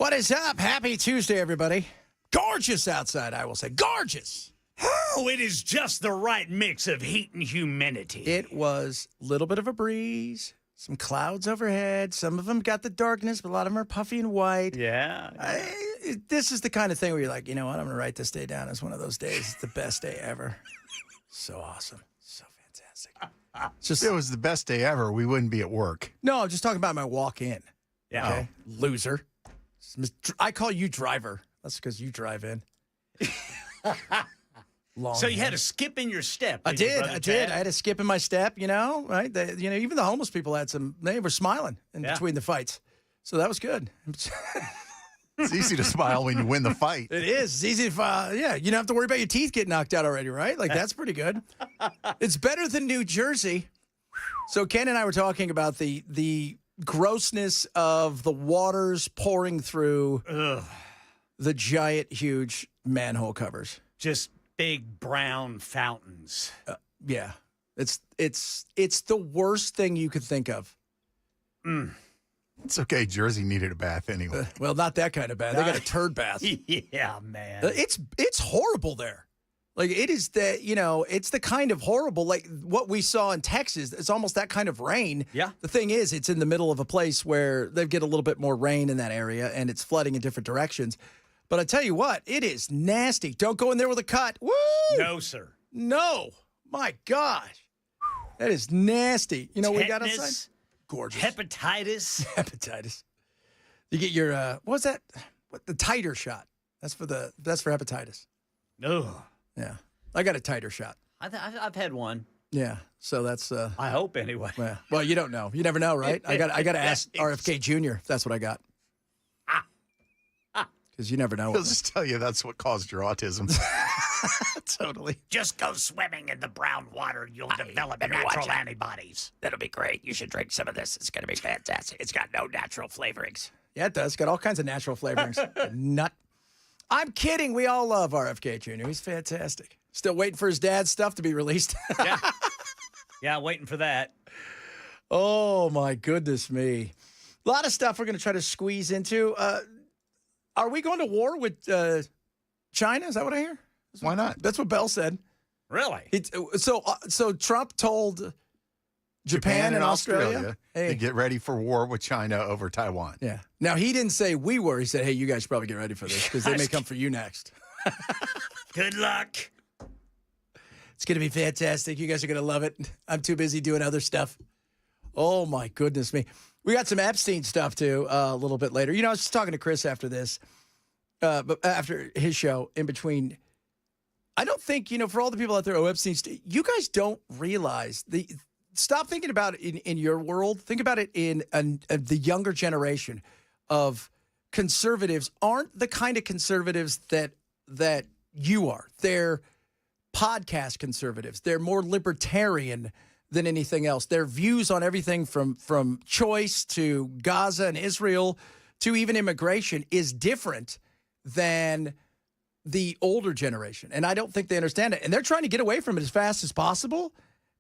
What is up? Happy Tuesday, everybody. Gorgeous outside, I will say. Gorgeous. Oh, it is just the right mix of heat and humidity. It was a little bit of a breeze, some clouds overhead. Some of them got the darkness, but a lot of them are puffy and white. Yeah. This is the kind of thing where you're like, you know what? I'm going to write this day down as one of those days. It's the best day ever. So awesome. So fantastic. It was the best day ever. We wouldn't be at work. No, I'm just talking about my walk in. Yeah. Okay? Loser. I call you driver. That's because you drive in. So you had a skip in your step. I did. I had a skip in my step, right? Even the homeless people they were smiling in between the fights. So that was good. It's easy to smile when you win the fight. It is. It's easy to, you don't have to worry about your teeth getting knocked out already, right? Like, that's pretty good. It's better than New Jersey. So Ken and I were talking about the grossness of the waters pouring through the giant, huge manhole covers. Just big brown fountains. Yeah. It's the worst thing you could think of. It's okay. Jersey needed a bath anyway. Well, not that kind of bath. They got a turd bath. Yeah, man. It's horrible there. Like, it is it's the kind of horrible, like what we saw in Texas. It's almost that kind of rain. Yeah. The thing is, it's in the middle of a place where they get a little bit more rain in that area, and it's flooding in different directions. But I tell you what, it is nasty. Don't go in there with a cut. Woo! No, sir. No. My gosh. That is nasty. You know what we got Tetanus, outside? Gorgeous. Hepatitis. Hepatitis. You get your, what was that? The titer shot. That's for hepatitis. Ugh. Yeah. I got a titer shot. I've had one. Yeah. So that's, I hope anyway. well, you don't know. You never know, right? I got to ask RFK Jr. if that's what I got. Because you never know. He'll just tell you that's what caused your autism. Totally. Just go swimming in the brown water. You'll develop natural antibodies. That'll be great. You should drink some of this. It's going to be fantastic. It's got no natural flavorings. Yeah, it does. It's got all kinds of natural flavorings. Nut. I'm kidding. We all love RFK Jr. He's fantastic. Still waiting for his dad's stuff to be released. Yeah, waiting for that. Oh, my goodness me. A lot of stuff we're going to try to squeeze into. Are we going to war with China? Is that what I hear? Why not? That's what Bell said. Really? So Trump told Japan and Australia hey, to get ready for war with China over Taiwan. Yeah. Now, he didn't say we were. He said, hey, you guys should probably get ready for this because they may come for you next. Good luck. It's going to be fantastic. You guys are going to love it. I'm too busy doing other stuff. Oh, my goodness me. We got some Epstein stuff, too, a little bit later. I was just talking to Chris after this, but after his show, in between. I don't think, for all the people out there, Epstein, you guys don't realize stop thinking about it in your world. Think about it in the younger generation of conservatives aren't the kind of conservatives that you are. They're podcast conservatives. They're more libertarian than anything else. Their views on everything from choice to Gaza and Israel to even immigration is different than the older generation. And I don't think they understand it. And they're trying to get away from it as fast as possible.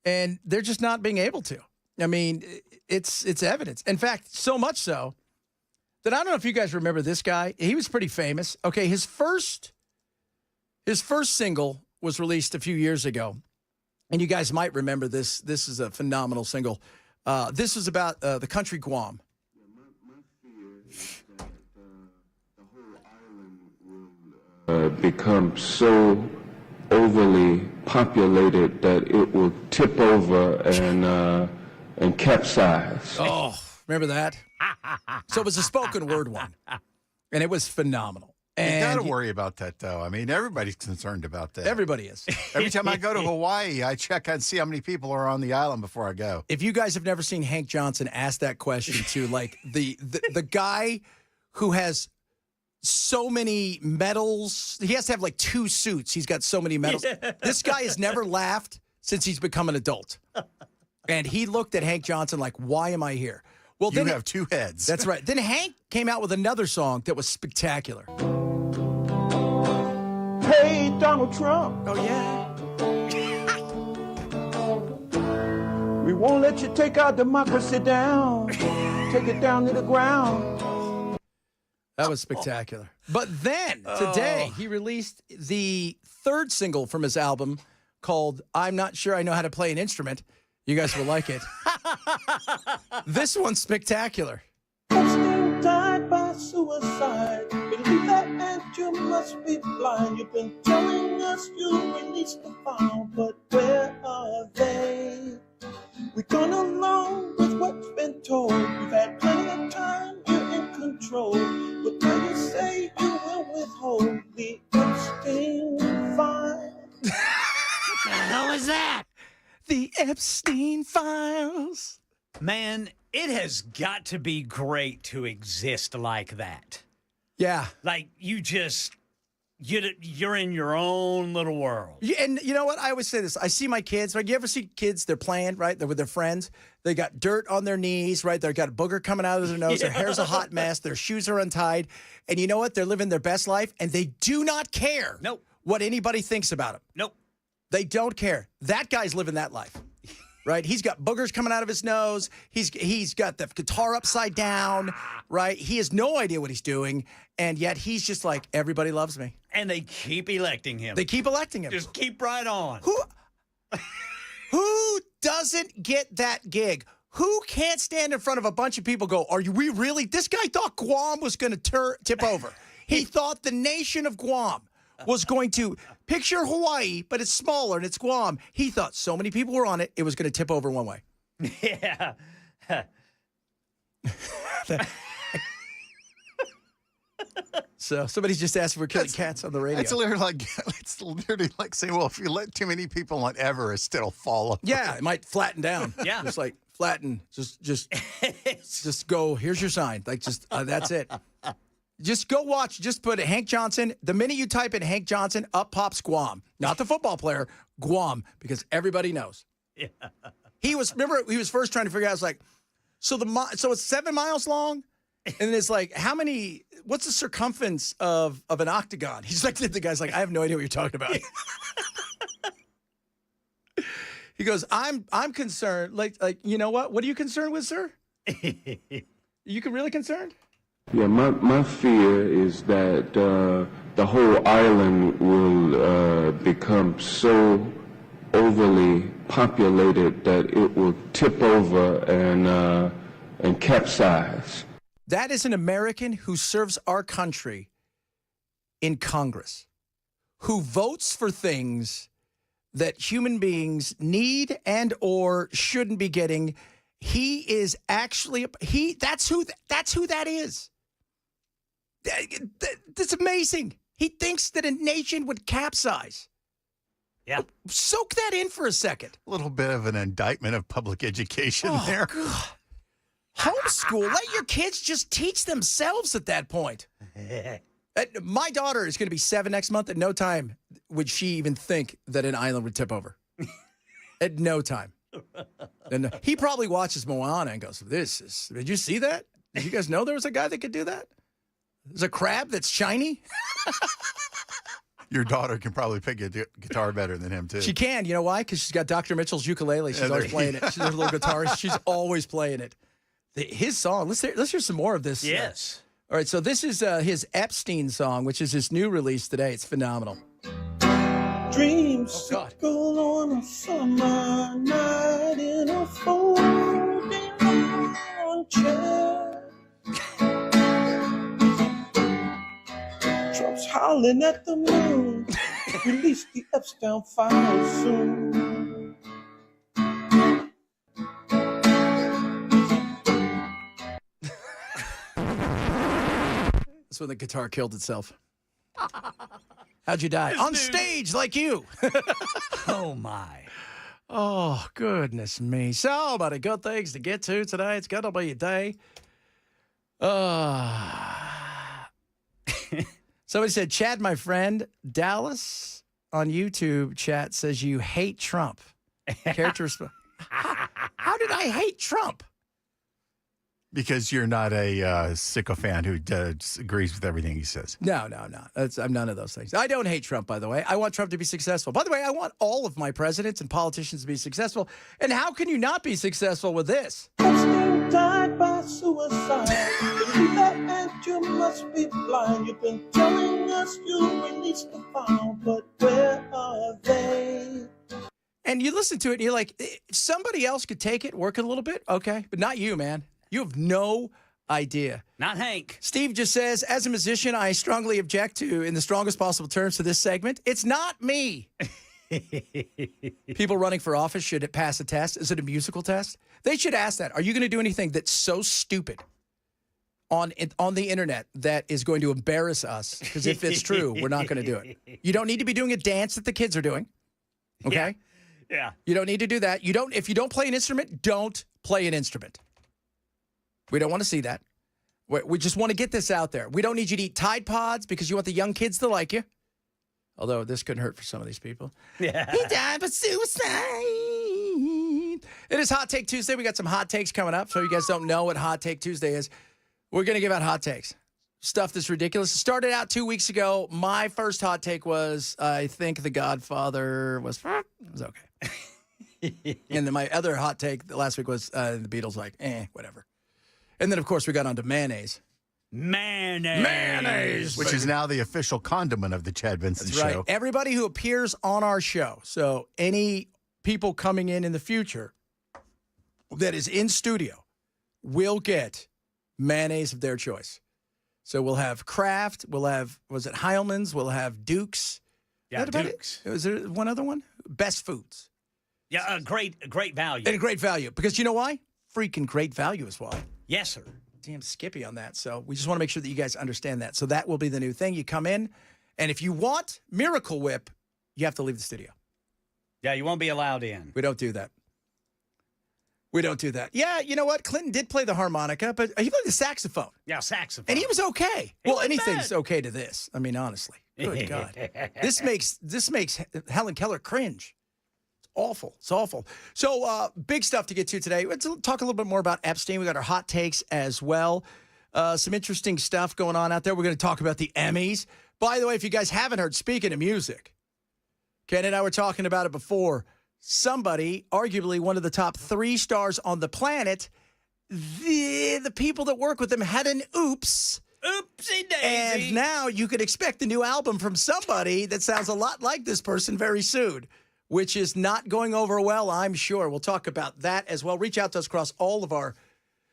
And they're just not being able to. I mean, it's evidence. In fact, so much so that I don't know if you guys remember this guy. He was pretty famous. Okay, his first single was released a few years ago. And you guys might remember this. This is a phenomenal single. This was about the country Guam. My fear is that the whole island will become so overly populated that it will tip over and capsize. Oh, remember that? So it was a spoken word one, and it was phenomenal. And you got to worry about that, though. I mean, everybody's concerned about that. Everybody is. Every time I go to Hawaii, I check and see how many people are on the island before I go. If you guys have never seen Hank Johnson ask that question to, like, the guy who has so many medals, he has to have, like, 2 suits. He's got so many medals. Yeah. This guy has never laughed since he's become an adult. And he looked at Hank Johnson like, why am I here? Well, you have 2 heads. That's right. Then Hank came out with another song that was spectacular. Hey, Donald Trump, Oh, yeah. we won't let you take our democracy down. Take it down to the ground. That was spectacular. But then, today, he released the third single from his album called I'm Not Sure I Know How to Play an Instrument. You guys will like it. This one's spectacular. Epstein died by suicide. Believe that and you must be blind. You've been telling us you released the file, but where are they? We've gone along with what's been told. We've had plenty of time, you're in control. But now you say you will withhold the Epstein file. What the hell is that? The Epstein Files. Man, it has got to be great to exist like that. Yeah. Like, you're in your own little world. Yeah, and you know what? I always say this. I see my kids. Like, you ever see kids? They're playing, right? They're with their friends. They got dirt on their knees, right? They've got a booger coming out of their nose. Their hair's a hot mess. Their shoes are untied. And you know what? They're living their best life, and they do not care what anybody thinks about them. Nope. They don't care. That guy's living that life, right? He's got boogers coming out of his nose. He's got the guitar upside down, right? He has no idea what he's doing, and yet he's just like, everybody loves me. And they keep electing him. They keep electing him. Just keep right on. Who doesn't get that gig? Who can't stand in front of a bunch of people and go, we really? This guy thought Guam was going to tip over. He thought the nation of Guam was going to picture Hawaii, but it's smaller and it's Guam. He thought so many people were on it, it was going to tip over one way. Yeah. So somebody's just asked if we're killing cats on the radio. It's literally like saying, well, if you let too many people on Everest, it'll fall over. Yeah, it might flatten down. Yeah. Just like flatten. Just go, here's your sign. Like, that's it. Just go watch. Just put Hank Johnson. The minute you type in Hank Johnson, up pops Guam. Not the football player, Guam, because everybody knows. Yeah. He was first trying to figure out, it's like, so it's 7 miles long? And it's like, what's the circumference of an octagon? He's like, the guy's like, I have no idea what you're talking about. He goes, I'm concerned. Like, you know what? What are you concerned with, sir? You really concerned? Yeah, my fear is that the whole island will become so overly populated that it will tip over and capsize. That is an American who serves our country in Congress, who votes for things that human beings need and or shouldn't be getting. He is actually that's who that is. That's amazing. He thinks that a nation would capsize. Yeah. Soak that in for a second. A little bit of an indictment of public education there. God. Homeschool. Let your kids just teach themselves at that point. My daughter is going to be 7 next month. At no time would she even think that an island would tip over. At no time. And he probably watches Moana and goes, did you see that? Did you guys know there was a guy that could do that? There's a crab that's shiny. Your daughter can probably pick a guitar better than him, too. She can. You know why? Because she's got Dr. Mitchell's ukulele. She's always playing it. She's a little guitarist. She's always playing it. His song. Let's hear some more of this. Yes. All right. So this is his Epstein song, which is his new release today. It's phenomenal. Dreams God. circle on a summer night in a folding armchair. Trump's howling at the moon. Release the Epstein file soon. That's when the guitar killed itself. How'd you die? On stage, like you. Oh, my. Oh, goodness me. So many good things to get to today. It's going to be a day. Somebody said, Chad, my friend, Dallas on YouTube chat says you hate Trump. Character response. How did I hate Trump? Because you're not a sycophant who agrees with everything he says. No. I'm none of those things. I don't hate Trump, by the way. I want Trump to be successful. By the way, I want all of my presidents and politicians to be successful. And how can you not be successful with this? Epstein died by suicide. Believe that and you must must be blind. You've been telling us you released the file, but where are they? And you listen to it and you're like, if somebody else could take it, work it a little bit, okay. But not you, man. You have no idea. Not Hank. Steve just says, as a musician, I strongly object to, in the strongest possible terms, to this segment. It's not me. People running for office should pass a test. Is it a musical test? They should ask that. Are you going to do anything that's so stupid on the internet that is going to embarrass us? Because if it's true, we're not going to do it. You don't need to be doing a dance that the kids are doing. Okay? Yeah. You don't need to do that. If you don't play an instrument, don't play an instrument. We don't want to see that. We just want to get this out there. We don't need you to eat Tide Pods because you want the young kids to like you. Although this couldn't hurt for some of these people. Yeah. He died by suicide. It is Hot Take Tuesday. We got some hot takes coming up. So you guys don't know what Hot Take Tuesday is. We're going to give out hot takes. Stuff that's ridiculous. It started out 2 weeks ago. My first hot take was, I think The Godfather was okay. And then my other hot take last week was the Beatles whatever. And then, of course, we got onto mayonnaise. Mayonnaise. Which is now the official condiment of the Chad Benson That's right. Show. Everybody who appears on our show, so any people coming in the future that is in studio will get mayonnaise of their choice. So we'll have Kraft, we'll have, was it Heilman's, we'll have Duke's. Yeah, Dukes. Was there one other one? Best Foods. Yeah, great value. And a great value. Because you know why? Freaking great value is why. Yes, sir. Damn Skippy on that. So we just want to make sure that you guys understand that. So that will be the new thing. You come in, and if you want Miracle Whip, you have to leave the studio. Yeah, you won't be allowed in. We don't do that. We don't do that. Yeah, you know what? Clinton did play the harmonica, but he played the saxophone. Yeah, saxophone. And he was okay. He Well, wasn't anything's bad. okay to this. I mean, honestly. Good God. This makes Helen Keller cringe. It's awful. It's awful. So big stuff to get to today. Let's talk a little bit more about Epstein. We got our hot takes as well. Some interesting stuff going on out there. We're going to talk about the Emmys. By the way, if you guys haven't heard, speaking of music, Ken and I were talking about it before. Somebody, arguably one of the top 3 stars on the planet, the people that work with them had an oops. Oopsie daisy. And now you could expect a new album from somebody that sounds a lot like this person very soon, which is not going over well, I'm sure. We'll talk about that as well. Reach out to us across all of our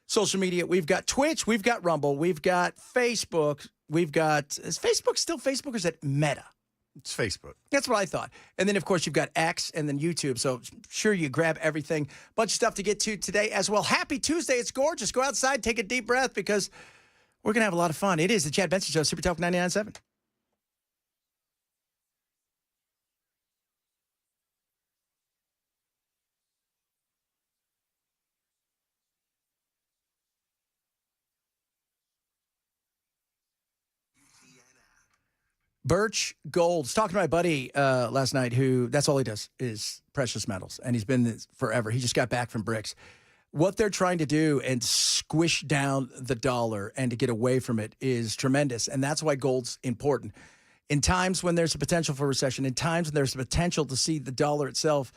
social media. We've got Twitch, we've got Rumble, we've got Facebook, we've got, is Facebook still Facebook or is it Meta? It's Facebook. That's what I thought. And then, of course, you've got X and then YouTube. So sure, you grab everything. Bunch of stuff to get to today as well. Happy Tuesday. It's gorgeous. Go outside, take a deep breath because we're going to have a lot of fun. It is the Chad Benson Show, Super Talk 99.7. Birch Gold. I was talking to my buddy last night who, that's all he does is precious metals. And he's been this forever. He just got back from BRICS. What they're trying to do and squish down the dollar and to get away from it is tremendous. And that's why gold's important. In times when there's a potential for recession, in times when there's a potential to see the dollar itself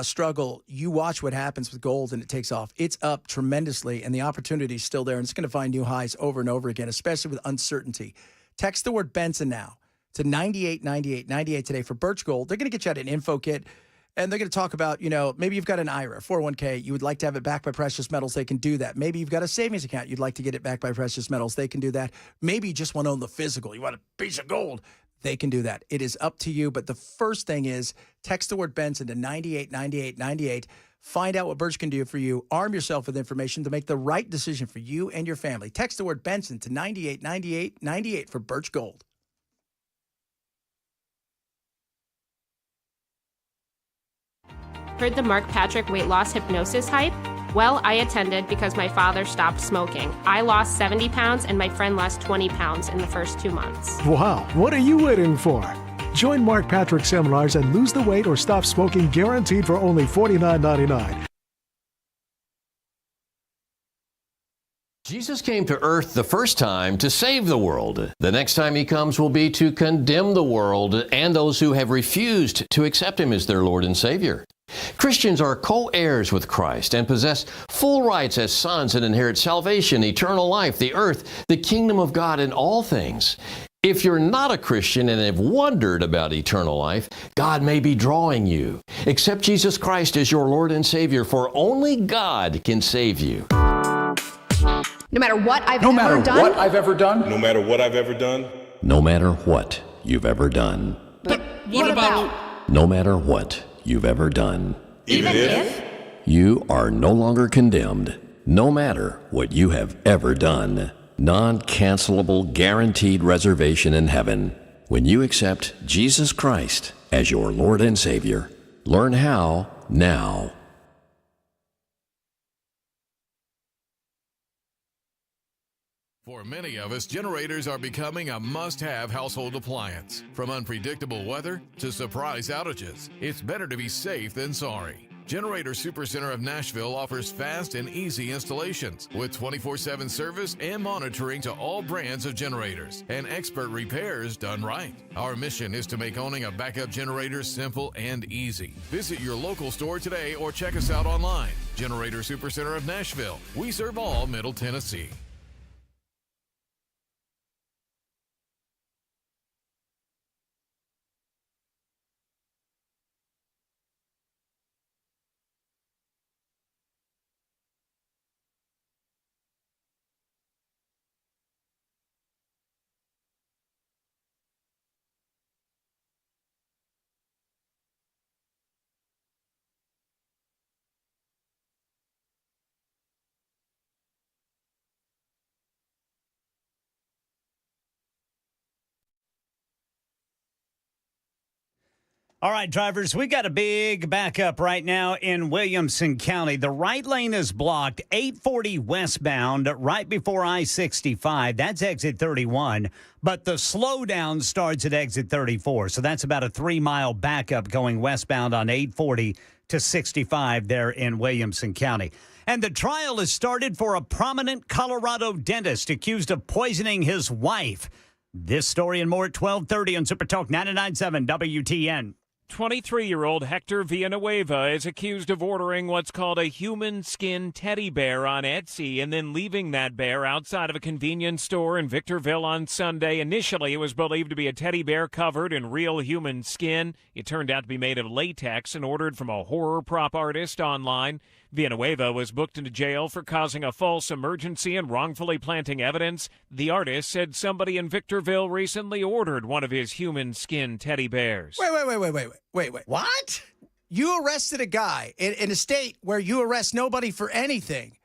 struggle, you watch what happens with gold and it takes off. It's up tremendously and the opportunity is still there. And it's going to find new highs over and over again, especially with uncertainty. Text the word Benson now to 989898 today for Birch Gold. They're going to get you out an info kit, and they're going to talk about, you know, maybe you've got an IRA, 401k, you would like to have it backed by precious metals, they can do that. Maybe you've got a savings account, you'd like to get it backed by precious metals, they can do that. Maybe you just want to own the physical, you want a piece of gold, they can do that. It is up to you, but the first thing is text the word Benson to 989898. Find out what Birch can do for you. Arm yourself with information to make the right decision for you and your family. Text the word Benson to 989898 for Birch Gold. Heard the Mark Patrick weight loss hypnosis hype? Well, I attended because my father stopped smoking. I lost 70 pounds and my friend lost 20 pounds in the first 2 months. Wow, what are you waiting for? Join Mark Patrick seminars and lose the weight or stop smoking guaranteed for only $49.99. Jesus came to earth the first time to save the world. The next time he comes will be to condemn the world and those who have refused to accept him as their Lord and Savior. Christians are co-heirs with Christ and possess full rights as sons and inherit salvation, eternal life, the earth, the kingdom of God, and all things. If you're not a Christian and have wondered about eternal life, God may be drawing you. Accept Jesus Christ as your Lord and Savior, for only God can save you. No matter what I've ever done. What I've ever done. No matter what I've ever done. No matter what you've ever done. But what about? No matter what you've ever done. Even if? You are no longer condemned, no matter what you have ever done. Non-cancelable, guaranteed reservation in heaven when you accept Jesus Christ as your Lord and Savior. Learn how now. For many of us, generators are becoming a must-have household appliance. From unpredictable weather to surprise outages, it's better to be safe than sorry. Generator Supercenter of Nashville offers fast and easy installations with 24/7 service and monitoring to all brands of generators and expert repairs done right. Our mission is to make owning a backup generator simple and easy. Visit your local store today or check us out online. Generator Supercenter of Nashville. We serve all Middle Tennessee. All right, drivers, we got a big backup right now in Williamson County. The right lane is blocked, 840 westbound, right before I-65. That's exit 31. But the slowdown starts at exit 34. So that's about a 3-mile backup going westbound on 840 to 65 there in Williamson County. And the trial has started for a prominent Colorado dentist accused of poisoning his wife. This story and more at 12:30 on Super Talk 99.7 WTN. 23-year-old Hector Villanueva is accused of ordering what's called a human skin teddy bear on Etsy and then leaving that bear outside of a convenience store in Victorville on Sunday. Initially, it was believed to be a teddy bear covered in real human skin. It turned out to be made of latex and ordered from a horror prop artist online. Villanueva was booked into jail for causing a false emergency and wrongfully planting evidence. The artist said somebody in Victorville recently ordered one of his human skin teddy bears. Wait. What? You arrested a guy in a state where you arrest nobody for anything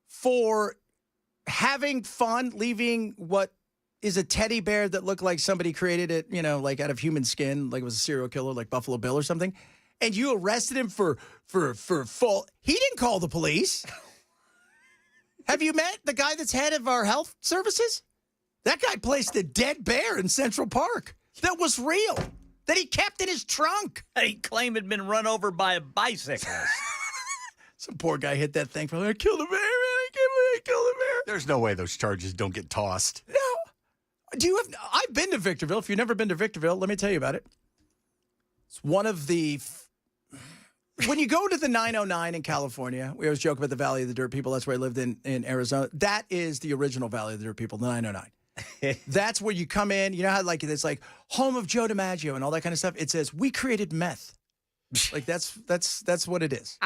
for having fun leaving what is a teddy bear that looked like somebody created it, like out of human skin, like it was a serial killer, like Buffalo Bill or something. And you arrested him for fault. He didn't call the police. Have you met the guy that's head of our health services? That guy placed a dead bear in Central Park that was real, that he kept in his trunk. He claimed had been run over by a bicyclist. Some poor guy hit that thing. I killed a bear, man. I can't believe I killed a bear. There's no way those charges don't get tossed. No. I've been to Victorville. If you've never been to Victorville, let me tell you about it. It's one of the... When you go to the 909 in California, we always joke about the Valley of the Dirt People. That's where I lived in Arizona. That is the original Valley of the Dirt People, the 909. That's where you come in. You know how it's like home of Joe DiMaggio and all that kind of stuff? It says, we created meth. Like that's what it is.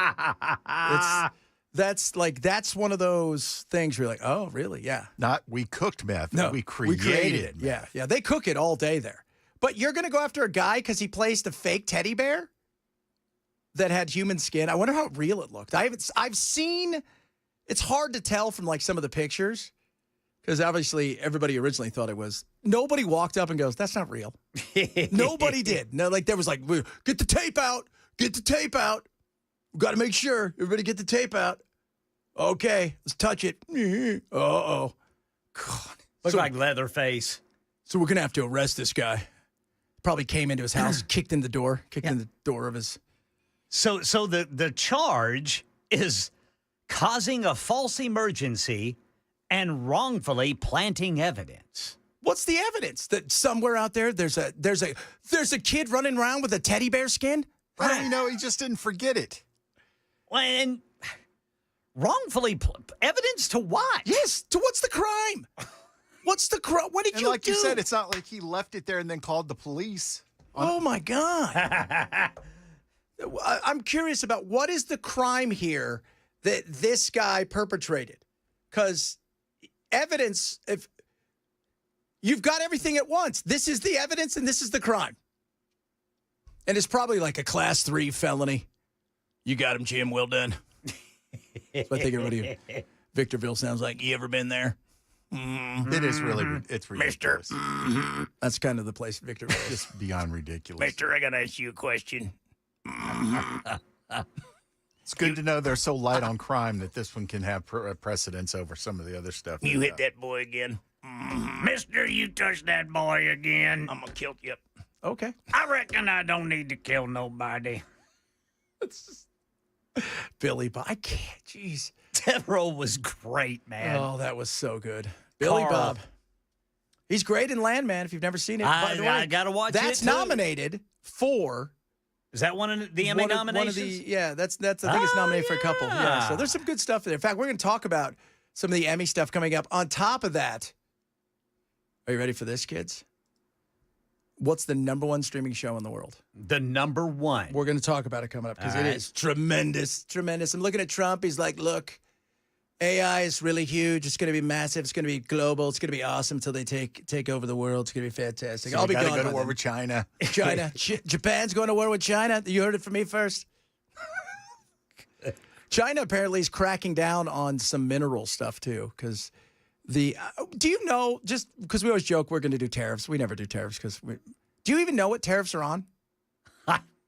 That's one of those things where you're like, oh, really? Yeah. Not we cooked meth. No, we created meth. Yeah. They cook it all day there. But you're going to go after a guy because he placed a fake teddy bear that had human skin. I wonder how real it looked. I've seen, it's hard to tell from like some of the pictures because obviously everybody originally thought it was. Nobody walked up and goes, that's not real. Nobody did. No, like there was like, get the tape out. Get the tape out. We've got to make sure. Everybody get the tape out. Okay, let's touch it. Uh-oh. God. Looks like Leatherface. So we're going to have to arrest this guy. Probably came into his house, kicked in the door of his... So the charge is causing a false emergency and wrongfully planting evidence. What's the evidence? That somewhere out there there's a kid running around with a teddy bear skin? He just didn't forget it. Well, and wrongfully evidence to what? Yes, to what's the crime? What's the crime? What did And you like do? you said, it's not like he left it there and then called the police. Oh, my God. I'm curious about what is the crime here that this guy perpetrated? Because evidence, if you've got everything at once, this is the evidence and this is the crime. And it's probably like a class 3 felony. You got him, Jim. Well done. That's what I think everybody Victorville sounds like. You ever been there? It is really, it's ridiculous. That's kind of the place, Victorville. Just beyond ridiculous. Mister, I got to ask you a question. It's good to know they're so light on crime that this one can have precedence over some of the other stuff. You hit that boy again. Mister, you touch that boy again, I'm going to kill you. Okay. I reckon I don't need to kill nobody. Billy Bob. I can't. Jeez. Devereaux was great, man. Oh, that was so good. Billy Carl. Bob. He's great in Landman, if you've never seen it. By the way, I got to watch it, that's too. nominated for... Is that one of the Emmy nominations? One of the, yeah, that's. I think it's nominated for a couple. Yeah, so there's some good stuff there. In fact, we're going to talk about some of the Emmy stuff coming up. On top of that, are you ready for this, kids? What's the number 1 streaming show in the world? The number 1. We're going to talk about it coming up because All it right. is tremendous, tremendous. I'm looking at Trump. He's like, look, AI is really huge. It's going to be massive. It's going to be global. It's going to be awesome until they take over the world. It's going to be fantastic. So I'll be gotta gone go to by war then. with China. China. Japan's going to war with China. You heard it from me first. China apparently is cracking down on some mineral stuff too, because do you know, just because we always joke we're going to do tariffs. We never do tariffs because do you even know what tariffs are on?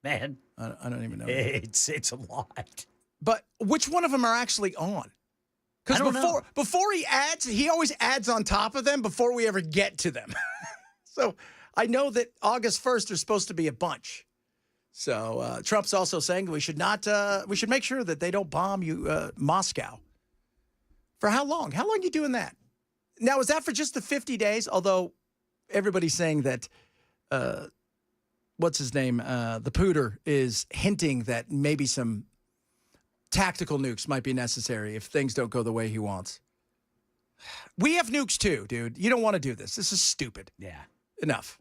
Man, I don't even know. It's a lot. But which one of them are actually on? Because before he adds, he always adds on top of them before we ever get to them. So I know that August 1st there's supposed to be a bunch. So Trump's also saying we should not. We should make sure that they don't bomb Moscow. For how long? How long are you doing that? Now, is that for just the 50 days? Although everybody's saying that, what's his name? The Pooter is hinting that maybe some tactical nukes might be necessary if things don't go the way he wants. We have nukes too, dude. You don't want to do this. This is stupid. Yeah. Enough.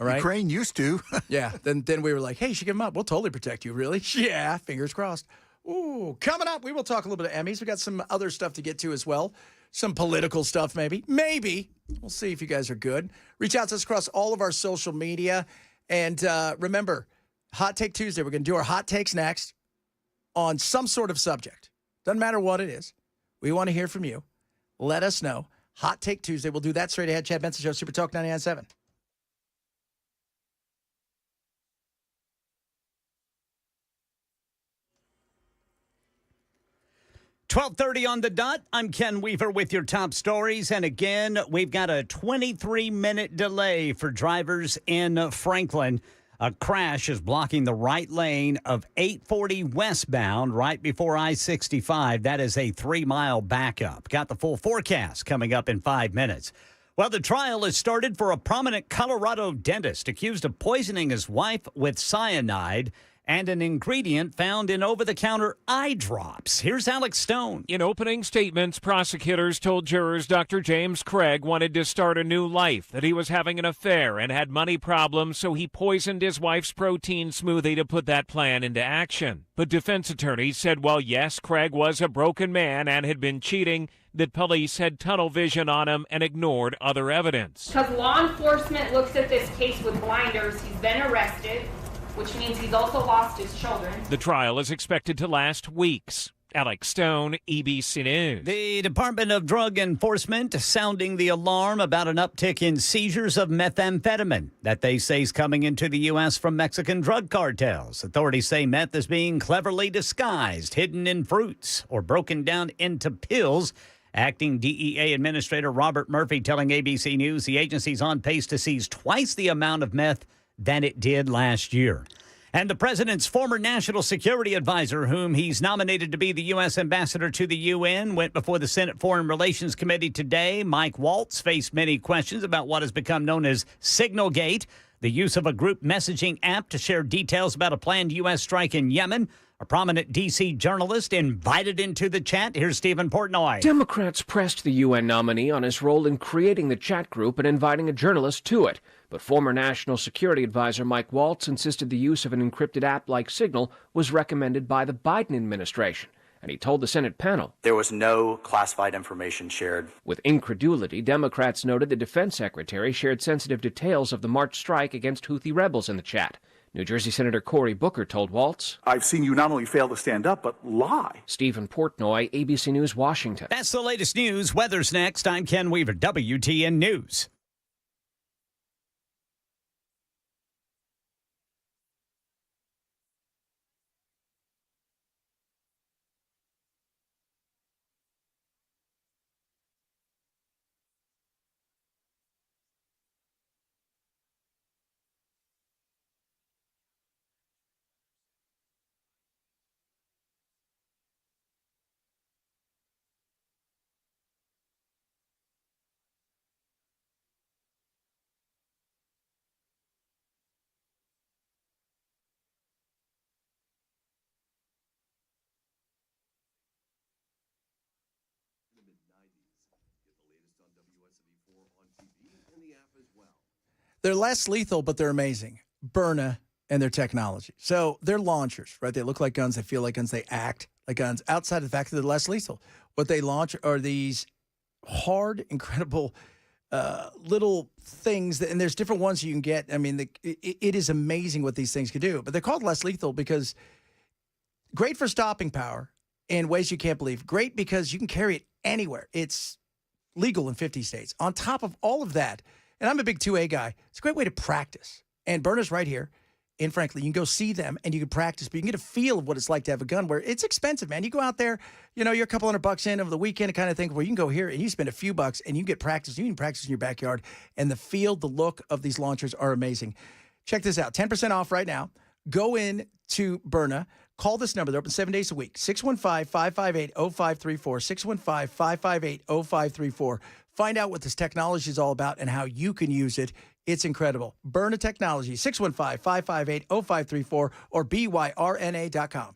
All right. Ukraine used to. Yeah. Then we were like, hey, you should give them up. We'll totally protect you. Really? Yeah. Fingers crossed. Ooh, coming up, we will talk a little bit of Emmys. We got some other stuff to get to as well. Some political stuff, maybe. Maybe. We'll see if you guys are good. Reach out to us across all of our social media. And remember, Hot Take Tuesday. We're going to do our hot takes next on some sort of subject. Doesn't matter what it is. We want to hear from you. Let us know. Hot Take Tuesday. We'll do that straight ahead. Chad Benson Show, Super Talk 99.7. $12:30 on the dot. I'm Ken Weaver with your top stories. And again, we've got a 23-minute delay for drivers in Franklin. A crash is blocking the right lane of 840 westbound right before I-65. That is a 3-mile backup. Got the full forecast coming up in 5 minutes. Well, the trial has started for a prominent Colorado dentist accused of poisoning his wife with cyanide and an ingredient found in over-the-counter eye drops. Here's Alex Stone. In opening statements, prosecutors told jurors Dr. James Craig wanted to start a new life, that he was having an affair and had money problems, so he poisoned his wife's protein smoothie to put that plan into action. But defense attorneys said, well, yes, Craig was a broken man and had been cheating, that police had tunnel vision on him and ignored other evidence. Because law enforcement looks at this case with blinders, he's been arrested, which means he's also lost his children. The trial is expected to last weeks. Alex Stone, EBC News. The Department of Drug Enforcement sounding the alarm about an uptick in seizures of methamphetamine that they say is coming into the U.S. from Mexican drug cartels. Authorities say meth is being cleverly disguised, hidden in fruits, or broken down into pills. Acting DEA Administrator Robert Murphy telling ABC News the agency's on pace to seize twice the amount of meth than it did last year. And the president's former national security advisor, whom he's nominated to be the U.S. ambassador to the UN, went before the Senate Foreign Relations Committee today. Mike Waltz faced many questions about what has become known as Signalgate. The use of a group messaging app to share details about a planned U.S. strike in Yemen. A prominent D.C. journalist invited into the chat. Here's Stephen Portnoy. Democrats pressed the UN nominee on his role in creating the chat group and inviting a journalist to it. But former National Security Advisor Mike Waltz insisted the use of an encrypted app like Signal was recommended by the Biden administration. And he told the Senate panel there was no classified information shared. With incredulity, Democrats noted the defense secretary shared sensitive details of the March strike against Houthi rebels in the chat. New Jersey Senator Cory Booker told Waltz, I've seen you not only fail to stand up, but lie. Stephen Portnoy, ABC News, Washington. That's the latest news. Weather's next. I'm Ken Weaver, WTN News. They're less lethal, but they're amazing. Smyrna and their technology. So they're launchers, right? They look like guns. They feel like guns. They act like guns. Outside of the fact that they're less lethal, what they launch are these hard, incredible little things. And there's different ones you can get. I mean, it is amazing what these things can do. But they're called less lethal because great for stopping power in ways you can't believe. Great because you can carry it anywhere. It's legal in 50 states. On top of all of that, and I'm a big 2A guy, it's a great way to practice. And Smyrna's right here in Franklin. You can go see them and you can practice, but you can get a feel of what it's like to have a gun where it's expensive, man. You go out there, you know, you're a couple $100 in over the weekend kind of thing, where you can go here and you spend a few bucks and you get practice. You can practice in your backyard. And the feel, the look of these launchers are amazing. Check this out. 10% off right now. Go in to Smyrna. Call this number. They're open 7 days a week. 615-558-0534. 615-558-0534. Find out what this technology is all about and how you can use it. It's incredible. Smyrna Technology, 615-558-0534 or byrna.com.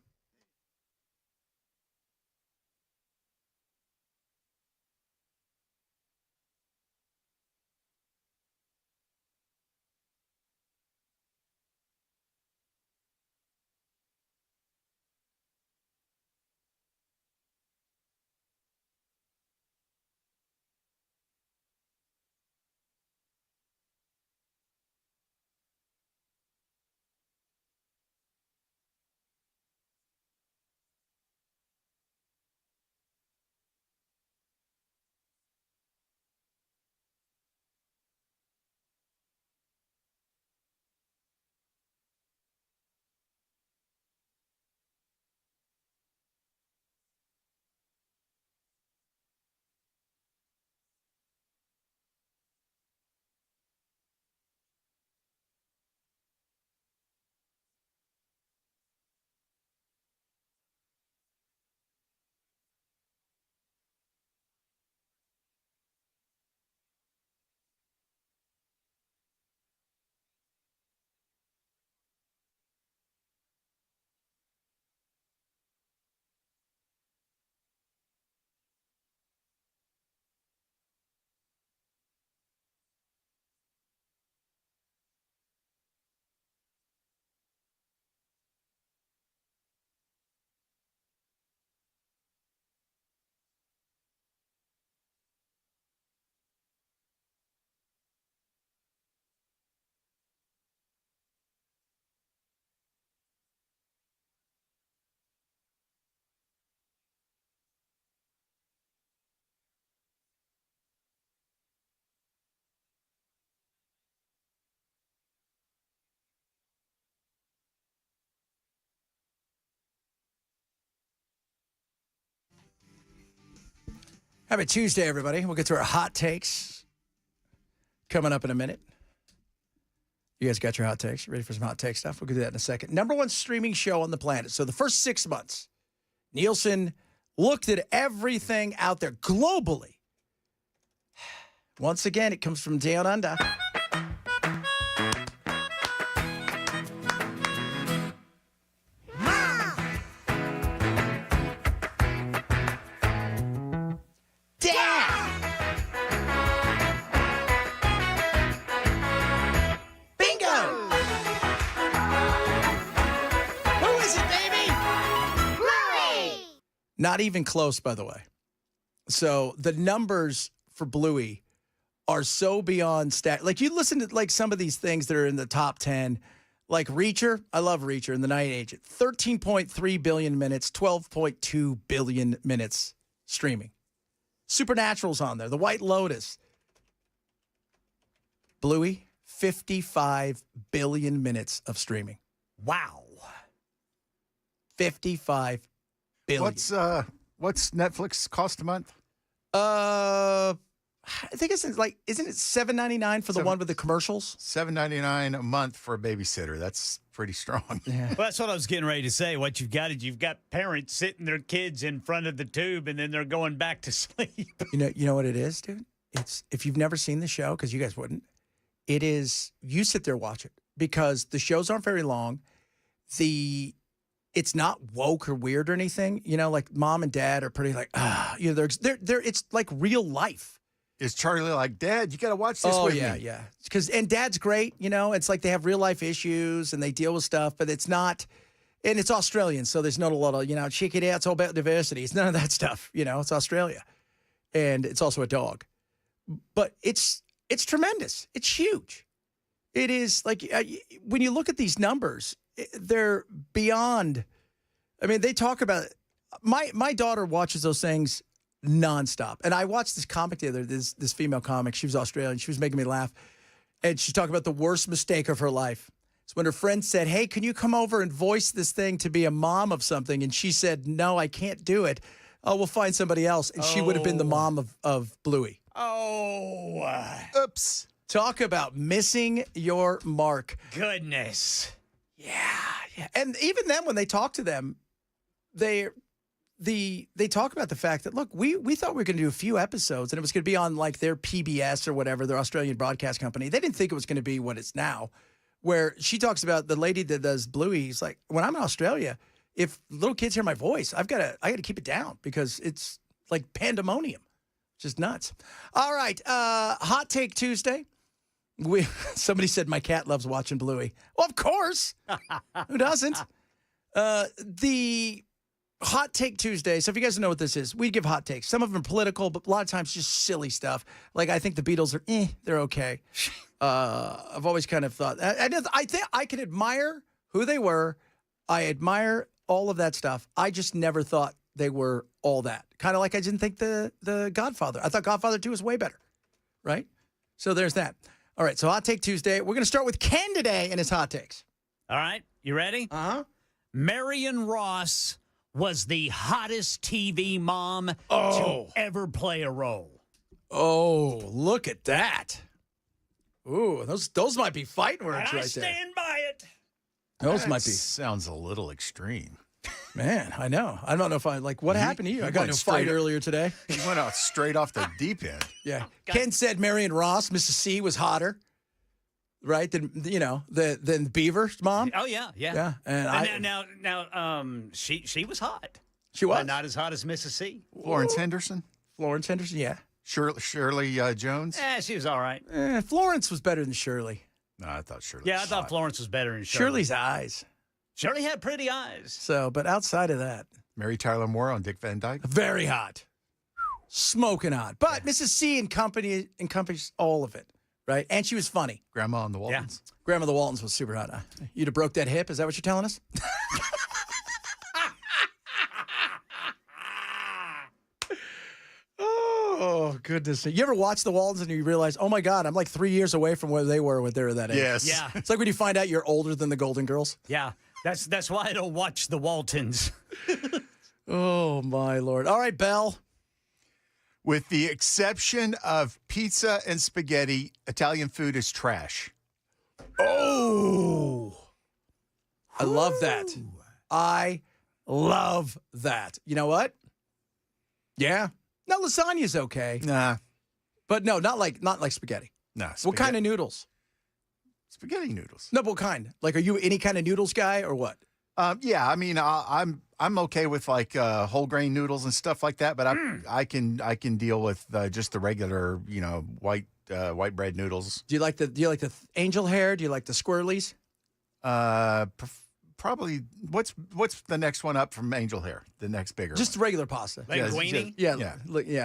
Happy Tuesday, everybody. We'll get to our hot takes coming up in a minute. You guys got your hot takes? You ready for some hot take stuff? We'll get to that in a second. Number one streaming show on the planet. So the first 6 months, Nielsen looked at everything out there globally. Once again, it comes from Down Under. Not even close, by the way. So the numbers for Bluey are so beyond stat. Like you listen to like some of these things that are in the top 10, like Reacher. I love Reacher and The Night Agent. 13.3 billion minutes, 12.2 billion minutes streaming. Supernatural's on there. The White Lotus. Bluey, 55 billion minutes of streaming. Wow. 55 billion. What's Netflix cost a month? I think it's like, isn't it $7.99 for the one with the commercials? $7.99 a month for a babysitter. That's pretty strong. Yeah. Well, that's what I was getting ready to say. What you've got is you've got parents sitting their kids in front of the tube, and then they're going back to sleep. You know what it is, dude? It's if you've never seen the show, because you guys wouldn't. It is you sit there watch it because the shows aren't very long. It's not woke or weird or anything. You know, like mom and dad are pretty like they're it's like real life. Is Charlie like, Dad, you got to watch this with me? Yeah. And Dad's great, you know. It's like they have real life issues and they deal with stuff, but it's not, and it's Australian, so there's not a lot of, check it out, it's all about diversity. It's none of that stuff, it's Australia. And it's also a dog. But it's tremendous. It's huge. It is like, when you look at these numbers, they're beyond, they talk about, my daughter watches those things nonstop. And I watched this comic the other day, this female comic. She was Australian. She was making me laugh. And she's talking about the worst mistake of her life. It's when her friend said, hey, can you come over and voice this thing to be a mom of something? And she said, no, I can't do it. Oh, we'll find somebody else. And she would have been the mom of Bluey. Oops. Talk about missing your mark. Goodness. Yeah. And even then, when they talk to them, they talk about the fact that, look, we thought we were going to do a few episodes and it was going to be on like their PBS or whatever, their Australian broadcast company. They didn't think it was going to be what it's now, where she talks about the lady that does Bluey. He's like, when I'm in Australia, if little kids hear my voice, I got to keep it down because it's like pandemonium. Just nuts. All right. Hot Take Tuesday. Somebody said my cat loves watching Bluey. Well, of course. Who doesn't? The Hot Take Tuesday. So if you guys don't know what this is, we give hot takes. Some of them are political, but a lot of times just silly stuff. Like I think the Beatles are, they're okay. I've always kind of thought, I think I can admire who they were. I admire all of that stuff. I just never thought they were all that. Kind of like I didn't think the Godfather. I thought Godfather 2 was way better, right? So there's that. All right, so Hot Take Tuesday. We're going to start with Ken today and his hot takes. All right, you ready? Uh-huh. Marion Ross was the hottest TV mom to ever play a role. Oh, look at that. Ooh, those might be fighting words I right there. stand by it. Those might be. Sounds a little extreme. Man, I know. I don't know if what happened to you? I got in a fight earlier today. He went out straight off the deep end. Yeah. Ken said Marion Ross, Mrs. C, was hotter, right? Than Beaver's mom. Oh, yeah. Yeah. And now, she was hot. She was. But not as hot as Mrs. C. Florence Henderson? Florence Henderson, yeah. Shirley Jones? She was all right. Florence was better than Shirley. No, I thought Shirley Yeah, was I thought hot. Florence was better than Shirley. Shirley's eyes. Shirley had pretty eyes. So, but outside of that. Mary Tyler Moore on Dick Van Dyke? Very hot. Smoking hot. But Mrs. C encompassed all of it, right? And she was funny. Grandma on the Waltons? Yeah. Grandma the Waltons was super hot. You'd have broke that hip? Is that what you're telling us? Oh, goodness. You ever watch the Waltons and you realize, oh, my God, I'm like 3 years away from where they were when they were that age? Yes. Yeah. It's like when you find out you're older than the Golden Girls. Yeah. That's why I don't watch the Waltons. Oh, my Lord. All right, Belle. With the exception of pizza and spaghetti, Italian food is trash. Oh. I love that. I love that. You know what? Yeah. No, lasagna's okay. Nah. But no, not like spaghetti. Nah. What kind of noodles? Spaghetti noodles. No, but what kind? Like, are you any kind of noodles guy or what? Yeah, I'm okay with like whole grain noodles and stuff like that, but I can deal with just the regular, white bread noodles. Do you like the angel hair? Do you like the squirrelies? Probably. What's the next one up from angel hair? The next bigger. Just regular pasta. Linguine? Yeah. Yeah.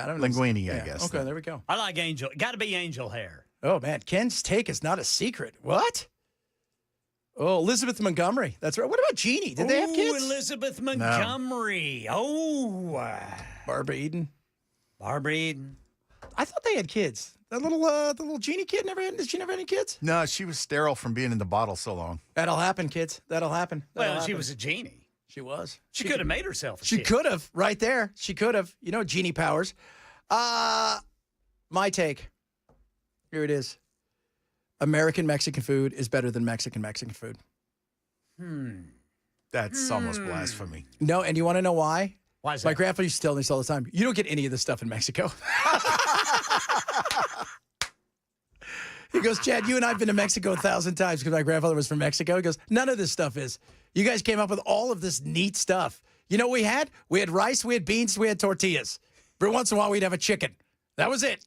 I don't know. Linguine, I Yeah. guess. Okay, there we go. I like angel. Got to be angel hair. Oh, man. Ken's take is not a secret. What? Oh, Elizabeth Montgomery. That's right. What about Jeannie? Did they have kids? Elizabeth Montgomery. No. Oh. Barbara Eden. Barbara Eden. I thought they had kids. The little Jeannie kid did she never have any kids? No, she was sterile from being in the bottle so long. That'll happen, kids. That'll happen. She was a genie. She was. She could have made herself a She kid. could have, right there. She could have. You know, Genie powers. My take. Here it is. American Mexican food is better than Mexican food. That's almost blasphemy. No, and you want to know why? Why is My that? grandpa used to tell me this all the time. You don't get any of this stuff in Mexico. He goes, Chad, you and I have been to Mexico 1,000 times because my grandfather was from Mexico. He goes, none of this stuff is. You guys came up with all of this neat stuff. You know what we had? We had rice, we had beans, we had tortillas. Every once in a while, we'd have a chicken. That was it.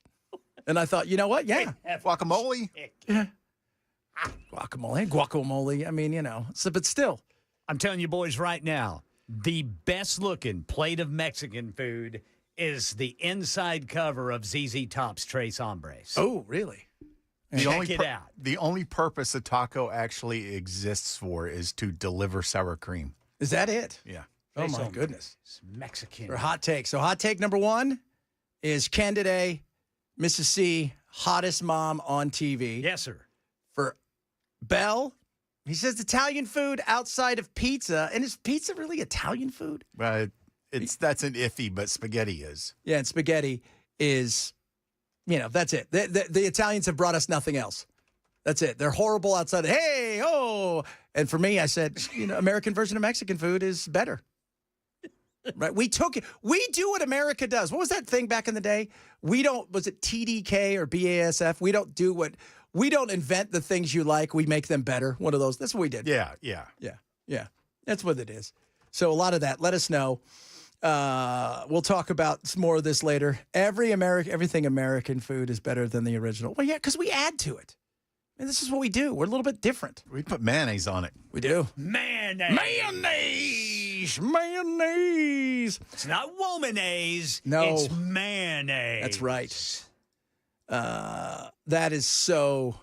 And I thought, you know what? Yeah. Guacamole? Yeah. Guacamole. I mean, you know, but still. I'm telling you boys right now, the best looking plate of Mexican food is the inside cover of ZZ Top's Tres Hombres. Oh, really? Check it out. The only purpose a taco actually exists for is to deliver sour cream. Is that it? Yeah. Oh, my goodness. It's Mexican. For hot take. So hot take number one is Candidate Mrs. C, hottest mom on TV. Yes, sir. For Bell, he says Italian food outside of pizza. And is pizza really Italian food? That's an iffy, but spaghetti is. Yeah, and spaghetti is, you know, that's it. The Italians have brought us nothing else. That's it. They're horrible outside. Hey, oh. And for me, I said, you know, American version of Mexican food is better. Right? We took it. We do what America does. What was that thing back in the day? Was it TDK or BASF? We don't invent the things you like. We make them better. One of those. That's what we did. Yeah. That's what it is. So a lot of that. Let us know. We'll talk about some more of this later. Everything American food is better than the original. Well, yeah, because we add to it. And this is what we do. We're a little bit different. We put mayonnaise on it. We do. Mayonnaise. Mayonnaise. It's not womanaise. No. It's mayonnaise. That's right. That is so.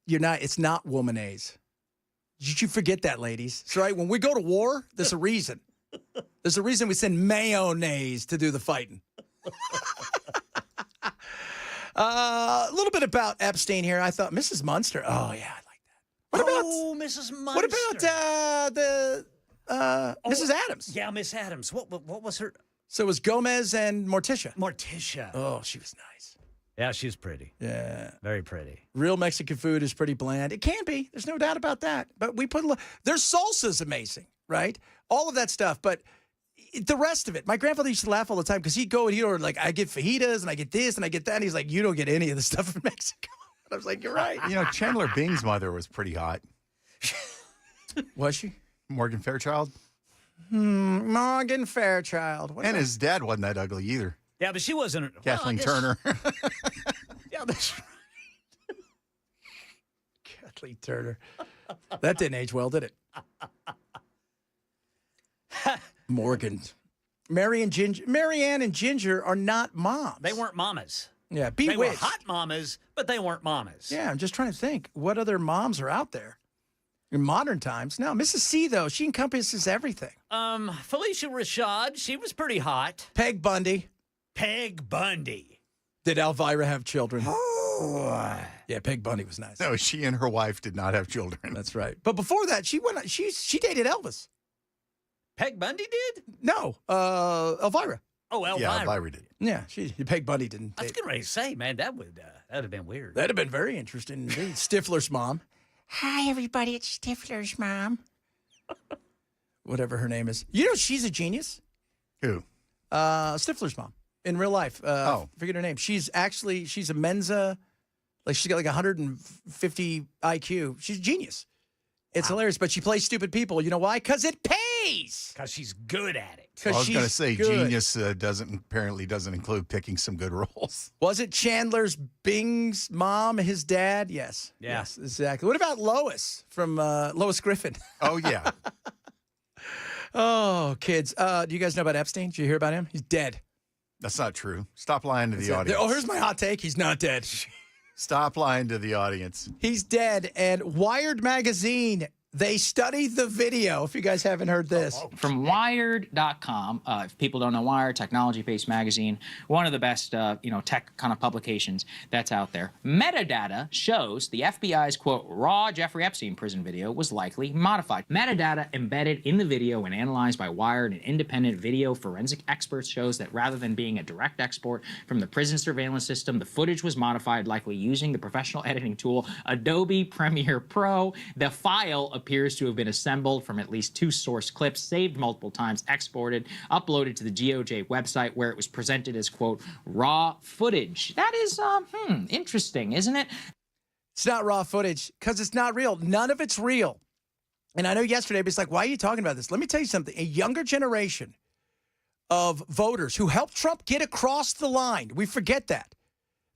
It's not womanaise. Did you forget that, ladies? That's right. When we go to war, there's a reason. There's a reason we send mayonnaise to do the fighting. A little bit about Epstein here. I thought Mrs. Munster. Oh, yeah, I like that. What about Mrs. Munster? What about Mrs. Adams? Yeah, Miss Adams. What was her? So it was Gomez and Morticia. Morticia. Oh, she was nice. Yeah, she's pretty. Yeah. Very pretty. Real Mexican food is pretty bland. It can be. There's no doubt about that. But we put their salsa's amazing, right? All of that stuff. But the rest of it, my grandfather used to laugh all the time because he'd go and he'd order, like, I get fajitas and I get this and I get that. And he's like, you don't get any of the stuff from Mexico. And I was like, you're right. You know, Chandler Bing's mother was pretty hot. Was she? Morgan Fairchild. Morgan Fairchild. And his dad wasn't that ugly either. Yeah, but she wasn't. Kathleen Turner. Yeah, that's right. Kathleen Turner. That didn't age well, did it? Morgan. Marianne and Ginger are not moms. They weren't mamas. Yeah, They were Bewitched. hot mamas, but they weren't mamas. Yeah, I'm just trying to think. What other moms are out there in modern times? No, Mrs. C, though, she encompasses everything. Felicia Rashad, she was pretty hot. Peg Bundy. Peg Bundy. Did Elvira have children? Oh. Yeah, Peg Bundy was nice. No, she and her wife did not have children. That's right. But before that, she dated Elvis. Peg Bundy did? No, Elvira. Oh, Elvira. Yeah, Elvira did. Yeah, Peg Bundy didn't. I was getting ready to say, man, that'd have been weird. That'd have been very interesting indeed. Stifler's mom. Hi, everybody. It's Stifler's mom. Whatever her name is. You know, she's a genius. Who? Stifler's mom. In real life. Forget her name. She's a Mensa. Like, she's got like 150 IQ. She's a genius. It's hilarious, but she plays stupid people. You know why? Because it pays. Because she's good at it. I was going to say, good. genius apparently doesn't include picking some good roles. Was it Chandler's Bing's mom, his dad? Yes. Yeah. Yes, exactly. What about Lois from Lois Griffin? Oh, yeah. Oh, kids. Do you guys know about Epstein? Did you hear about him? He's dead. That's not true. Stop lying to the audience. Oh, here's my hot take. He's not dead. Stop lying to the audience. He's dead. And Wired Magazine, they studied the video, if you guys haven't heard this. From Wired.com, if people don't know Wired, technology-based magazine, one of the best, tech kind of publications that's out there. Metadata shows the FBI's, quote, raw Jeffrey Epstein prison video was likely modified. Metadata embedded in the video and analyzed by Wired and independent video forensic experts shows that rather than being a direct export from the prison surveillance system, the footage was modified, likely using the professional editing tool Adobe Premiere Pro. The file appears to have been assembled from at least 2 source clips, saved multiple times, exported, uploaded to the DOJ website where it was presented as, quote, raw footage. That is, interesting, isn't it? It's not raw footage because it's not real. None of it's real. And I know yesterday, it's like, why are you talking about this? Let me tell you something. A younger generation of voters who helped Trump get across the line, we forget that.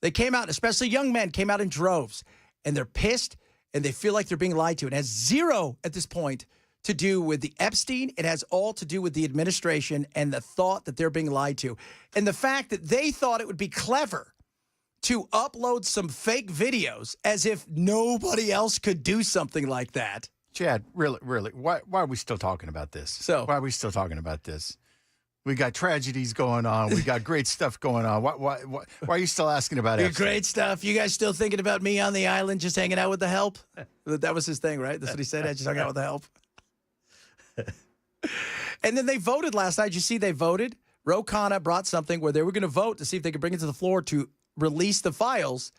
They came out, especially young men, came out in droves, and they're pissed. And they feel like they're being lied to. It has zero at this point to do with the Epstein. It has all to do with the administration and the thought that they're being lied to. And the fact that they thought it would be clever to upload some fake videos as if nobody else could do something like that. Chad, really, why are we still talking about this? Why are we still talking about this? We got tragedies going on. We got great stuff going on. Why are you still asking about it? Great stuff. You guys still thinking about me on the island just hanging out with the help? That was his thing, right? That's what he said. I just hung out with the help. And then they voted last night. You see they voted? Ro Khanna brought something where they were going to vote to see if they could bring it to the floor to release the files,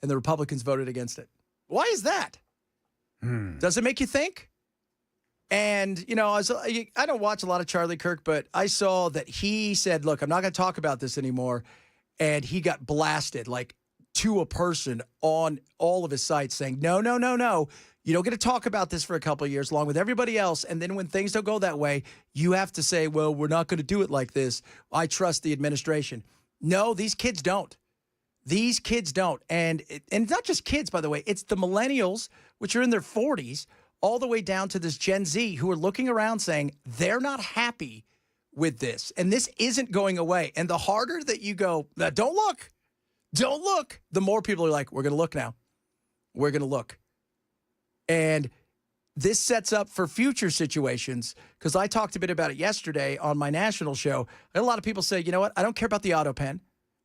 and the Republicans voted against it. Why is that? Does it make you think? And, I don't watch a lot of Charlie Kirk, but I saw that he said, look, I'm not going to talk about this anymore. And he got blasted, like, to a person on all of his sites saying, no. You don't get to talk about this for a couple of years along with everybody else. And then when things don't go that way, you have to say, well, we're not going to do it like this. I trust the administration. No, these kids don't. These kids don't. And it's not just kids, by the way. It's the millennials, which are in their 40s, all the way down to this Gen Z who are looking around saying they're not happy with this. And this isn't going away. And the harder that you go, don't look, the more people are like, we're going to look now. We're going to look. And this sets up for future situations because I talked a bit about it yesterday on my national show. I had a lot of people say, you know what? I don't care about the auto pen.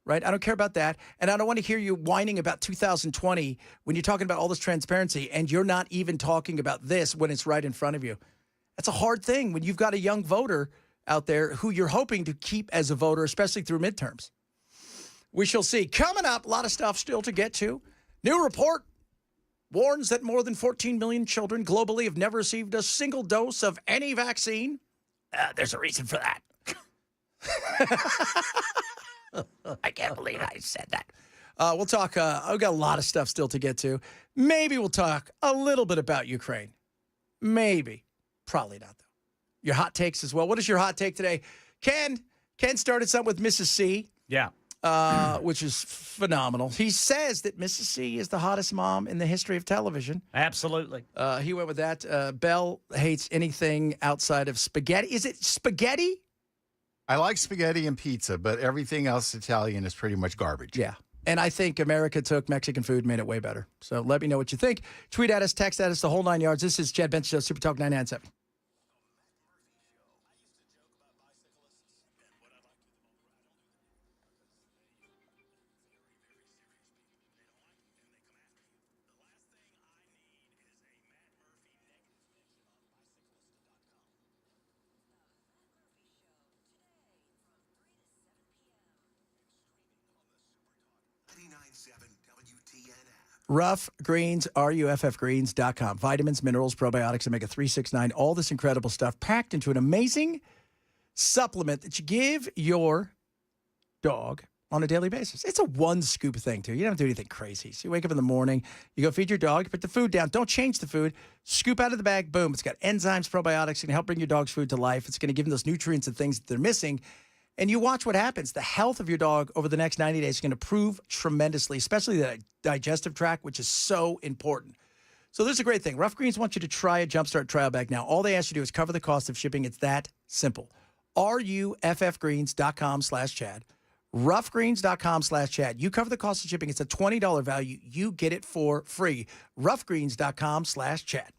Right? I don't care about that. And I don't want to hear you whining about 2020 when you're talking about all this transparency and you're not even talking about this when it's right in front of you. That's a hard thing when you've got a young voter out there who you're hoping to keep as a voter, especially through midterms. We shall see. Coming up, a lot of stuff still to get to. New report warns that more than 14 million children globally have never received a single dose of any vaccine. There's a reason for that. I can't believe I said that. We'll talk. I've got a lot of stuff still to get to. Maybe we'll talk a little bit about Ukraine. Maybe. Probably not, though. Your hot takes as well. What is your hot take today? Ken started something with Mrs. C. Yeah. Which is phenomenal. He says that Mrs. C is the hottest mom in the history of television. Absolutely. He went with that. Belle hates anything outside of spaghetti. Is it spaghetti? I like spaghetti and pizza, but everything else Italian is pretty much garbage. Yeah. And I think America took Mexican food and made it way better. So let me know what you think. Tweet at us, text at us, the whole 9 yards. This is Chad Bench Show, Super Talk 997. Rough Greens, RUFFgreens.com. Vitamins, minerals, probiotics, omega-3, 6, 9, all this incredible stuff packed into an amazing supplement that you give your dog on a daily basis. It's a one-scoop thing, too. You don't have to do anything crazy. So you wake up in the morning, you go feed your dog, you put the food down. Don't change the food. Scoop out of the bag, boom. It's got enzymes, probiotics. It's going to help bring your dog's food to life. It's going to give them those nutrients and things that they're missing. And you watch what happens. The health of your dog over the next 90 days is going to improve tremendously, especially the digestive tract, which is so important. So there's a great thing. Rough Greens wants you to try a Jumpstart trial bag now. All they ask you to do is cover the cost of shipping. It's that Simple. ruffgreens.com/Chad. Ruffgreens.com/Chad. You cover the cost of shipping. It's a $20 value. You get it for free. Ruffgreens.com/Chad.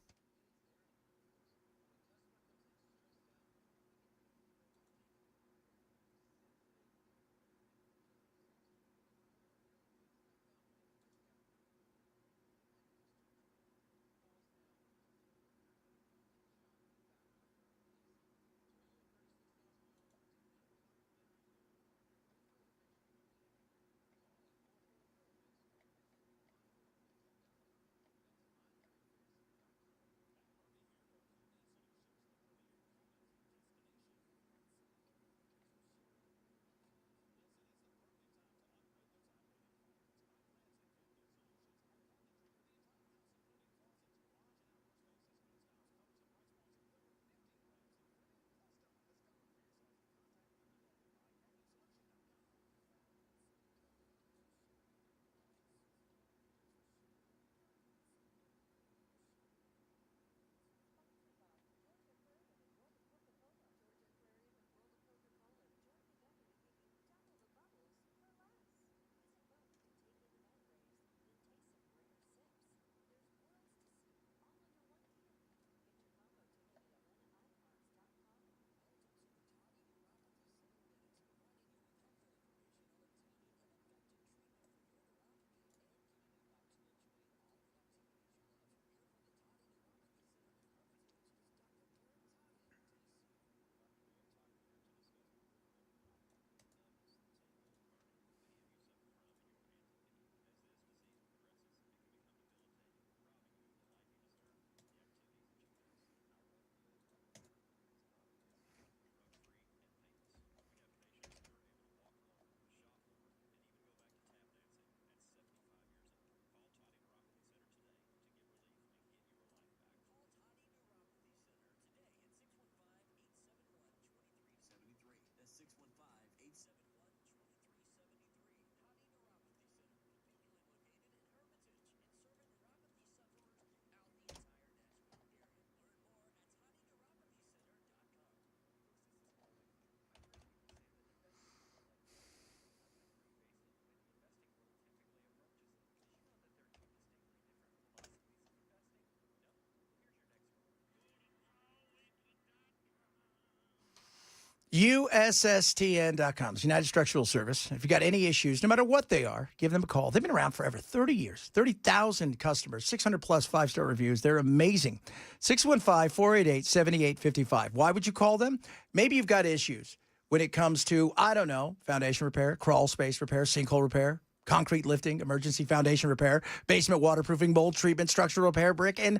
USSTN.com. It's United Structural Service. If you got any issues, no matter what they are, give them a call. They've been around forever, 30 years, 30,000 customers, 600-plus five-star reviews. They're amazing. 615-488-7855. Why would you call them? Maybe you've got issues when it comes to, I don't know, foundation repair, crawl space repair, sinkhole repair, concrete lifting, emergency foundation repair, basement waterproofing, mold treatment, structural repair, brick, and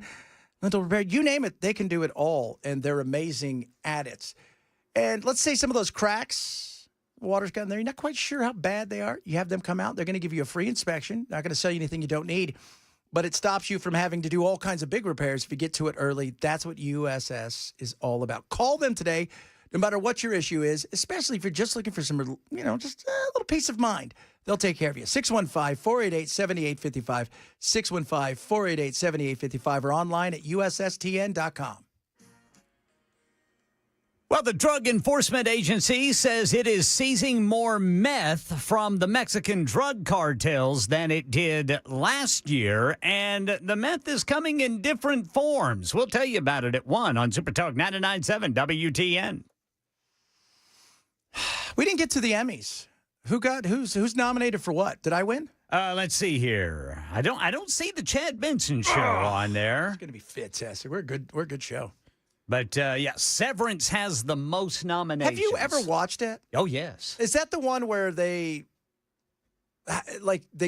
lintel repair. You name it, they can do it all, and they're amazing at it. And let's say some of those cracks, water's gotten there, you're not quite sure how bad they are. You have them come out. They're going to give you a free inspection. Not going to sell you anything you don't need. But it stops you from having to do all kinds of big repairs if you get to it early. That's what USS is all about. Call them today, no matter what your issue is, especially if you're just looking for some, just a little peace of mind. They'll take care of you. 615-488-7855, 615-488-7855, or online at USSTN.com. Well, the Drug Enforcement Agency says it is seizing more meth from the Mexican drug cartels than it did last year, and the meth is coming in different forms. We'll tell you about it at 1 on Super Talk 99.7 WTN. We didn't get to the Emmys. Who's nominated for what? Did I win? Let's see here. I don't see the Chad Benson show on there. It's going to be fantastic. We're a good show. But, Severance has the most nominations. Have you ever watched it? Oh, yes. Is that the one where they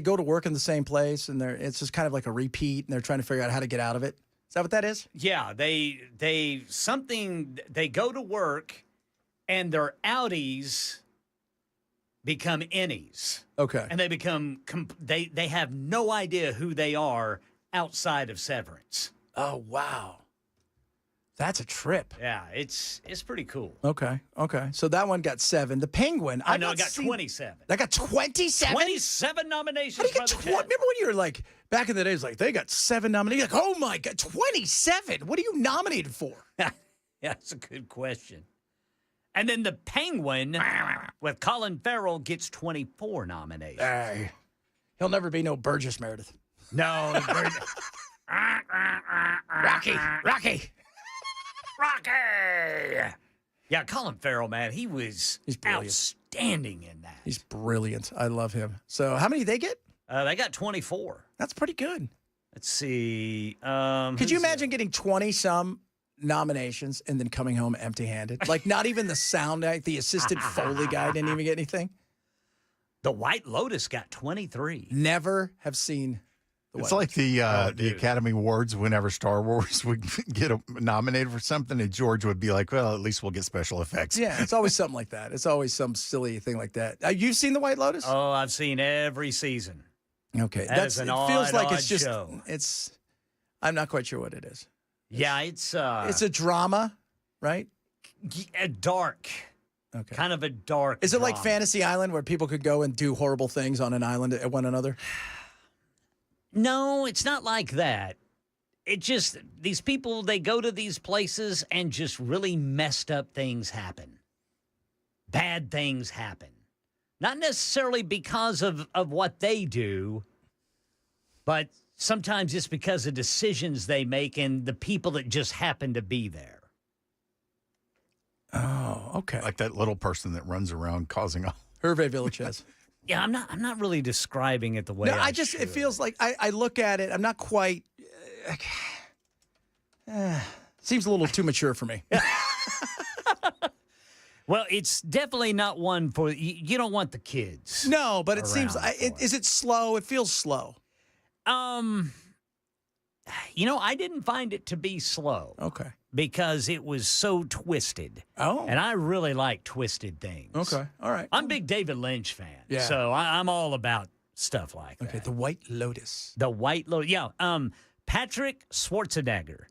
go to work in the same place and it's just kind of like a repeat and they're trying to figure out how to get out of it? Is that what that is? Yeah, they go to work and their outies become innies. Okay. And they become, they have no idea who they are outside of Severance. Oh, wow. That's a trip. Yeah, it's pretty cool. Okay. So that one got 7. The Penguin, I got 27. That got 27? 27 nominations. How do you get remember when you were like, back in the days, like, they got 7 nominations? Like, oh my God, 27? What are you nominated for? Yeah, that's a good question. And then The Penguin with Colin Farrell gets 24 nominations. Hey, he'll never be no Burgess Meredith. No. Rocky. Rocky. Yeah, Colin Farrell, man, he's brilliant. outstanding in that. He's brilliant. I love him. So how many did they get? They got 24. That's pretty good. Let's see. Could you imagine getting 20-some nominations and then coming home empty-handed? Like, not even the sound guy, the assistant Foley guy didn't even get anything? The White Lotus got 23. Never have seen the It's White like the Academy Awards whenever Star Wars would get nominated for something, and George would be like, well, at least we'll get special effects. Yeah, it's always something like that. It's always some silly thing like that. You've seen The White Lotus? Oh, I've seen every season. Okay. That is an feels like odd it's just show. I'm not quite sure what it is. Yeah, it's a drama, right? Dark. Okay. Kind of a dark Is it like drama. Fantasy Island where people could go and do horrible things on an island at one another? No, it's not like that. It just, these people, they go to these places and just really messed up things happen. Bad things happen. Not necessarily because of what they do, but sometimes it's because of decisions they make and the people that just happen to be there. Oh, okay. Like that little person that runs around causing all. Hervé Villachez. Yeah, I'm not really describing it the way No, I it should. feels like I look at it. I'm not quite. Seems a little too mature for me. Well, it's definitely not one for you. Don't want the kids. No, but it seems. around for it. Is it slow? It feels slow. I didn't find it to be slow. Okay. Because it was so twisted. Oh. And I really like twisted things. Okay. All right. I'm a big David Lynch fan. Yeah. So I'm all about stuff like that. Okay. The White Lotus. The White Lotus. Yeah. Patrick Schwarzenegger,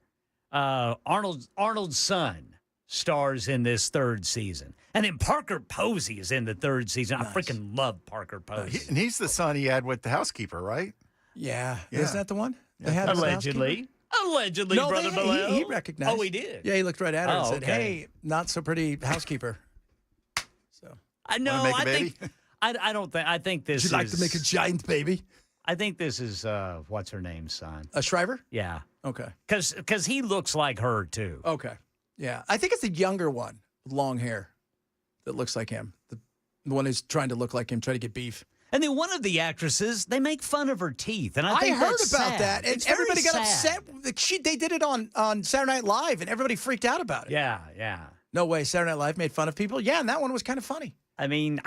Arnold's son, stars in this third season. And then Parker Posey is in the third season. Nice. I freaking love Parker Posey. And he's the son he had with the housekeeper, right? Yeah. Yeah. Isn't that the one? They had as a Allegedly. housekeeper? Allegedly, No, Brother Bilal. he recognized. Oh, he did? Yeah, he looked right at her and Oh, said, okay. "Hey, not so pretty housekeeper." So I know. Wanna make a I baby? think. I don't think. I think this would you is. like to make a giant baby? I think this is what's her name's son. A Shriver? Yeah, Okay. because he looks like her too. Okay. Yeah, I think it's the younger one with long hair that looks like him. The one who's trying to look like him, trying to get beef. And then one of the actresses, they make fun of her teeth, and I think heard that's about sad. that, and It's very everybody got sad. upset. They did it on Saturday Night Live, and everybody freaked out about it. Yeah, yeah. No way, Saturday Night Live made fun of people. Yeah, and that one was kind of funny. I mean,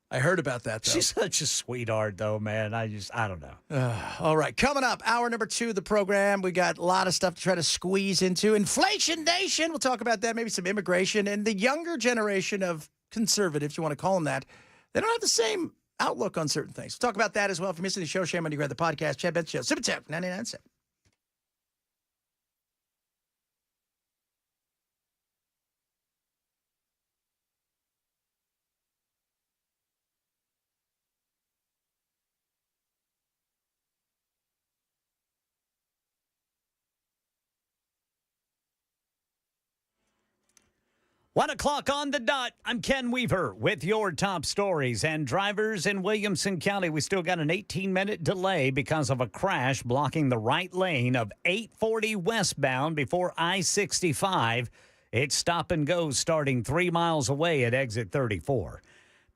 I heard about that, though. she's such a sweetheart, though, man. I don't know. All right, coming up, hour number 2 of the program. We got a lot of stuff to try to squeeze into. Inflation Nation, we'll talk about that, maybe some immigration, and the younger generation of conservatives, you want to call them that, they don't have the same outlook on certain things. We'll talk about that as well. If you're missing the show, shame on you. Grab the podcast. Chad Benson Show. Super Tap, 99 cents. One o'clock on the dot. I'm Ken Weaver with your top stories. And drivers in Williamson County, we still got an 18-minute delay because of a crash blocking the right lane of 840 westbound before I-65. It's stop and go starting 3 miles away at exit 34.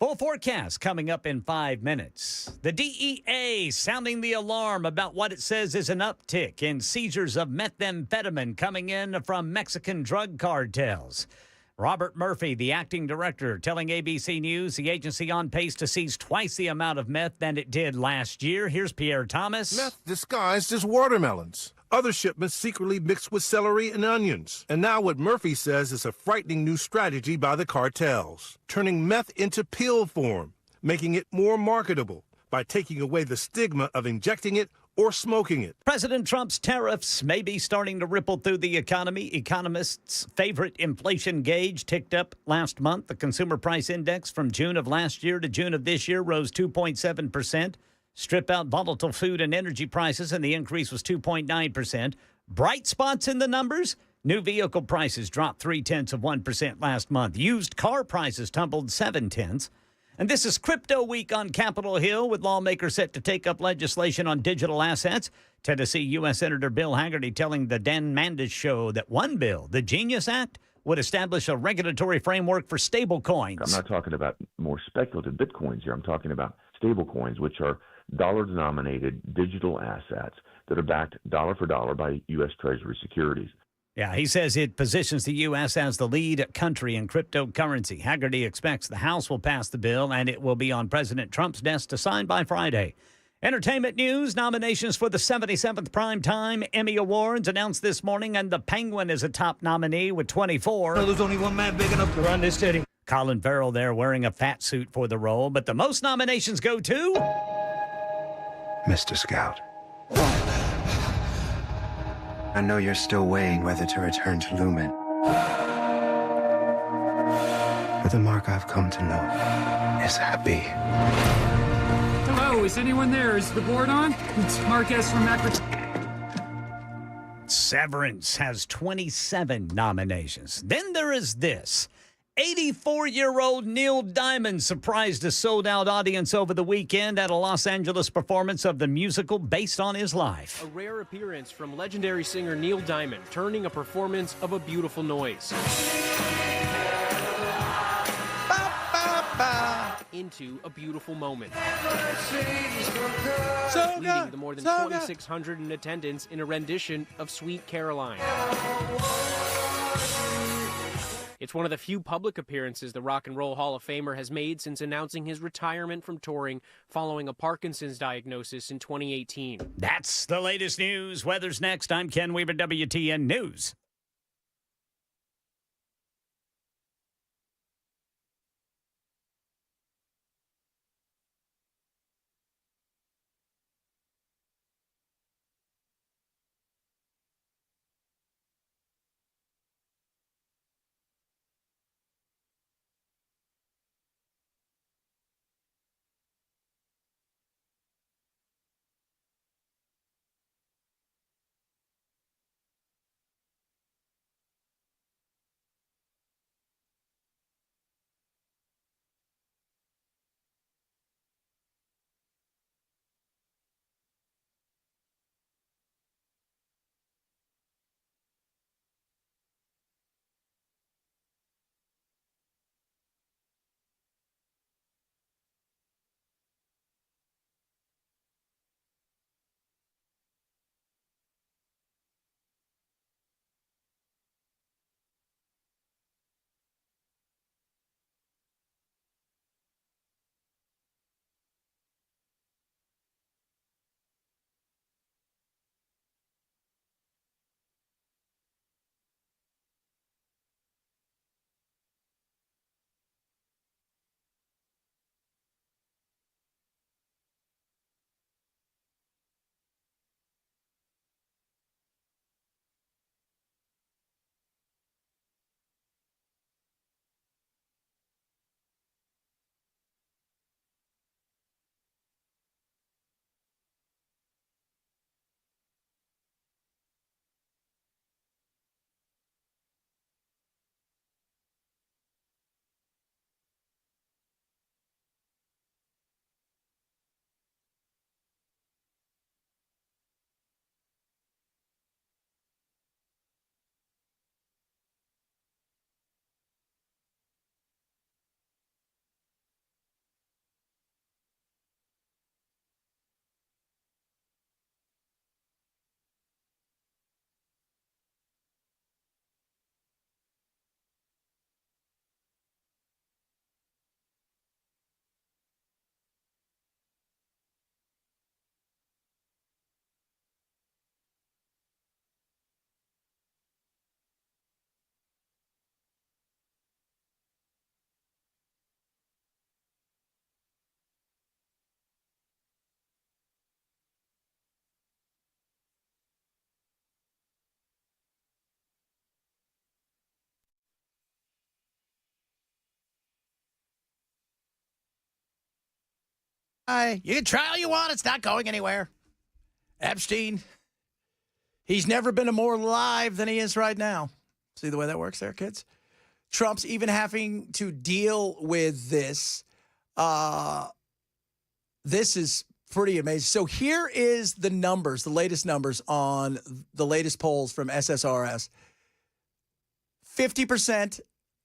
Full forecast coming up in 5 minutes. The DEA sounding the alarm about what it says is an uptick in seizures of methamphetamine coming in from Mexican drug cartels. Robert Murphy, the acting director, telling ABC News the agency on pace to seize twice the amount of meth than it did last year. Here's Pierre Thomas. Meth disguised as watermelons. Other shipments secretly mixed with celery and onions. And now what Murphy says is a frightening new strategy by the cartels, turning meth into pill form, making it more marketable by taking away the stigma of injecting it or smoking it. President Trump's tariffs may be starting to ripple through the economy. Economists' favorite inflation gauge ticked up last month. The consumer price index from June of last year to June of this year rose 2.7%. Strip out volatile food and energy prices, and the increase was 2.9%. Bright spots in the numbers. New vehicle prices dropped 0.3% last month. Used car prices tumbled 0.7. And this is Crypto Week on Capitol Hill, with lawmakers set to take up legislation on digital assets. Tennessee U.S. Senator Bill Hagerty telling the Dan Mandis Show that one bill, the Genius Act, would establish a regulatory framework for stable coins. I'm not talking about more speculative bitcoins here. I'm talking about stable coins, which are dollar-denominated digital assets that are backed dollar for dollar by U.S. Treasury securities. Yeah, he says it positions the U.S. as the lead country in cryptocurrency. Hagerty expects the House will pass the bill, and it will be on President Trump's desk to sign by Friday. Entertainment news, nominations for the 77th Primetime Emmy Awards announced this morning, and The Penguin is a top nominee with 24. There's only one man big enough to run this city. Colin Farrell there wearing a fat suit for the role, but the most nominations go to Mr. Scout. I know you're still weighing whether to return to Lumen. But the mark I've come to know is happy. Hello, is anyone there? Is the board on? It's Marquez from Macro. Severance has 27 nominations. Then there is this. 84-year-old Neil Diamond surprised a sold-out audience over the weekend at a Los Angeles performance of the musical based on his life. A rare appearance from legendary singer Neil Diamond, turning a performance of A Beautiful Noise into a beautiful moment, leading the more than 2,600 in attendance in a rendition of Sweet Caroline. It's one of the few public appearances the Rock and Roll Hall of Famer has made since announcing his retirement from touring following a Parkinson's diagnosis in 2018. That's the latest news. Weather's next. I'm Ken Weaver, WTN News. You can try all you want. It's not going anywhere. Epstein, he's never been more alive than he is right now. See the way that works there, kids? Trump's even having to deal with this. This is pretty amazing. So here is the numbers, the latest numbers on the latest polls from SSRS. 50%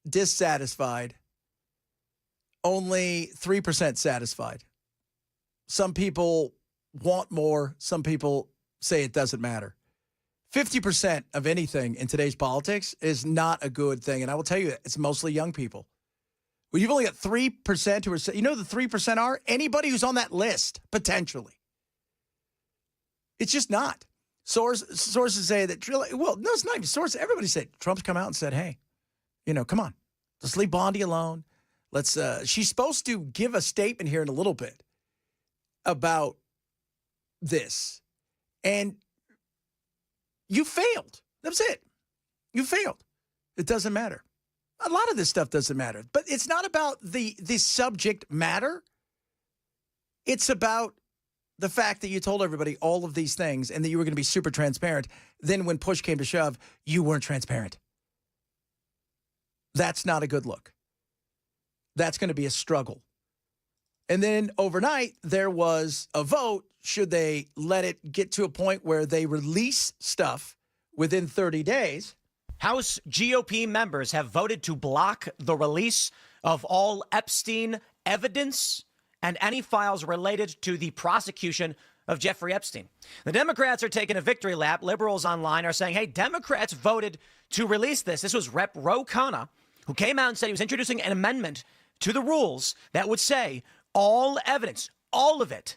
dissatisfied, only 3% satisfied. Some people want more. Some people say it doesn't matter. 50% of anything in today's politics is not a good thing. And I will tell you, it's mostly young people. Well, you've only got 3% who are, you know, the 3% are anybody who's on that list, potentially. It's just not. Sources say that, well, no, it's not even sources. Everybody said, Trump's come out and said, hey, you know, come on, let's leave Bondi alone. Let's, she's supposed to give a statement here in a little bit about this. And you failed. That's it. You failed. It doesn't matter. A lot of this stuff doesn't matter. But it's not about the subject matter. It's about the fact that you told everybody all of these things and that you were going to be super transparent. Then when push came to shove, you weren't transparent. That's not a good look. That's going to be a struggle. And then overnight, there was a vote. Should they let it get to a point where they release stuff within 30 days? House GOP members have voted to block the release of all Epstein evidence and any files related to the prosecution of Jeffrey Epstein. The Democrats are taking a victory lap. Liberals online are saying, hey, Democrats voted to release this. This was Rep. Ro Khanna, who came out and said he was introducing an amendment to the rules that would say all evidence, all of it,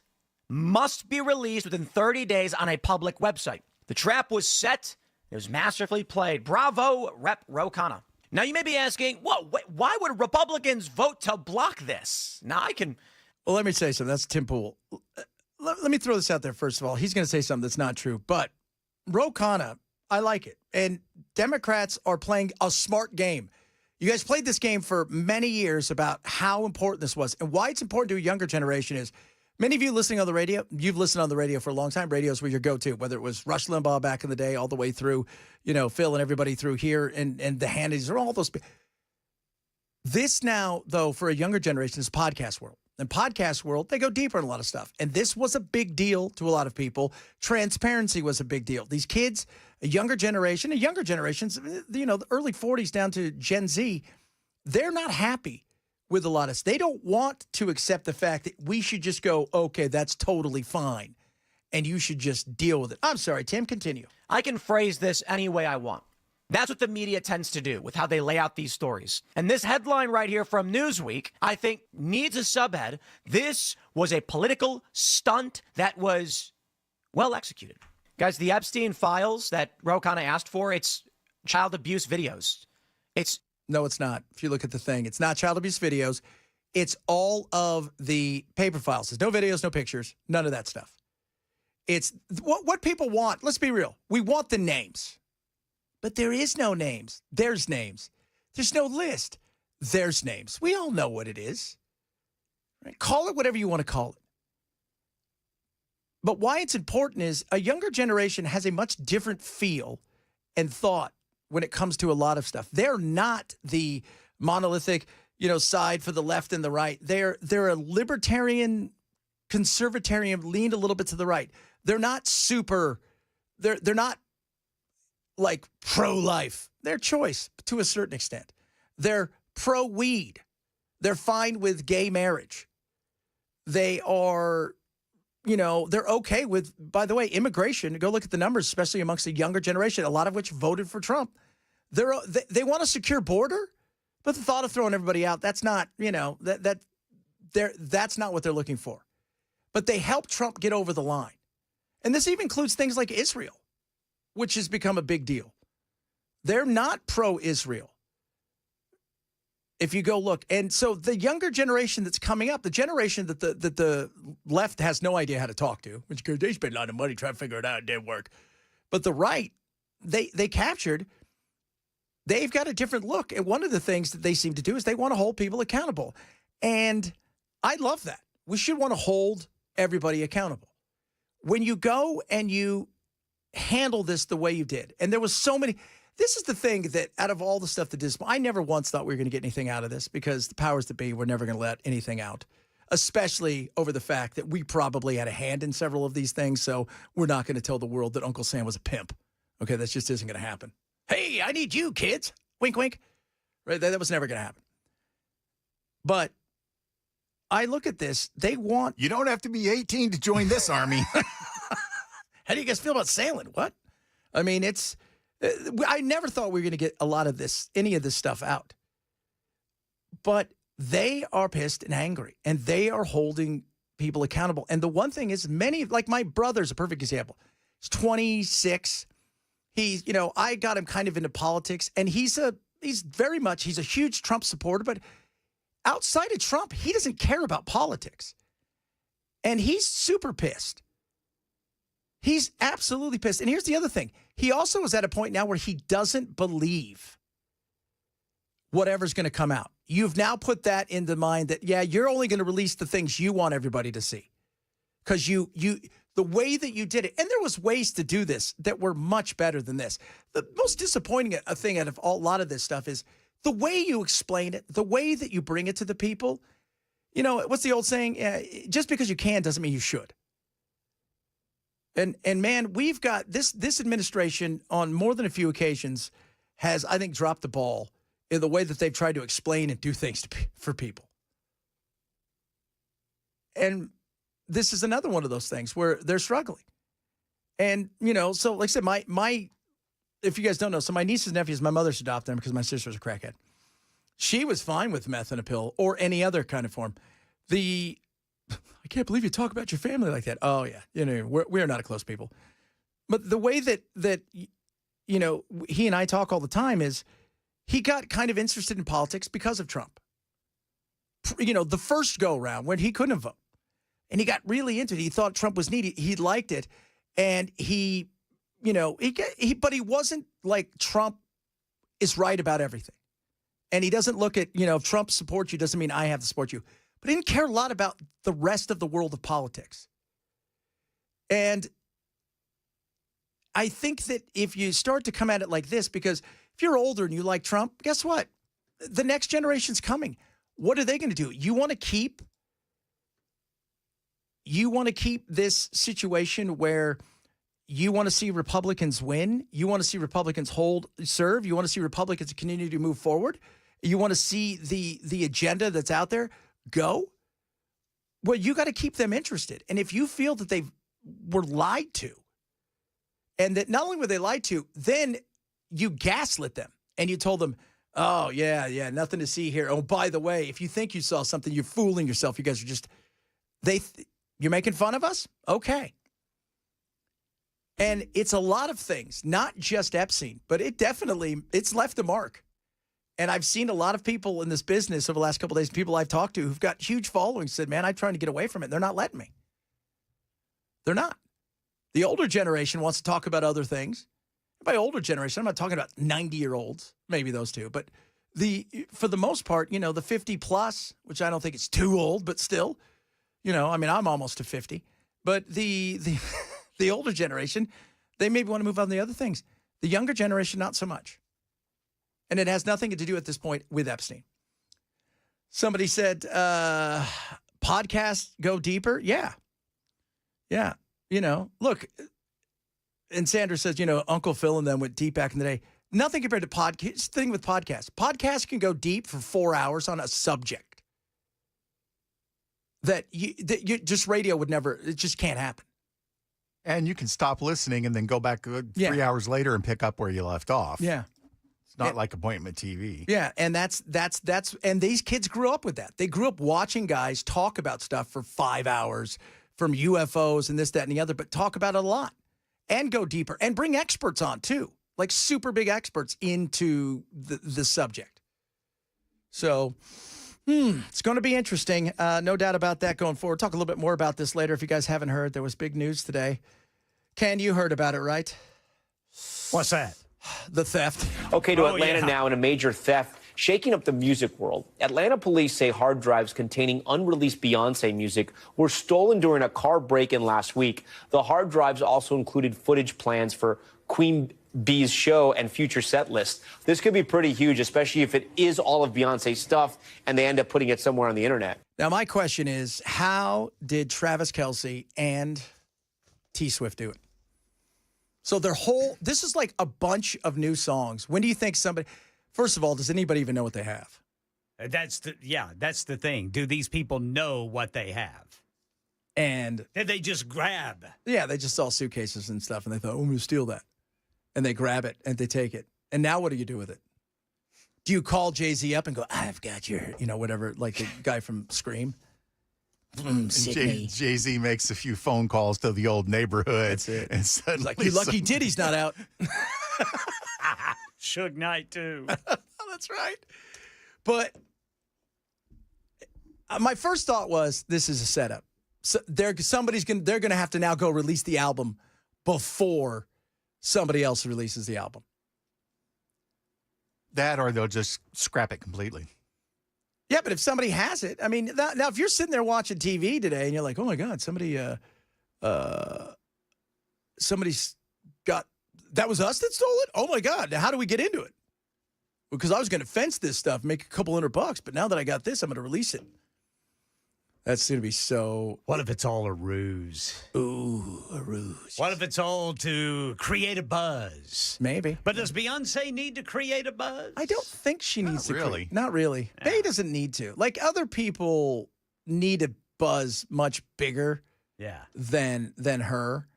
must be released within 30 days on a public website. The trap was set. It was masterfully played. Bravo, Rep. Ro Khanna. Now, you may be asking, why would Republicans vote to block this? Now, I can... Well, let me say something. That's Tim Pool. Let me throw this out there, first of all. He's going to say something that's not true. But Ro Khanna, I like it. And Democrats are playing a smart game. You guys played this game for many years about how important this was. And why it's important to a younger generation is many of you listening on the radio, you've listened on the radio for a long time. Radios were your go-to, whether it was Rush Limbaugh back in the day, all the way through, you know, Phil and everybody through here and the Hannitys or all those. This now, though, for a younger generation is podcast world. In podcast world, they go deeper in a lot of stuff. And this was a big deal to a lot of people. Transparency was a big deal. These kids, a younger generations, you know, the early 40s down to Gen Z, they're not happy with a lot of stuff. They don't want to accept the fact that we should just go, okay, that's totally fine. And you should just deal with it. I'm sorry, Tim, continue. I can phrase this any way I want. That's what the media tends to do with how they lay out these stories. And this headline right here from Newsweek, I think, needs a subhead. This was a political stunt that was well executed. Guys, the Epstein files that Ro Khanna asked for, it's child abuse videos. No, it's not. If you look at the thing, it's not child abuse videos. It's all of the paper files. There's no videos, no pictures, none of that stuff. It's what people want. Let's be real. We want the names. But there is no names. There's names. There's no list. There's names. We all know what it is. Right? Call it whatever you want to call it. But why it's important is a younger generation has a much different feel and thought when it comes to a lot of stuff. They're not the monolithic, you know, side for the left and the right. They're a libertarian, conservatarian, leaned a little bit to the right. They're not super. They're not like pro-life. Their choice to a certain extent. They're pro-weed. They're fine with gay marriage. They are, you know, they're okay with, by the way, immigration. Go look at the numbers, especially amongst the younger generation, a lot of which voted for Trump. They want a secure border, but the thought of throwing everybody out, that's not, you know, that's not what they're looking for. But they helped Trump get over the line. And this even includes things like Israel, which has become a big deal. They're not pro-Israel. If you go look. And so the younger generation that's coming up, the generation that the left has no idea how to talk to, which they spend a lot of money trying to figure it out, it didn't work. But the right, they captured, they've got a different look. And one of the things that they seem to do is they want to hold people accountable. And I love that. We should want to hold everybody accountable. When you go and you handle this the way you did, and there was so many, This is the thing that out of all the stuff that this, I never once thought we were going to get anything out of this because the powers that be were never going to let anything out, especially over the fact that we probably had a hand in several of these things. So we're not going to tell the world that Uncle Sam was a pimp. Okay, that just isn't going to happen. Hey, I need you, kids. Wink, wink. Right? That was never going to happen. But I look at this. They want. You don't have to be 18 to join this army. How do you guys feel about sailing? What? I mean, it's. I never thought we were going to get a lot of this, any of this stuff out. But they are pissed and angry, and they are holding people accountable. And the one thing is, many, like my brother's a perfect example. He's 26. He's, I got him kind of into politics, and he's a huge Trump supporter, but outside of Trump, he doesn't care about politics. And he's super pissed. He's absolutely pissed. And here's the other thing. He also is at a point now where he doesn't believe whatever's going to come out. You've now put that in the mind that, yeah, you're only going to release the things you want everybody to see. Because the way that you did it, and there was ways to do this that were much better than this. The most disappointing thing out of a lot of this stuff is the way you explain it, the way that you bring it to the people. What's the old saying? Just because you can doesn't mean you should. And man, we've got this administration on more than a few occasions has, I think, dropped the ball in the way that they've tried to explain and do things for people. And this is another one of those things where they're struggling. And, so like I said, my if you guys don't know, so my nieces and nephews, my mother's adopted them because my sister's a crackhead. She was fine with meth in a pill or any other kind of form. I can't believe you talk about your family like that. Oh, yeah. We're not a close people. But the way that he and I talk all the time is he got kind of interested in politics because of Trump. The first go round when he couldn't vote. And he got really into it. He thought Trump was neat. He liked it. And but he wasn't like Trump is right about everything. And he doesn't look at, if Trump supports you doesn't mean I have to support you. But he didn't care a lot about the rest of the world of politics. And I think that if you start to come at it like this, because if you're older and you like Trump, guess what? The next generation's coming. What are they going to do? You want to keep this situation where you want to see Republicans win? You want to see Republicans serve? You want to see Republicans continue to move forward? You want to see the agenda that's out there go? Well, you got to keep them interested. And if you feel that they were lied to, and that not only were they lied to, then you gaslit them and you told them, oh, yeah, nothing to see here. Oh, by the way, if you think you saw something, you're fooling yourself. You guys are just, you're making fun of us? Okay. And it's a lot of things, not just Epstein, but it's left a mark. And I've seen a lot of people in this business over the last couple of days, people I've talked to who've got huge followings said, man, I'm trying to get away from it. They're not letting me. They're not. The older generation wants to talk about other things. By older generation, I'm not talking about 90-year-olds, maybe those two, but for the most part, the 50 plus, which I don't think it's too old, but still, I'm almost to 50, but the older generation, they maybe want to move on to the other things. The younger generation, not so much. And it has nothing to do at this point with Epstein. Somebody said, podcasts go deeper. Yeah. Look, and Sandra says, Uncle Phil and them went deep back in the day. Nothing compared to podcasts. Thing with podcasts. Podcasts can go deep for 4 hours on a subject that just radio would never, it just can't happen. And you can stop listening and then go back 3 hours later and pick up where you left off. Yeah. It's not like appointment TV. Yeah, and that's and these kids grew up with that. They grew up watching guys talk about stuff for 5 hours from UFOs and this, that, and the other, but talk about it a lot and go deeper and bring experts on too, like super big experts into the subject. So it's going to be interesting. No doubt about that going forward. Talk a little bit more about this later. If you guys haven't heard, there was big news today. Ken, you heard about it, right? What's that? The theft. Okay, to Atlanta now in a major theft shaking up the music world. Atlanta police say hard drives containing unreleased Beyonce music were stolen during a car break-in last week. The hard drives also included footage plans for Queen Bee's show and future set list. This could be pretty huge, especially if it is all of Beyonce's stuff and they end up putting it somewhere on the internet. Now, my question is, how did Travis Kelce and T-Swift do it? So this is like a bunch of new songs. When do you think first of all, does anybody even know what they have? That's the thing. Do these people know what they have? And did they just grab? Yeah, they just saw suitcases and stuff, and they thought, I'm going to steal that. And they grab it, and they take it. And now what do you do with it? Do you call Jay-Z up and go, I've got your, whatever, like the guy from Scream? Jay-Z makes a few phone calls to the old neighborhood. That's it. And suddenly like, you lucky Diddy's not out. Suge Knight, too. That's right. But my first thought was, this is a setup. So they're going to have to now go release the album before somebody else releases the album. That or they'll just scrap it completely. Yeah, but if somebody has it, I mean, now if you're sitting there watching TV today and you're like, oh my God, somebody's got, that was us that stole it? Oh my God, now how do we get into it? Because I was going to fence this stuff, make a couple $100, but now that I got this, I'm going to release it. That's going to be so... What if it's all a ruse? Ooh, a ruse. What if it's all to create a buzz? Maybe. But does Beyonce need to create a buzz? I don't think she needs to. Really. Not really. Yeah. Bey doesn't need to. Like, other people need a buzz much bigger than her.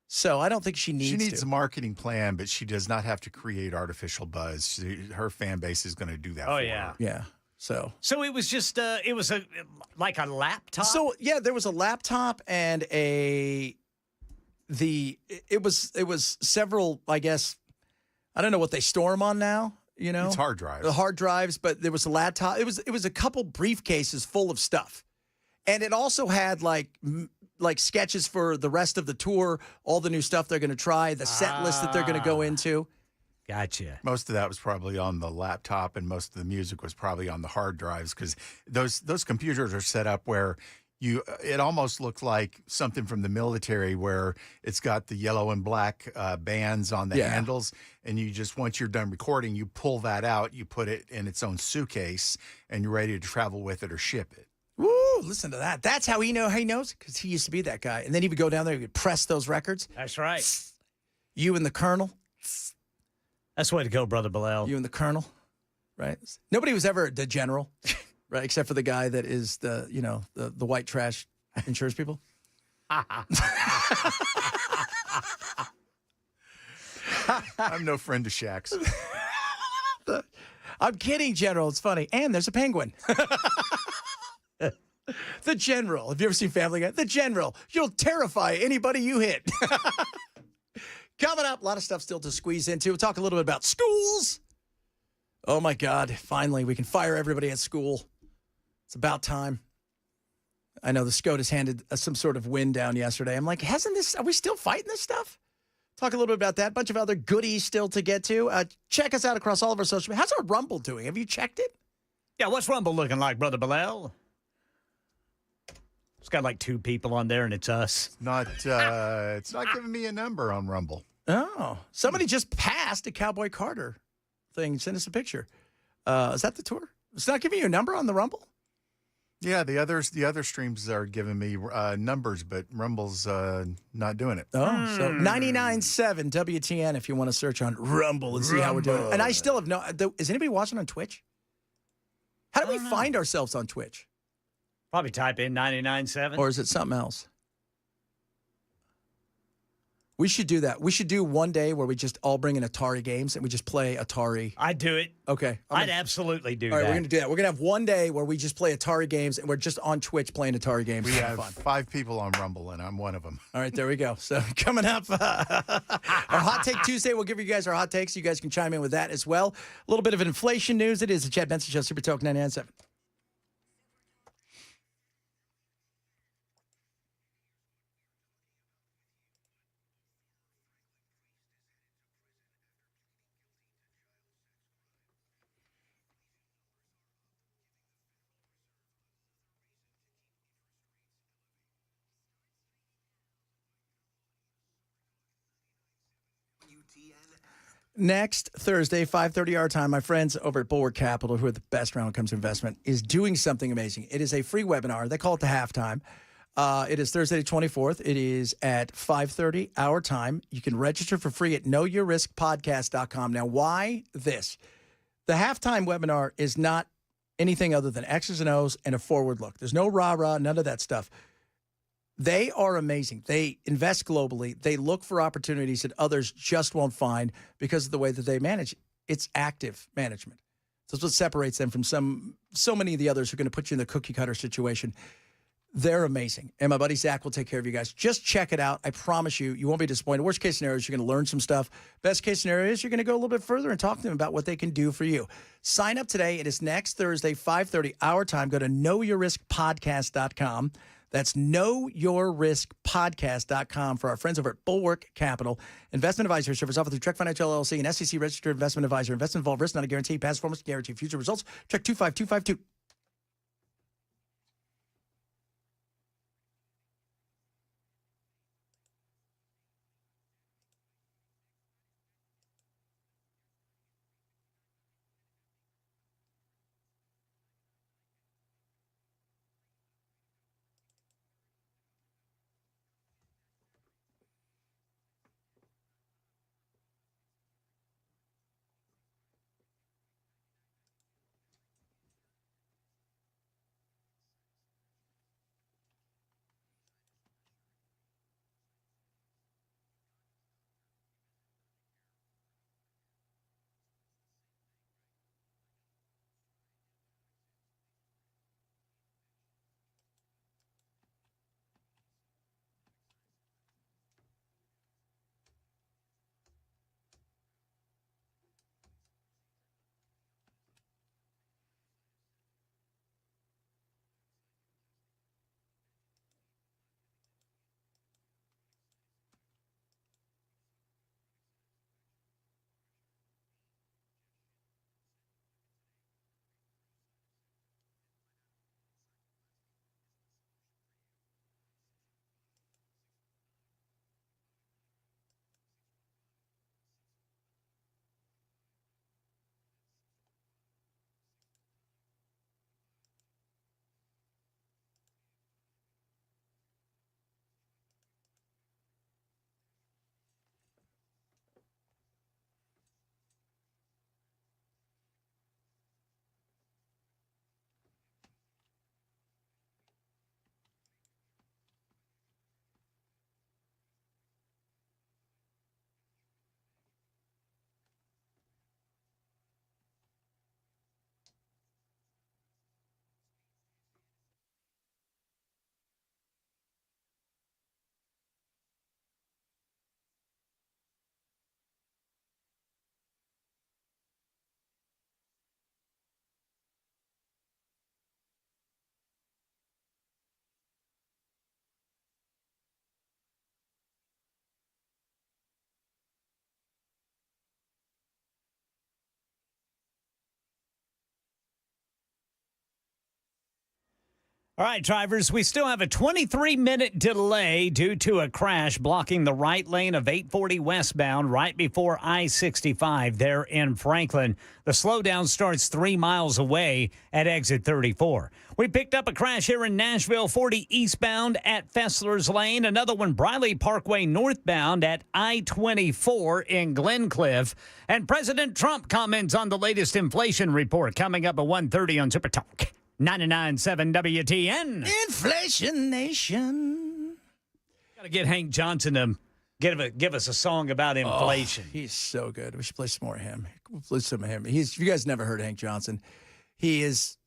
So I don't think she needs to. She needs a marketing plan, but she does not have to create artificial buzz. Her fan base is going to do that for her. Yeah. So it was just like a laptop. So yeah, there was a laptop and it was several. I guess I don't know what they store them on now. It's hard drives. The hard drives, but there was a laptop. It was a couple briefcases full of stuff, and it also had like sketches for the rest of the tour, all the new stuff they're going to try, the set list that they're going to go into. Gotcha. Most of that was probably on the laptop, and most of the music was probably on the hard drives because those computers are set up where it almost looked like something from the military where it's got the yellow and black bands on the handles, and you just, once you're done recording, you pull that out, you put it in its own suitcase, and you're ready to travel with it or ship it. Woo, listen to that. That's how he knows, because he used to be that guy. And then he would go down there, he would press those records. That's right. You and the Colonel. That's the way to go, Brother Bilal. You and the Colonel, right? Nobody was ever the General, right? Except for the guy that is the white trash insurance people. I'm no friend to Shaq's. I'm kidding, General. It's funny. And there's a penguin. The General. Have you ever seen Family Guy? The General. You'll terrify anybody you hit. Coming up, a lot of stuff still to squeeze into. We'll talk a little bit about schools. Oh, my God. Finally, we can fire everybody at school. It's about time. I know the SCOTUS handed some sort of win down yesterday. I'm like, are we still fighting this stuff? Talk a little bit about that. A bunch of other goodies still to get to. Check us out across all of our social media. How's our Rumble doing? Have you checked it? Yeah, what's Rumble looking like, Brother Bilal? It's got like 2 people on there, and it's us. It's not giving me a number on Rumble. Oh, somebody just passed a Cowboy Carter thing. Send us a picture. Is that the tour? It's not giving you a number on the Rumble? Yeah, the other streams are giving me numbers, but Rumble's not doing it. Oh, so 99.7 WTN if you want to search on Rumble and see how we're doing. And I still have is anybody watching on Twitch? How do we find ourselves on Twitch? Probably type in 99.7. Or is it something else? We should do that. We should do one day where we just all bring in Atari games and we just play Atari. I'd do it. Okay. I'd absolutely do that. All right, we're going to do that. We're going to have one day where we just play Atari games and we're just on Twitch playing Atari games. We have 5 people on Rumble, and I'm one of them. All right, there we go. So coming up, our Hot Take Tuesday, we'll give you guys our hot takes. You guys can chime in with that as well. A little bit of inflation news. It is the Chad Benson Show, Super Talk 99.7. Next Thursday, 5:30 our time, my friends over at Bulwark Capital, who are the best around when it comes to investment, is doing something amazing. It is a free webinar. They call it the halftime. It is Thursday the 24th. It is at 5:30 our time. You can register for free at knowyourriskpodcast.com. Now, why this? The halftime webinar is not anything other than X's and O's and a forward look. There's no rah-rah, none of that stuff. They are amazing. They invest globally. They look for opportunities that others just won't find because of the way that they manage. It's active management. So that's what separates them from so many of the others who are going to put you in the cookie cutter situation. They're amazing. And my buddy Zach will take care of you guys. Just check it out. I promise you, you won't be disappointed. Worst case scenario is you're going to learn some stuff. Best case scenario is you're going to go a little bit further and talk to them about what they can do for you. Sign up today. It is next Thursday, 5:30 our time. Go to knowyourriskpodcast.com. That's knowyourriskpodcast.com for our friends over at Bulwark Capital. Investment advisory service offered through Trek Financial LLC, an SEC registered investment advisor. Investment involved risk, not a guarantee. Past performance guarantee future results. Trek 25252. All right, drivers, we still have a 23-minute delay due to a crash blocking the right lane of 840 westbound right before I-65 there in Franklin. The slowdown starts 3 miles away at exit 34. We picked up a crash here in Nashville, 40 eastbound at Fessler's Lane. Another one, Briley Parkway northbound at I-24 in Glencliff. And President Trump comments on the latest inflation report coming up at 1:30 on Super Talk 99.7 WTN. Inflation Nation. Got to get Hank Johnson to give us a song about inflation. Oh, he's so good. We should play some more of him. We'll play some of him. If you guys never heard Hank Johnson, he is,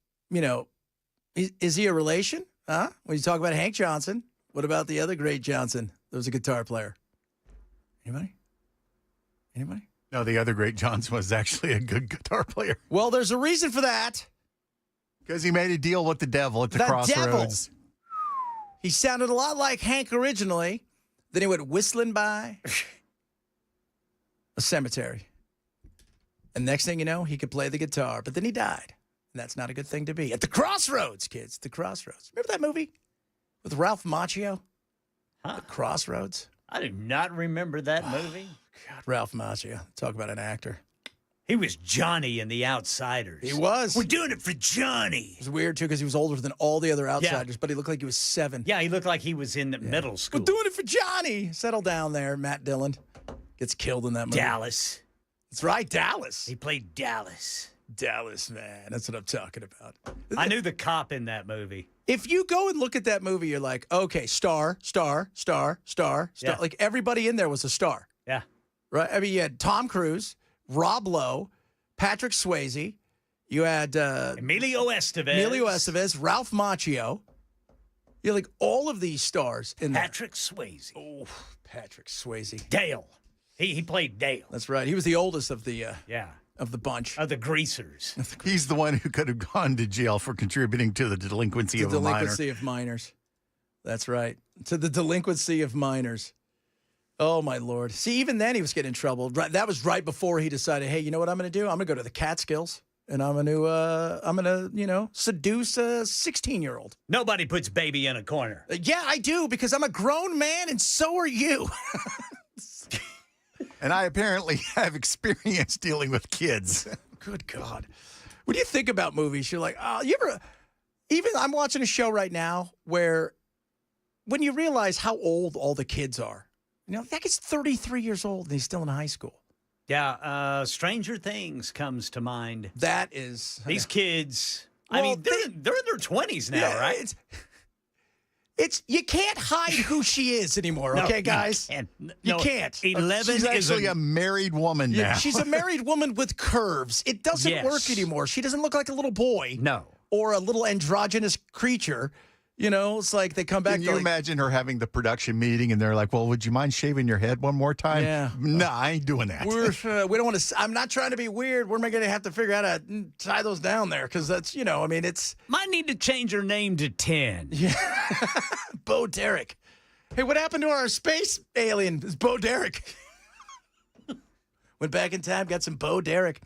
is he a relation? Huh? When you talk about Hank Johnson, what about the other great Johnson? That was a guitar player. Anybody? No, the other great Johnson was actually a good guitar player. Well, there's a reason for that. Because he made a deal with the devil at the crossroads. Devil. He sounded a lot like Hank originally. Then he went whistling by a cemetery. And next thing you know, he could play the guitar. But then he died. And that's not a good thing to be. At the crossroads, kids. The crossroads. Remember that movie with Ralph Macchio? The Crossroads. I do not remember that movie. God, Ralph Macchio. Talk about an actor. He was Johnny in The Outsiders. He was. We're doing it for Johnny. It was weird, too, because he was older than all the other Outsiders, but he looked like he was 7. Yeah, he looked like he was in middle school. We're doing it for Johnny. Settle down there, Matt Dillon. Gets killed in that movie. Dallas. That's right, Dallas. He played Dallas. Dallas, man. That's what I'm talking about. I knew the cop in that movie. If you go and look at that movie, you're like, okay, star. Yeah. Like, everybody in there was a star. Yeah. Right? I mean, you had Tom Cruise, Rob Lowe, Patrick Swayze. You had Emilio Estevez. Ralph Macchio. You're like all of these stars in there. Patrick Swayze. Oh, Patrick Swayze. Dale. He played Dale. That's right. He was the oldest of the yeah. of the bunch. Of the greasers. He's the one who could have gone to jail for contributing to the delinquency of a minor. Delinquency of minors. That's right. To the delinquency of minors. Oh, my Lord. See, even then he was getting in trouble. Right, that was right before he decided, hey, you know what I'm going to do? I'm going to go to the Catskills, and I'm going to, seduce a 16-year-old. Nobody puts baby in a corner. Yeah, I do, because I'm a grown man, and so are you. And I apparently have experience dealing with kids. Good God. When you think about movies, you're like, oh, even I'm watching a show right now where when you realize how old all the kids are, that kid's 33 years old and he's still in high school. Yeah, Stranger Things comes to mind. That is... These kids, Well, I mean, they're in their 20s now, right? It's you can't hide who she is anymore, okay, guys? You can't. 11 She's is actually a married woman now. She's a married woman with curves. It doesn't work anymore. She doesn't look like a little boy. No. Or a little androgynous creature. It's like they come back. Can you imagine her having the production meeting and they're like, well, would you mind shaving your head one more time? Yeah. No, I ain't doing that. We don't want to. I'm not trying to be weird. We're going to have to figure out how to tie those down there because that's, it's. Might need to change her name to 10. Yeah. Bo Derek. Hey, what happened to our space alien? It's Bo Derek. Went back in time, got some Bo Derek.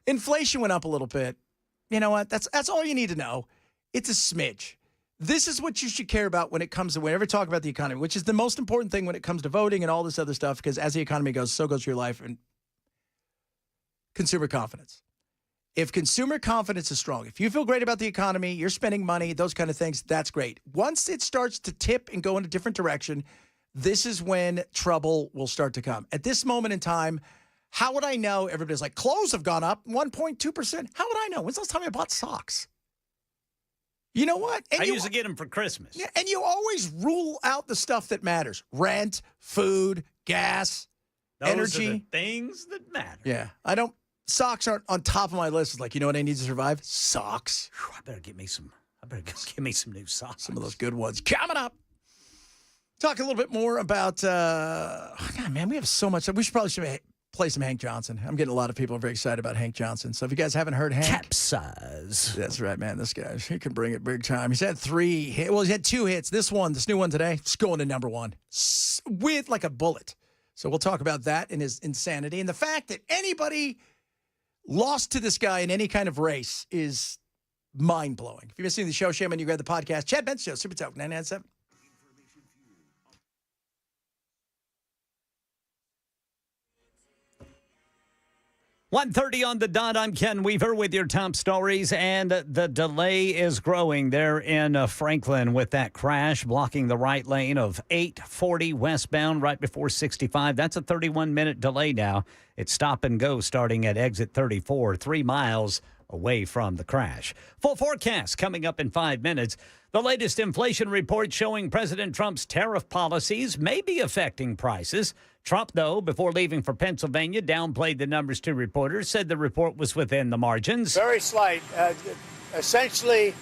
Inflation went up a little bit. You know what? That's all you need to know. It's a smidge. This is what you should care about when it comes to whenever you talk about the economy, which is the most important thing when it comes to voting and all this other stuff, because as the economy goes, so goes your life and consumer confidence. If consumer confidence is strong, if you feel great about the economy, you're spending money, those kind of things, that's great. Once it starts to tip and go in a different direction, this is when trouble will start to come. At this moment in time, how would I know? Everybody's like, clothes have gone up 1.2%. How would I know? When's the last time I bought socks? You know what? And I usually get them for Christmas. Yeah, and you always rule out the stuff that matters. Rent, food, gas, energy. Those are the things that matter. Yeah. Socks aren't on top of my list. It's like, you know what I need to survive? Socks. I better get me some new socks. Some of those good ones. Coming up. Talk a little bit more about, God, man, we have so much. We should play some Hank Johnson. I'm getting a lot of people very excited about Hank Johnson. So if you guys haven't heard Hank. Capsize. That's right, man. This guy, he can bring it big time. He's had 3 hits. Well, he's had 2 hits. This new one today, it's going to number 1 with like a bullet. So we'll talk about that and his insanity. And the fact that anybody lost to this guy in any kind of race is mind-blowing. If you're missing the show, shame on you. Grab the podcast. Chad Benz Show, Super Talk 997. 1:30 on the dot. I'm Ken Weaver with your top stories, and the delay is growing there in Franklin with that crash blocking the right lane of 840 westbound right before 65. That's a 31-minute delay now. It's stop and go starting at exit 34, 3 miles away from the crash. Full forecast coming up in 5 minutes. The latest inflation report showing President Trump's tariff policies may be affecting prices. Trump, though, before leaving for Pennsylvania, downplayed the numbers to reporters, said the report was within the margins. Very slight. Essentially,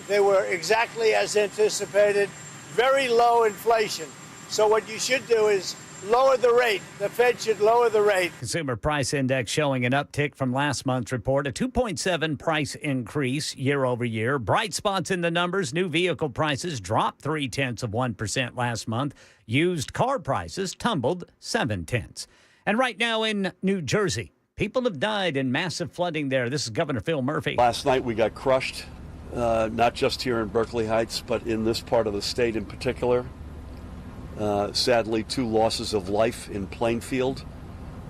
they were exactly as anticipated. Very low inflation. So what you should do is lower the rate. The Fed should lower the rate. Consumer Price Index showing an uptick from last month's report, a 2.7 price increase year over year. Bright spots in the numbers. New vehicle prices dropped 0.3% last month. Used car prices tumbled 0.7. And right now in New Jersey, people have died in massive flooding there. This is Governor Phil Murphy. Last night we got crushed, not just here in Berkeley Heights, but in this part of the state in particular. Sadly, 2 losses of life in Plainfield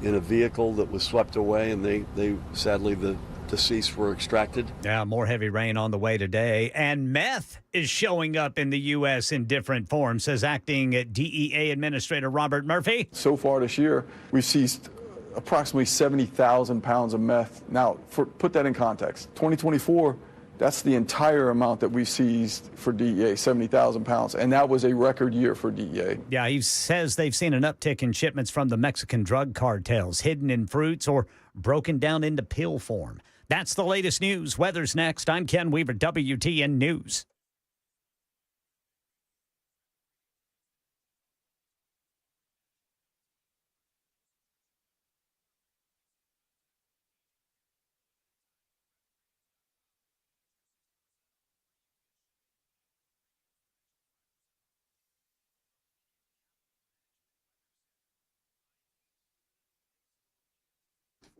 in a vehicle that was swept away, and they sadly, the deceased were extracted. Yeah, more heavy rain on the way today. And meth is showing up in the U.S. in different forms, says acting DEA Administrator Robert Murphy. So far this year, we've seized approximately 70,000 pounds of meth. Now, put that in context. 2024, that's the entire amount that we seized for DEA, 70,000 pounds. And that was a record year for DEA. Yeah, he says they've seen an uptick in shipments from the Mexican drug cartels, hidden in fruits or broken down into pill form. That's the latest news. Weather's next. I'm Ken Weaver, WTN News.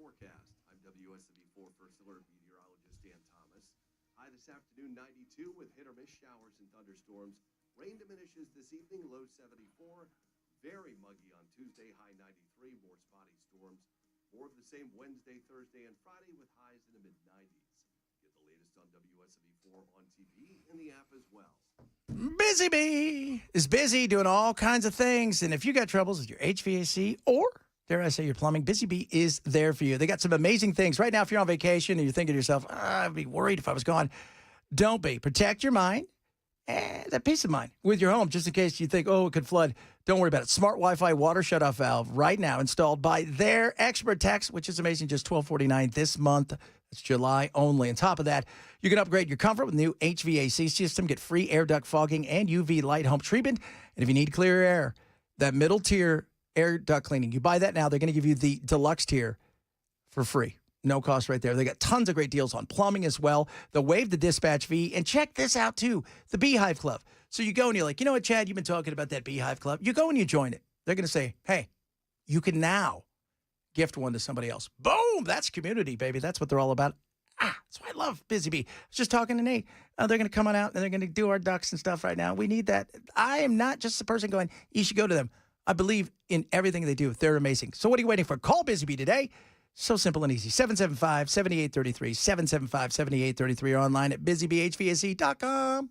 Forecast. I'm WSW4 First Alert meteorologist Dan Thomas. High this afternoon, 92 with hit or miss showers and thunderstorms. Rain diminishes this evening, low 74. Very muggy on Tuesday, high 93. More spotty storms. More of the same Wednesday, Thursday, and Friday with highs in the mid-90s. Get the latest on WSW4 on TV and the app as well. Busy Bee is busy doing all kinds of things. And if you got troubles with your HVAC or, dare I say, your plumbing, Busy Bee is there for you. They got some amazing things. Right now, if you're on vacation and you're thinking to yourself, I'd be worried if I was gone. Don't be. Protect your mind and that peace of mind with your home, just in case you think, oh, it could flood. Don't worry about it. Smart Wi-Fi water shutoff valve right now installed by their expert techs, which is amazing, just $12.49 this month. It's July only. On top of that, you can upgrade your comfort with new HVAC system, get free air duct fogging and UV light home treatment. And if you need clear air, that middle tier air duct cleaning, you buy that now, they're going to give you the deluxe tier for free. No cost right there. They got tons of great deals on plumbing as well. They'll waive the dispatch fee. And check this out, too, the Beehive Club. So you go and you're like, you know what, Chad, you've been talking about that Beehive Club. You go and you join it. They're going to say, hey, you can now gift one to somebody else. Boom! That's community, baby. That's what they're all about. That's why I love Busy Bee. I was just talking to Nate. They're going to come on out and they're going to do our ducks and stuff right now. We need that. I am not just the person going, you should go to them. I believe in everything they do. They're amazing. So what are you waiting for? Call Busy Bee today. So simple and easy. 775-7833, 775-7833, or online at busybhvac.com.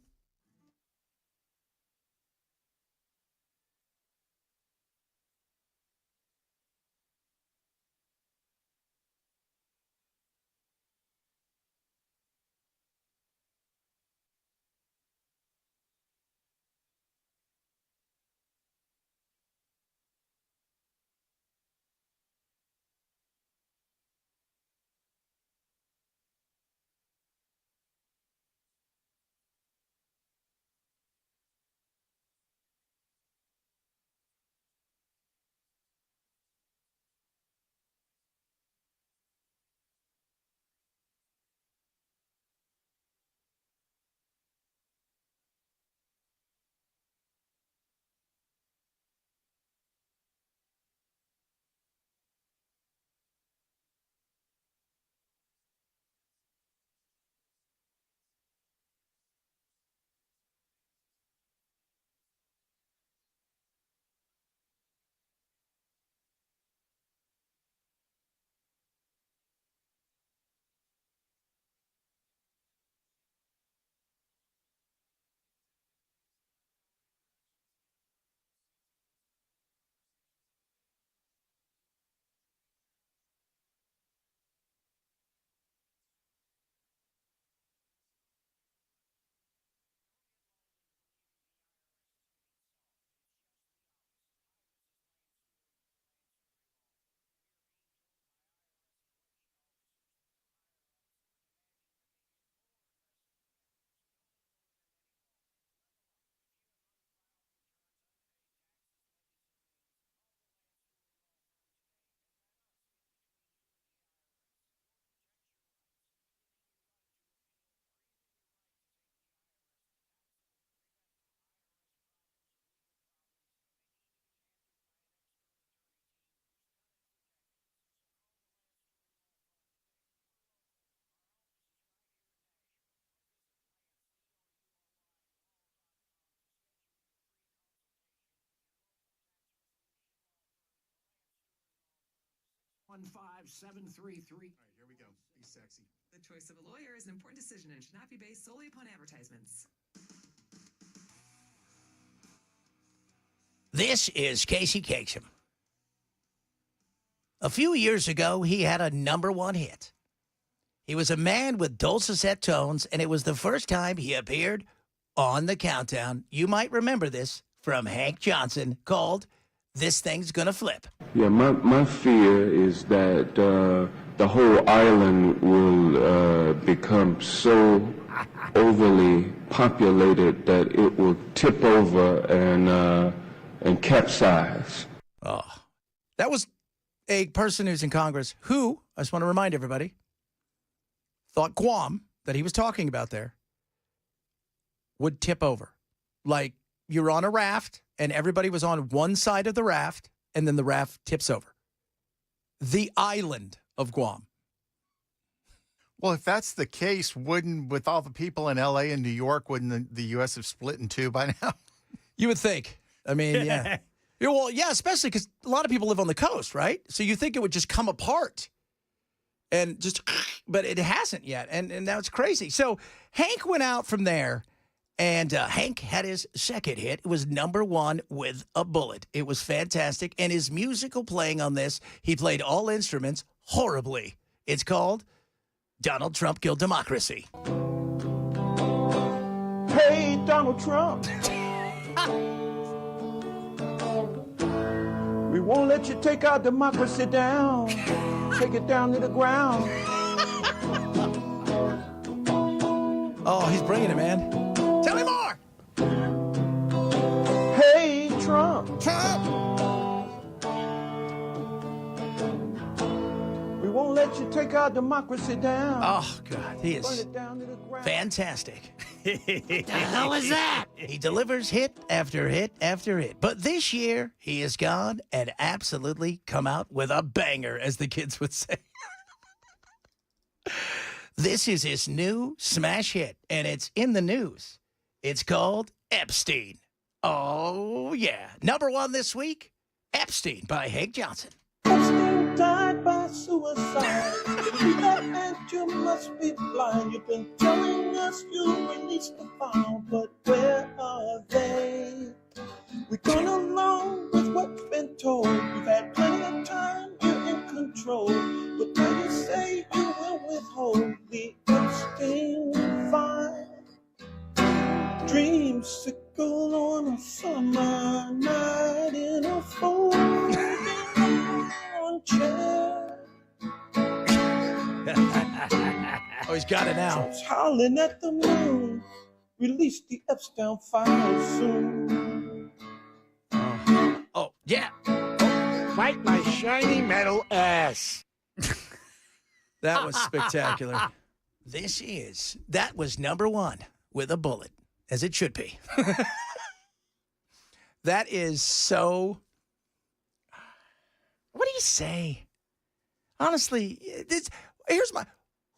15733. All right, here we go. Be sexy. The choice of a lawyer is an important decision and should not be based solely upon advertisements. This is Casey Kasem. A few years ago, he had a #1 hit. He was a man with dulcet tones, and it was the first time he appeared on the countdown. You might remember this from Hank Johnson, called This Thing's Gonna Flip. Yeah, my fear is that the whole island will become so overly populated that it will tip over and capsize. Oh, that was a person who's in Congress who, I just want to remind everybody, thought Guam, that he was talking about there, would tip over. Like you're on a raft and everybody was on one side of the raft and then the raft tips over. The island of Guam. Well, if that's the case, with all the people in L.A. and New York, wouldn't the U.S. have split in two by now? You would think. I mean, yeah. Yeah, well, yeah, especially because a lot of people live on the coast, right? So you think it would just come apart and just, but it hasn't yet. And now it's crazy. So Hank went out from there, and Hank had his second hit. It was #1 with a bullet. It was fantastic. And his musical playing on this, he played all instruments horribly. It's called Donald Trump Killed Democracy. Hey, Donald Trump. We won't let you take our democracy down. Take it down to the ground. Oh, he's bringing it, man. Tell me more. Hey, Trump. Trump. We won't let you take our democracy down. Oh, God, he Burn is it down to the ground. fantastic. What the hell is that? He delivers hit after hit after hit. But this year, he has gone and absolutely come out with a banger, as the kids would say. This is his new smash hit, and it's in the news. It's called Epstein. Oh, yeah. #1 this week, Epstein by Hank Johnson. Epstein died by suicide. You that and you must be blind. You've been telling us you released the file, but where are they? We're going along with what's been told. You've had plenty of time, you're in control. But now you say you will withhold the Epstein file. Dreamsicle on a summer night in a folding armchair. Oh, he's got it now. Trump's howling at the moon. Release the Epstein file soon. Oh, yeah. Fight my shiny metal ass. That was spectacular. That was #1 with a bullet, as it should be. That is so. What do you say? Honestly,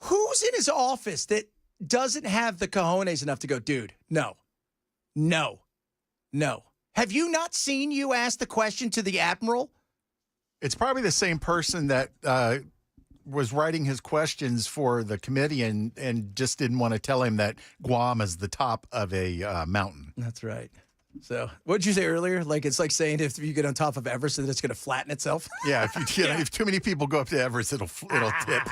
who's in his office that doesn't have the cojones enough to go, dude, no. Have you not seen you ask the question to the admiral? It's probably the same person that was writing his questions for the committee and just didn't want to tell him that Guam is the top of a mountain. That's right. So what did you say earlier? Like, it's like saying if you get on top of Everest, then it's going to flatten itself. Yeah, if too many people go up to Everest, it'll tip.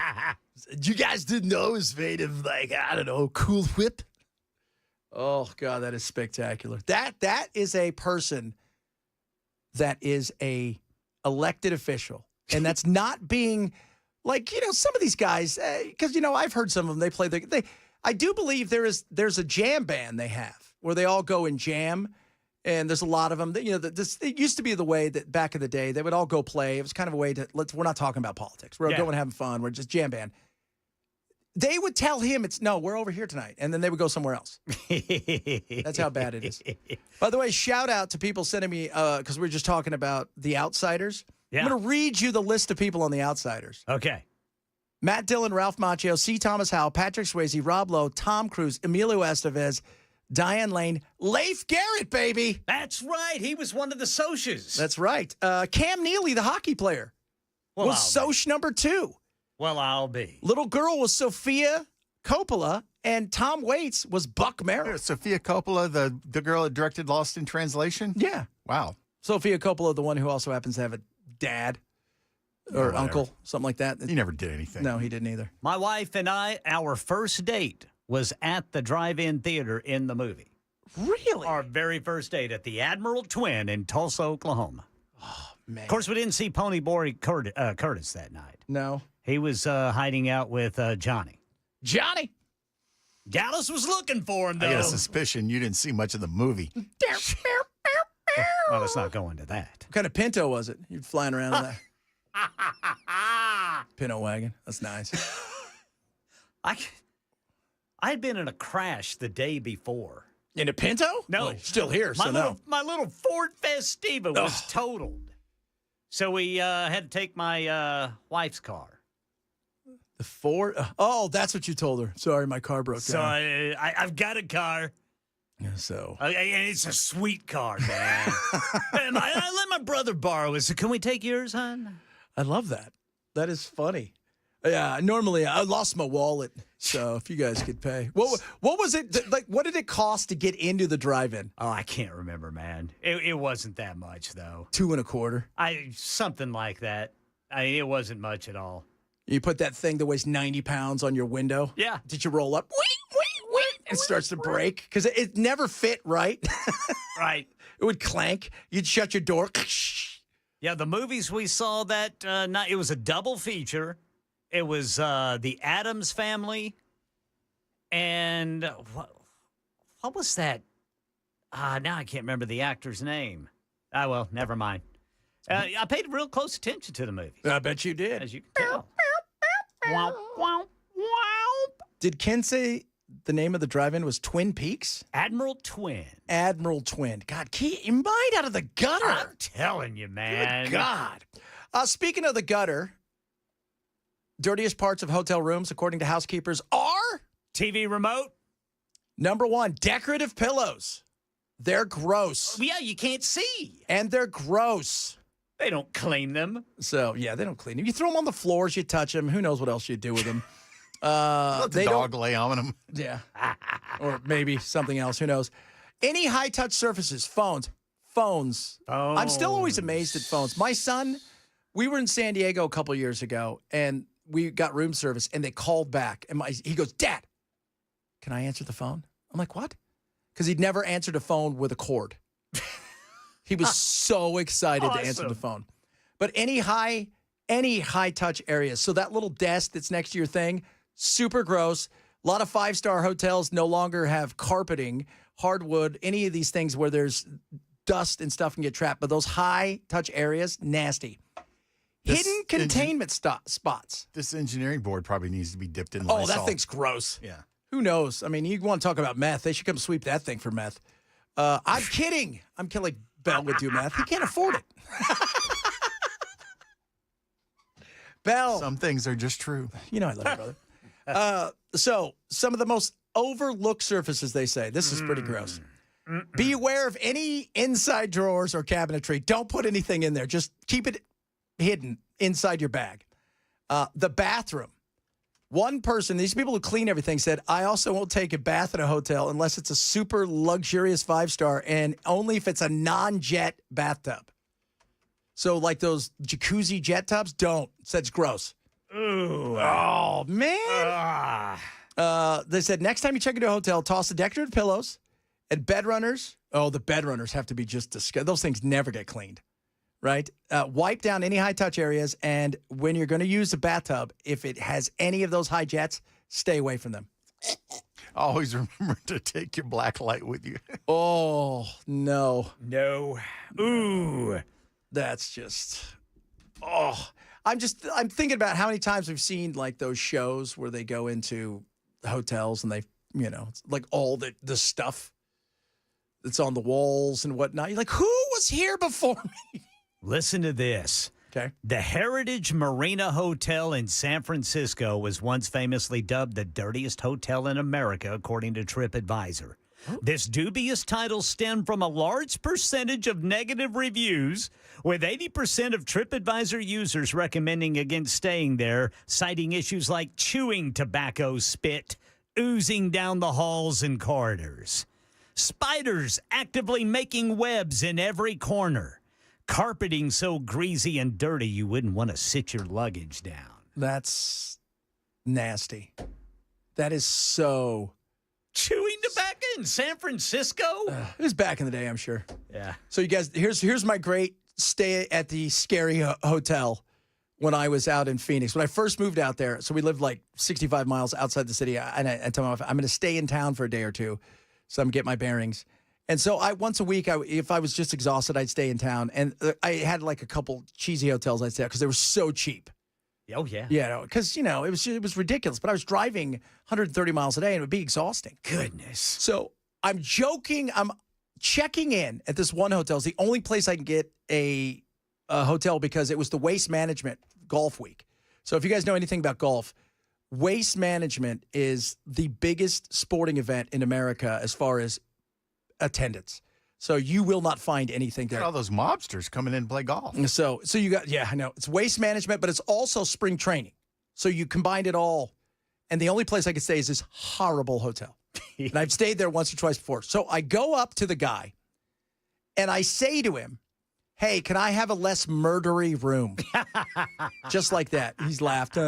You guys didn't know it was made of, like, I don't know, Cool Whip? Oh, God, that is spectacular. That is a person that is a elected official. And that's not being, like, some of these guys, because, I've heard some of them, they play, I do believe there's a jam band they have where they all go and jam. And there's a lot of them that, it used to be the way that back in the day, they would all go play. It was kind of a way to, we're not talking about politics. We're going having fun. We're just jam band. They would tell him we're over here tonight. And then they would go somewhere else. That's how bad it is. By the way, shout out to people sending me, because we were just talking about The Outsiders. Yeah. I'm going to read you the list of people on The Outsiders. Okay. Matt Dillon, Ralph Macchio, C. Thomas Howell, Patrick Swayze, Rob Lowe, Tom Cruise, Emilio Estevez, Diane Lane, Leif Garrett, baby. That's right. He was one of the socias. That's right. Cam Neely, the hockey player. Well, was Soch number 2. Well, I'll be. Little girl was Sophia Coppola, and Tom Waits was Buck Merrill. Sophia Coppola, the girl that directed Lost in Translation? Yeah. Wow. Sophia Coppola, the one who also happens to have a dad or uncle, something like that. He never did anything. No, he didn't either. My wife and I, our first date was at the drive-in theater in the movie. Really? Our very first date at the Admiral Twin in Tulsa, Oklahoma. Oh, man. Of course, we didn't see Pony Boy Curtis that night. No. He was hiding out with Johnny. Johnny! Dallas was looking for him, though. I got a suspicion you didn't see much of the movie. Well, let's not go into that. What kind of Pinto was it? You're flying around in that. Pinto wagon. That's nice. I'd been in a crash the day before. In a Pinto? No. Well, still here, so no. My little Ford Festiva was totaled. So we had to take my wife's car. The Ford? Oh, that's what you told her. Sorry, my car broke So down. I've got a car. So. And it's a sweet car, man. And I let my brother borrow it. So can we take yours, hon? I love that. That is funny. Yeah, normally I lost my wallet, so if you guys could pay. What was it, like, what did it cost to get into the drive-in? Oh, I can't remember, man. It wasn't that much, though. $2.25. Something like that. I mean, it wasn't much at all. You put that thing that weighs 90 pounds on your window? Yeah. Did you roll up? It starts to break because it never fit right. Right. It would clank. You'd shut your door. Yeah, the movies we saw that night, it was a double feature. It was the Addams Family, and what was that? Now I can't remember the actor's name. Well, never mind. I paid real close attention to the movies. I bet you did. As you can tell. Wow, wow, wow. Did Ken say the name of the drive-in was Twin Peaks? Admiral Twin. Admiral Twin. God, keep your mind out of the gutter. I'm telling you, man. Good God. Speaking of the gutter, dirtiest parts of hotel rooms, according to housekeepers, are TV remote. Number 1, decorative pillows. They're gross. Yeah, you can't see. And they're gross. They don't clean them. So, yeah, they don't clean them. You throw them on the floors, you touch them. Who knows what else you do with them? Let the dog lay on them. Yeah. Or maybe something else. Who knows? Any high-touch surfaces, phones. I'm still always amazed at phones. My son, we were in San Diego a couple years ago, and we got room service, and they called back. And he goes, Dad, can I answer the phone? I'm like, what? Because he'd never answered a phone with a cord. He was so excited to answer the phone. But any high-touch areas, so that little desk that's next to your thing, super gross. A lot of five-star hotels no longer have carpeting, hardwood, any of these things where there's dust and stuff can get trapped. But those high-touch areas, nasty. Hidden containment spots. This engineering board probably needs to be dipped in Oh, Lysol. that thing's gross. Yeah. Who knows? I mean, you want to talk about meth. They should come sweep that thing for meth. I'm kidding. I'm kidding. Like Bell would do meth. He can't afford it. Bell. Some things are just true. You know I love you, brother. So, some of the most overlooked surfaces, they say. This is pretty gross. Be aware of any inside drawers or cabinetry. Don't put anything in there. Just keep it hidden inside your bag. The bathroom. One person, these people who clean everything, said, I also won't take a bath in a hotel unless it's a super luxurious 5-star and only if it's a non-jet bathtub. So like those jacuzzi jet tubs, don't. It's gross. Ooh. Oh, man. They said, next time you check into a hotel, toss the decorative pillows and bed runners. Oh, the bed runners have to be just disgusting. Those things never get cleaned. Right? Wipe down any high-touch areas, and when you're going to use the bathtub, if it has any of those high jets, stay away from them. Always remember to take your black light with you. Oh, no. No. Ooh. That's just... Oh. I'm thinking about how many times we've seen, like, those shows where they go into hotels and they, it's like all the stuff that's on the walls and whatnot. You're like, who was here before me? Listen to this. Okay. The Heritage Marina Hotel in San Francisco was once famously dubbed the dirtiest hotel in America, according to TripAdvisor. This dubious title stemmed from a large percentage of negative reviews, with 80% of TripAdvisor users recommending against staying there, citing issues like chewing tobacco spit, oozing down the halls and corridors, spiders actively making webs in every corner, carpeting so greasy and dirty you wouldn't want to sit your luggage down. That's nasty. That is so... Chewing tobacco in San Francisco? It was back in the day, I'm sure. Yeah. So you guys, here's my great stay at the scary hotel when I was out in Phoenix. When I first moved out there, so we lived like 65 miles outside the city, and I told my wife, I'm going to stay in town for a day or two, so I'm going to get my bearings. And so once a week, if I was just exhausted, I'd stay in town. And I had like a couple cheesy hotels I'd stay at because they were so cheap. Oh, yeah. Yeah, because, it was ridiculous. But I was driving 130 miles a day, and it would be exhausting. Goodness. So I'm joking. I'm checking in at this one hotel. It's the only place I can get a hotel because it was the Waste Management Golf Week. So if you guys know anything about golf, Waste Management is the biggest sporting event in America as far as attendance. So you will not find anything there. All those mobsters coming in and play golf. So you got, yeah, I know. It's Waste Management, but it's also spring training. So you combined it all. And the only place I could stay is this horrible hotel. And I've stayed there once or twice before. So I go up to the guy and I say to him, hey, can I have a less murdery room? Just like that. He's laughed.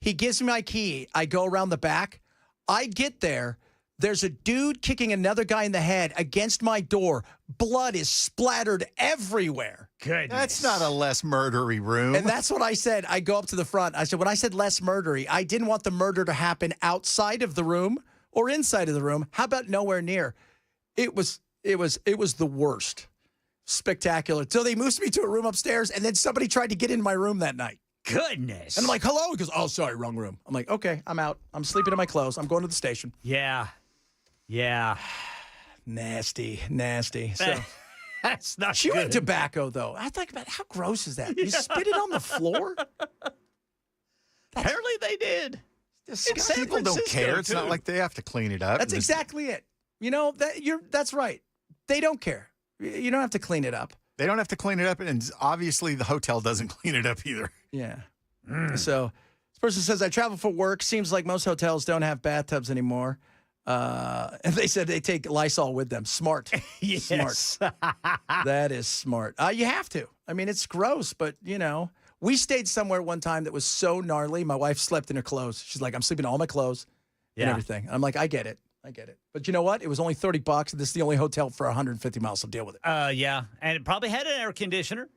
He gives me my key. I go around the back. I get there. There's a dude kicking another guy in the head against my door. Blood is splattered everywhere. Goodness. That's not a less murdery room. And that's what I said. I go up to the front. I said, when I said less murdery, I didn't want the murder to happen outside of the room or inside of the room. How about nowhere near? It was the worst. Spectacular. So they moved me to a room upstairs, and then somebody tried to get in my room that night. Goodness. And I'm like, hello? He goes, oh, sorry, wrong room. I'm like, okay, I'm out. I'm sleeping in my clothes. I'm going to the station. Yeah. Yeah. Nasty. So that's not chewing good. tobacco, though. I think about how gross is that? You spit it on the floor? Apparently they did. People don't care. It's not like they have to clean it up. That's exactly it. That's right. They don't care. You don't have to clean it up. They don't have to clean it up, and obviously the hotel doesn't clean it up either. Yeah. So this person says, I travel for work. Seems like most hotels don't have bathtubs anymore. And they said they take Lysol with them. Smart. Yes. Smart. That is smart. You have to. I mean, it's gross, but, we stayed somewhere one time that was so gnarly. My wife slept in her clothes. She's like, I'm sleeping in all my clothes and everything. And I'm like, I get it. But you know what? It was only $30, and this is the only hotel for 150 miles, so deal with it. Yeah. And it probably had an air conditioner.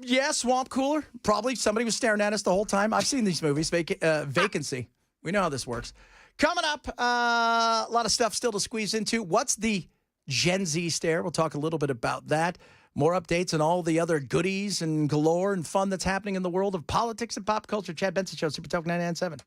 Yeah, swamp cooler. Probably somebody was staring at us the whole time. I've seen these movies. Vacancy. We know how this works. Coming up, a lot of stuff still to squeeze into. What's the Gen Z stare? We'll talk a little bit about that. More updates on all the other goodies and galore and fun that's happening in the world of politics and pop culture. Chad Benson Show, Super Talk 99.7.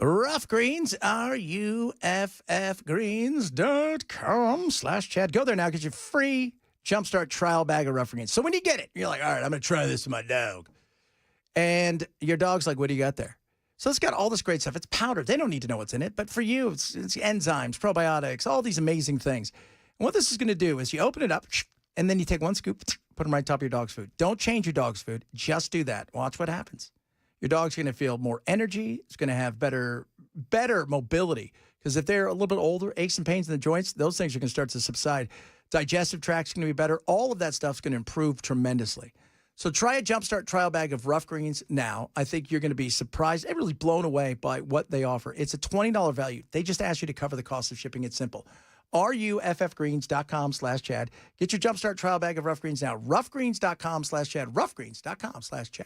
Rough Greens, ruffgreens.com/Chad. Go there now, get your free Jumpstart trial bag of Rough Greens. So when you get it, you're like, all right, I'm going to try this with my dog. And your dog's like, what do you got there? So it's got all this great stuff. It's powder. They don't need to know what's in it. But for you, it's enzymes, probiotics, all these amazing things. And what this is going to do is you open it up, and then you take one scoop, put them right on top of your dog's food. Don't change your dog's food. Just do that. Watch what happens. Your dog's going to feel more energy. It's going to have better mobility. Because if they're a little bit older, aches and pains in the joints, those things are going to start to subside. Digestive tract's going to be better. All of that stuff's going to improve tremendously. So try a Jumpstart trial bag of Rough Greens now. I think you're going to be surprised and really blown away by what they offer. It's a $20 value. They just ask you to cover the cost of shipping. It's simple. ruffgreens.com/Chad. Get your Jumpstart trial bag of Rough Greens now. ruffgreens.com/Chad. ruffgreens.com/Chad.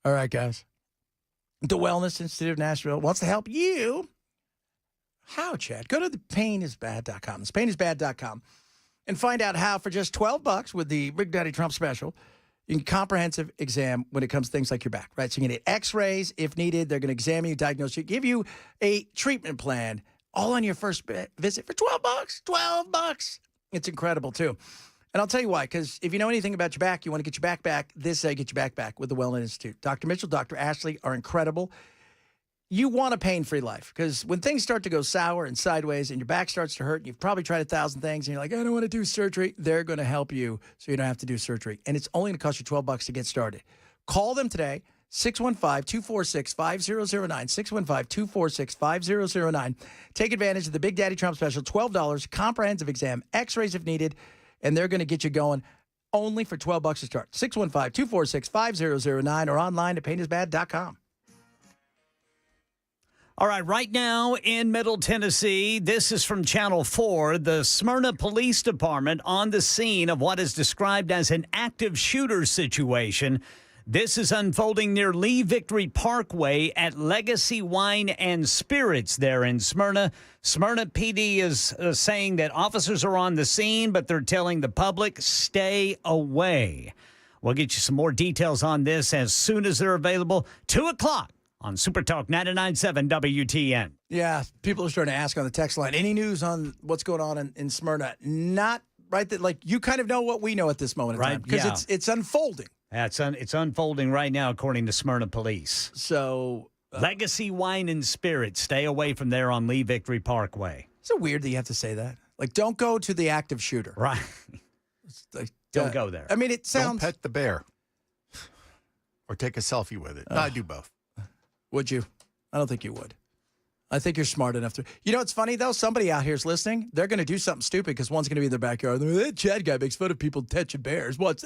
All right, guys. The Wellness Institute of Nashville wants to help you. How, Chad? Go to the painisbad.com. It's painisbad.com and find out how for just $12 with the Big Daddy Trump special, you can comprehensive exam when it comes to things like your back, right? So you can get x-rays if needed. They're going to examine you, diagnose you, give you a treatment plan all on your first visit for $12. $12. It's incredible, too. And I'll tell you why, because if you know anything about your back, you want to get your back back, get your back back with the Wellness Institute. Dr. Mitchell, Dr. Ashley are incredible. You want a pain-free life, because when things start to go sour and sideways and your back starts to hurt, and you've probably tried 1,000 things, and you're like, I don't want to do surgery, they're going to help you so you don't have to do surgery. And it's only going to cost you $12 to get started. Call them today, 615-246-5009, 615-246-5009. Take advantage of the Big Daddy Trump special, $12, comprehensive exam, x-rays if needed, and they're going to get you going only for $12 to start. 615-246-5009 or online at painisbad.com. All right, right now in Middle Tennessee, this is from Channel 4. The Smyrna Police Department on the scene of what is described as an active shooter situation. This is unfolding near Lee Victory Parkway at Legacy Wine and Spirits there in Smyrna. Smyrna PD is saying that officers are on the scene, but they're telling the public, stay away. We'll get you some more details on this as soon as they're available. 2 o'clock on Super Talk 99.7 WTN. Yeah, people are starting to ask on the text line, any news on what's going on in Smyrna? Not right that, like, you kind of know what we know at this moment in time, because it's unfolding. Yeah, it's unfolding right now, according to Smyrna Police. So, Legacy Wine and Spirits, stay away from there on Lee Victory Parkway. Is it weird that you have to say that? Like, don't go to the active shooter. Right. Like, don't go there. I mean, it sounds... Don't pet the bear. Or take a selfie with it. No, I do both. Would you? I don't think you would. I think you're smart enough to. You know what's funny, though? Somebody out here is listening. They're going to do something stupid because one's going to be in their backyard. That Chad guy makes fun of people touching bears. What's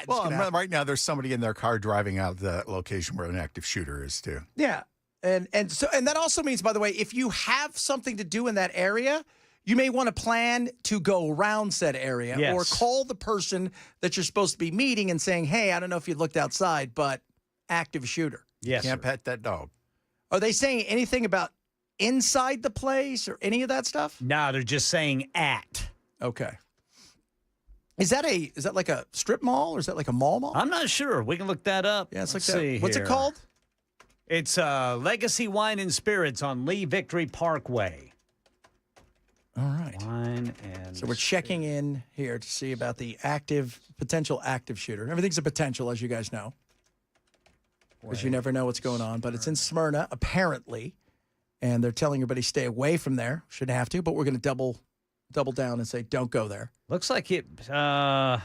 Well, right now there's somebody in their car driving out the location where an active shooter is, too. Yeah. And that also means, by the way, if you have something to do in that area, you may want to plan to go around said area or call the person that you're supposed to be meeting and saying, hey, I don't know if you looked outside, but active shooter. Yes. Can't pet that dog. Are they saying anything about inside the place or any of that stuff? No, they're just saying at. Okay. Is that like a strip mall or is that like a mall? I'm not sure. We can look that up. Yeah, it's Let's like that. see What's here. it called? It's Legacy Wine and Spirits on Lee Victory Parkway. All right. Wine and So we're checking in here to see about the potential active shooter. Everything's a potential, as you guys know, because you never know what's going on. But it's in Smyrna, apparently, and they're telling everybody stay away from there. Shouldn't have to, but we're going to double down and say don't go there. Looks like it might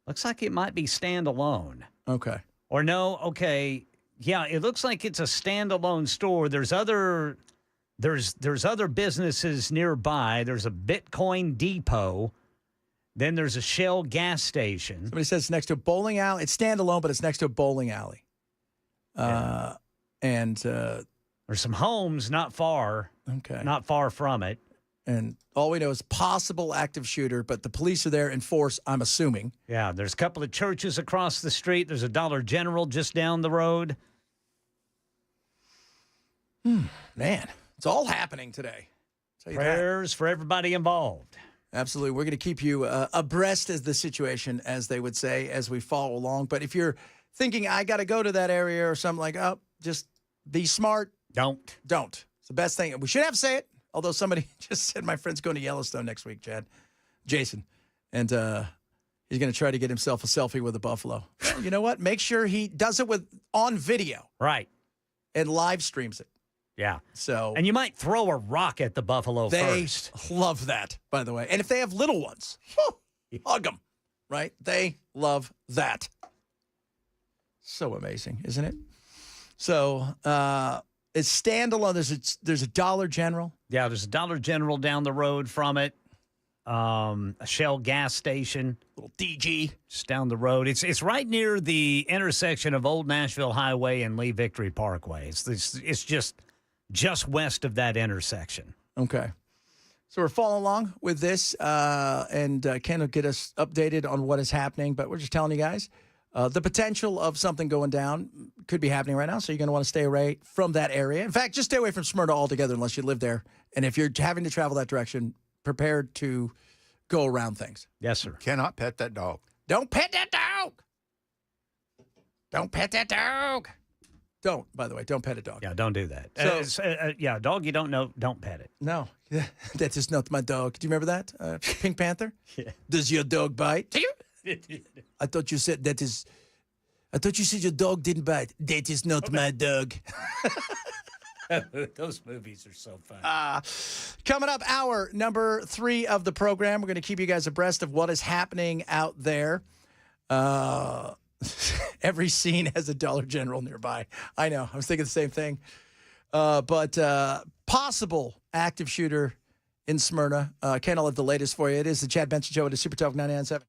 be standalone. Okay. Or no, okay. Yeah, it looks like it's a standalone store. There's other businesses nearby. There's a Bitcoin depot. Then there's a Shell gas station. Somebody says it's next to a bowling alley. It's standalone, but it's next to a bowling alley. And there's some homes not far. Okay. Not far from it. And all we know is possible active shooter, but the police are there in force, I'm assuming. Yeah, there's a couple of churches across the street. There's a Dollar General just down the road. Man, it's all happening today. Prayers for everybody involved. Absolutely. We're going to keep you abreast of the situation, as they would say, as we follow along. But if you're thinking, I got to go to that area or something like, oh, just be smart. Don't. It's the best thing. We should have to say it. Although somebody just said my friend's going to Yellowstone next week, Jason. And he's going to try to get himself a selfie with a buffalo. Well, you know what? Make sure he does it on video. Right. And live streams it. Yeah. So. And you might throw a rock at the buffalo first. They love that, by the way. And if they have little ones, hug them, right? They love that. So amazing, isn't it? So it's standalone. There's a Dollar General. Yeah, there's a Dollar General down the road from it. A Shell gas station. Little DG. Just down the road. It's right near the intersection of Old Nashville Highway and Lee Victory Parkway. It's just west of that intersection. Okay. So we're following along with this, and Ken will get us updated on what is happening. But we're just telling you guys the potential of something going down could be happening right now. So you're going to want to stay away from that area. In fact, just stay away from Smyrna altogether unless you live there. And if you're having to travel that direction, prepared to go around things. Yes, sir. Cannot pet that dog. Don't pet that dog. Don't pet that dog. Don't, by the way, don't pet a dog. Yeah, don't do that. A dog you don't know, don't pet it. No, that is not my dog. Do you remember that? Pink Panther? Yeah. Does your dog bite? I thought you said that is. I thought you said your dog didn't bite. That is not my dog. Those movies are so fun. Coming up, hour number 3 of the program. We're going to keep you guys abreast of what is happening out there. Every scene has a Dollar General nearby. I know. I was thinking the same thing. But possible active shooter in Smyrna. Ken, I'll have the latest for you. It is the Chad Benson Show at Super Talk 99.7.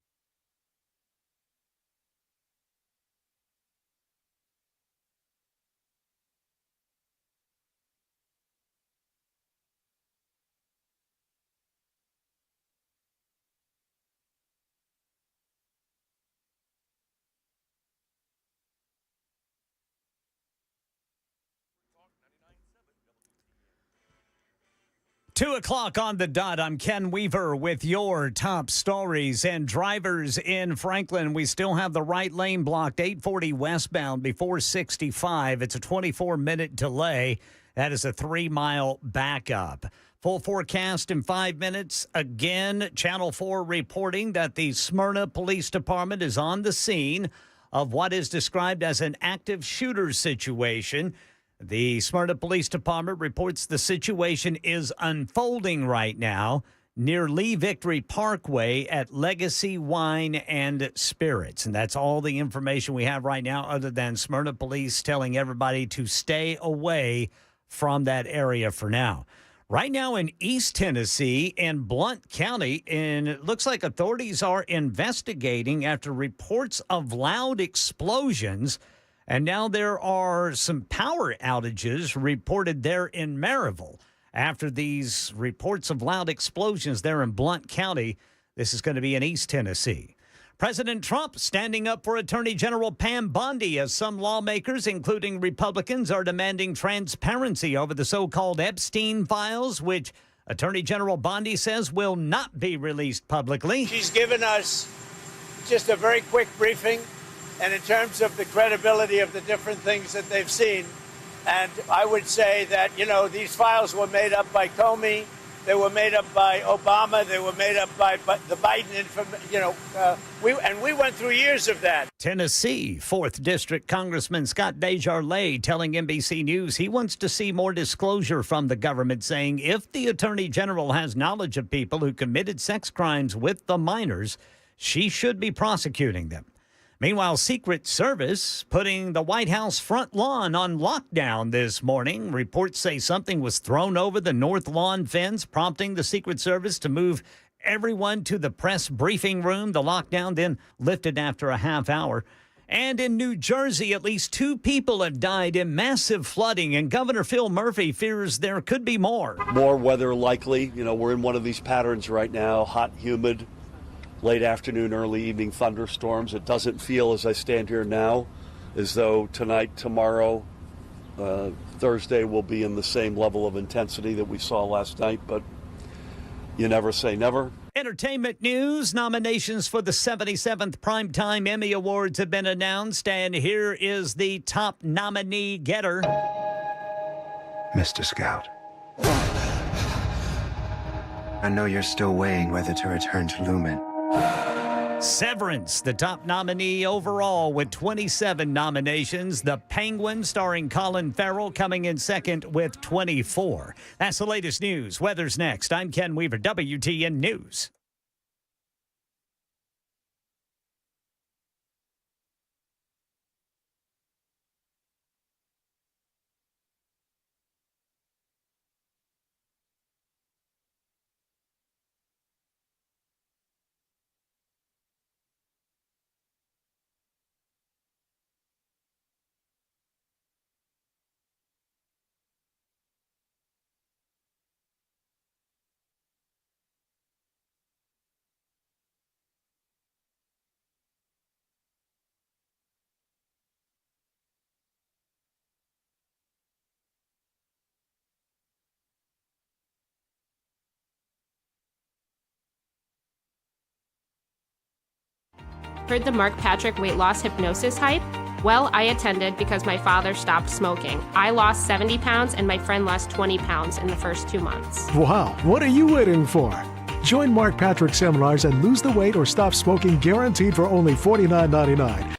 2 o'clock on the dot. I'm Ken Weaver with your top stories. And drivers in Franklin, we still have the right lane blocked, 840 westbound before 65. It's a 24-minute delay. That is a 3-mile backup. Full forecast in 5 minutes. Again, Channel 4 reporting that the Smyrna Police Department is on the scene of what is described as an active shooter situation. The Smyrna Police Department reports the situation is unfolding right now near Lee Victory Parkway at Legacy Wine and Spirits. And that's all the information we have right now, other than Smyrna Police telling everybody to stay away from that area for now. Right now in East Tennessee, in Blount County, and it looks like authorities are investigating after reports of loud explosions. And now there are some power outages reported there in Maryville. After these reports of loud explosions there in Blount County, this is going to be in East Tennessee. President Trump standing up for Attorney General Pam Bondi as some lawmakers, including Republicans, are demanding transparency over the so-called Epstein files, which Attorney General Bondi says will not be released publicly. She's given us just a very quick briefing. And in terms of the credibility of the different things that they've seen, and I would say that, these files were made up by Comey, they were made up by Obama, they were made up by the Biden, we went through years of that. Tennessee, 4th District Congressman Scott Desjardins telling NBC News he wants to see more disclosure from the government, saying if the Attorney General has knowledge of people who committed sex crimes with the minors, she should be prosecuting them. Meanwhile, Secret Service putting the White House front lawn on lockdown this morning. Reports say something was thrown over the north lawn fence, prompting the Secret Service to move everyone to the press briefing room. The lockdown then lifted after a half hour. And in New Jersey, at least 2 people have died in massive flooding, and Governor Phil Murphy fears there could be more. More weather likely. We're in one of these patterns right now, hot, humid. Late afternoon, early evening thunderstorms. It doesn't feel, as I stand here now, as though tonight, tomorrow, Thursday will be in the same level of intensity that we saw last night, but you never say never. Entertainment news. Nominations for the 77th Primetime Emmy Awards have been announced, and here is the top nominee getter. Mr. Scout. I know you're still weighing whether to return to Lumen. Severance, the top nominee overall with 27 nominations. The Penguin, starring Colin Farrell, coming in second with 24. That's the latest news. Weather's next. I'm Ken Weaver, WTN News. Heard the Mark Patrick weight loss hypnosis hype? Well, I attended because my father stopped smoking. I lost 70 pounds and my friend lost 20 pounds in the first 2 months. Wow, what are you waiting for? Join Mark Patrick seminars and lose the weight or stop smoking guaranteed for only $49.99.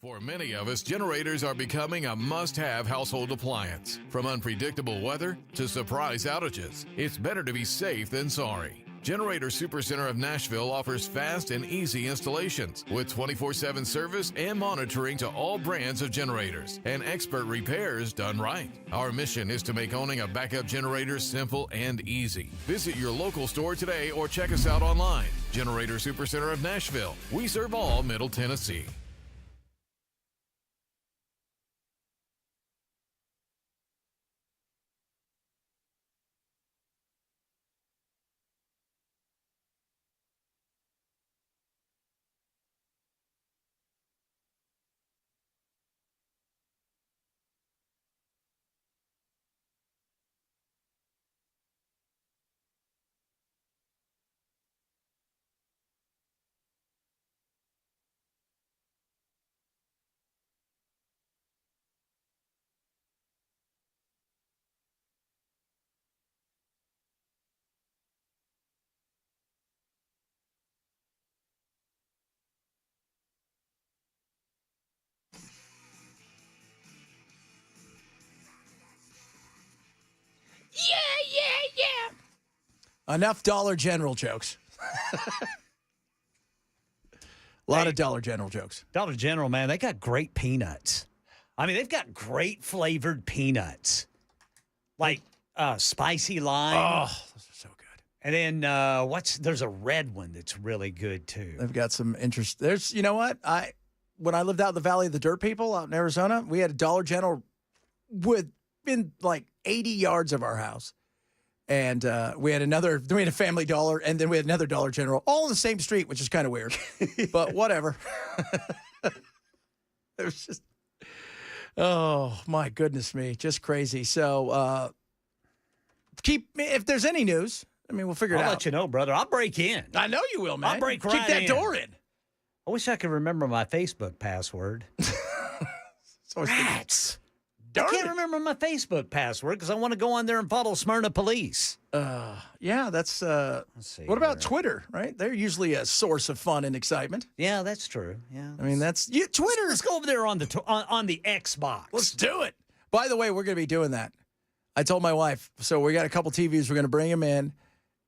For many of us, generators are becoming a must-have household appliance. From unpredictable weather to surprise outages, it's better to be safe than sorry. Generator Supercenter of Nashville offers fast and easy installations with 24/7 service and monitoring to all brands of generators and expert repairs done right. Our mission is to make owning a backup generator simple and easy. Visit your local store today or check us out online. Generator Supercenter of Nashville. We serve all Middle Tennessee. Enough Dollar General jokes. A lot of Dollar General jokes. Dollar General, man, they got great peanuts. I mean, they've got great flavored peanuts. Like spicy lime. Oh, those are so good. And then there's a red one that's really good too. They've got some interest. There's, you know what? When I lived out in the Valley of the Dirt People out in Arizona, we had a Dollar General within like 80 yards of our house. And we had a Family Dollar, and then we had another Dollar General, all on the same street, which is kind of weird. But whatever. It was just, oh, my goodness me, just crazy. So if there's any news, I mean, we'll figure it out. I'll let you know, brother. I'll break in. I know you will, man. I'll break right in. Keep that door in. I wish I could remember my Facebook password. Rats. I can't remember my Facebook password because I want to go on there and follow Smyrna police. Yeah, that's. Let's see. What about Twitter? Right, they're usually a source of fun and excitement. Yeah, that's true. Yeah, I mean that's Twitter. Let's go over there on the Xbox. Let's do it. By the way, we're going to be doing that. I told my wife, so we got a couple TVs. We're going to bring them in,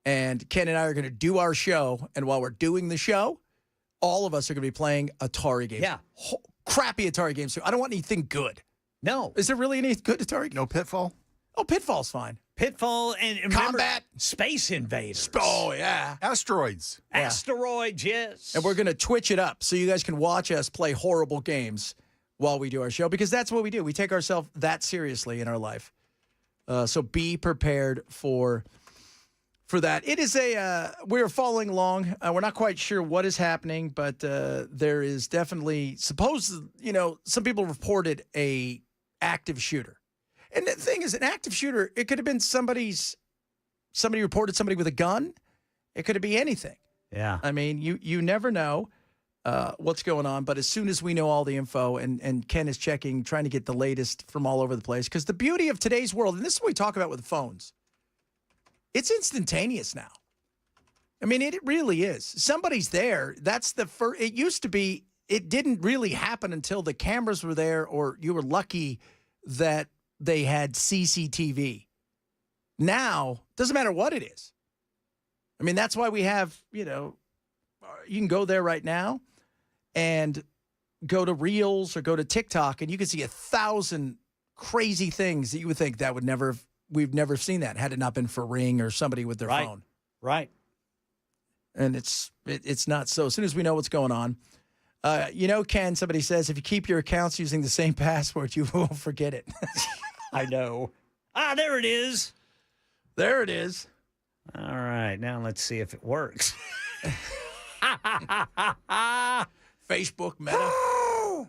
and Ken and I are going to do our show. And while we're doing the show, all of us are going to be playing Atari games. Yeah, crappy Atari games. So I don't want anything good. No. Is there really any good Atari? No Pitfall? Oh, Pitfall's fine. Pitfall and Combat. Space Invaders. Oh, yeah. Asteroids. Yeah. Asteroids, yes. And we're going to Twitch it up so you guys can watch us play horrible games while we do our show, because that's what we do. We take ourselves that seriously in our life. So be prepared for that. It is we're following along. We're not quite sure what is happening, but there is definitely some people reported a active shooter. And the thing is, an active shooter, it could have been somebody reported somebody with a gun. It could be anything. Yeah. I mean, you never know what's going on, but as soon as we know all the info, and Ken is checking, trying to get the latest from all over the place, because the beauty of today's world, and this is what we talk about with the phones, it's instantaneous now. I mean, it really is. Somebody's there. That's the first. It used to be, it didn't really happen until the cameras were there, or you were lucky that they had CCTV. Now, doesn't matter what it is. I mean, that's why we have, you can go there right now and go to Reels or go to TikTok, and you can see 1,000 crazy things that you would think that we've never seen that had it not been for Ring or somebody with their phone. Right. And it's not so. As soon as we know what's going on, Ken, somebody says, if you keep your accounts using the same password, you won't forget it. I know. There it is. There it is. All right, now let's see if it works. Facebook Meta.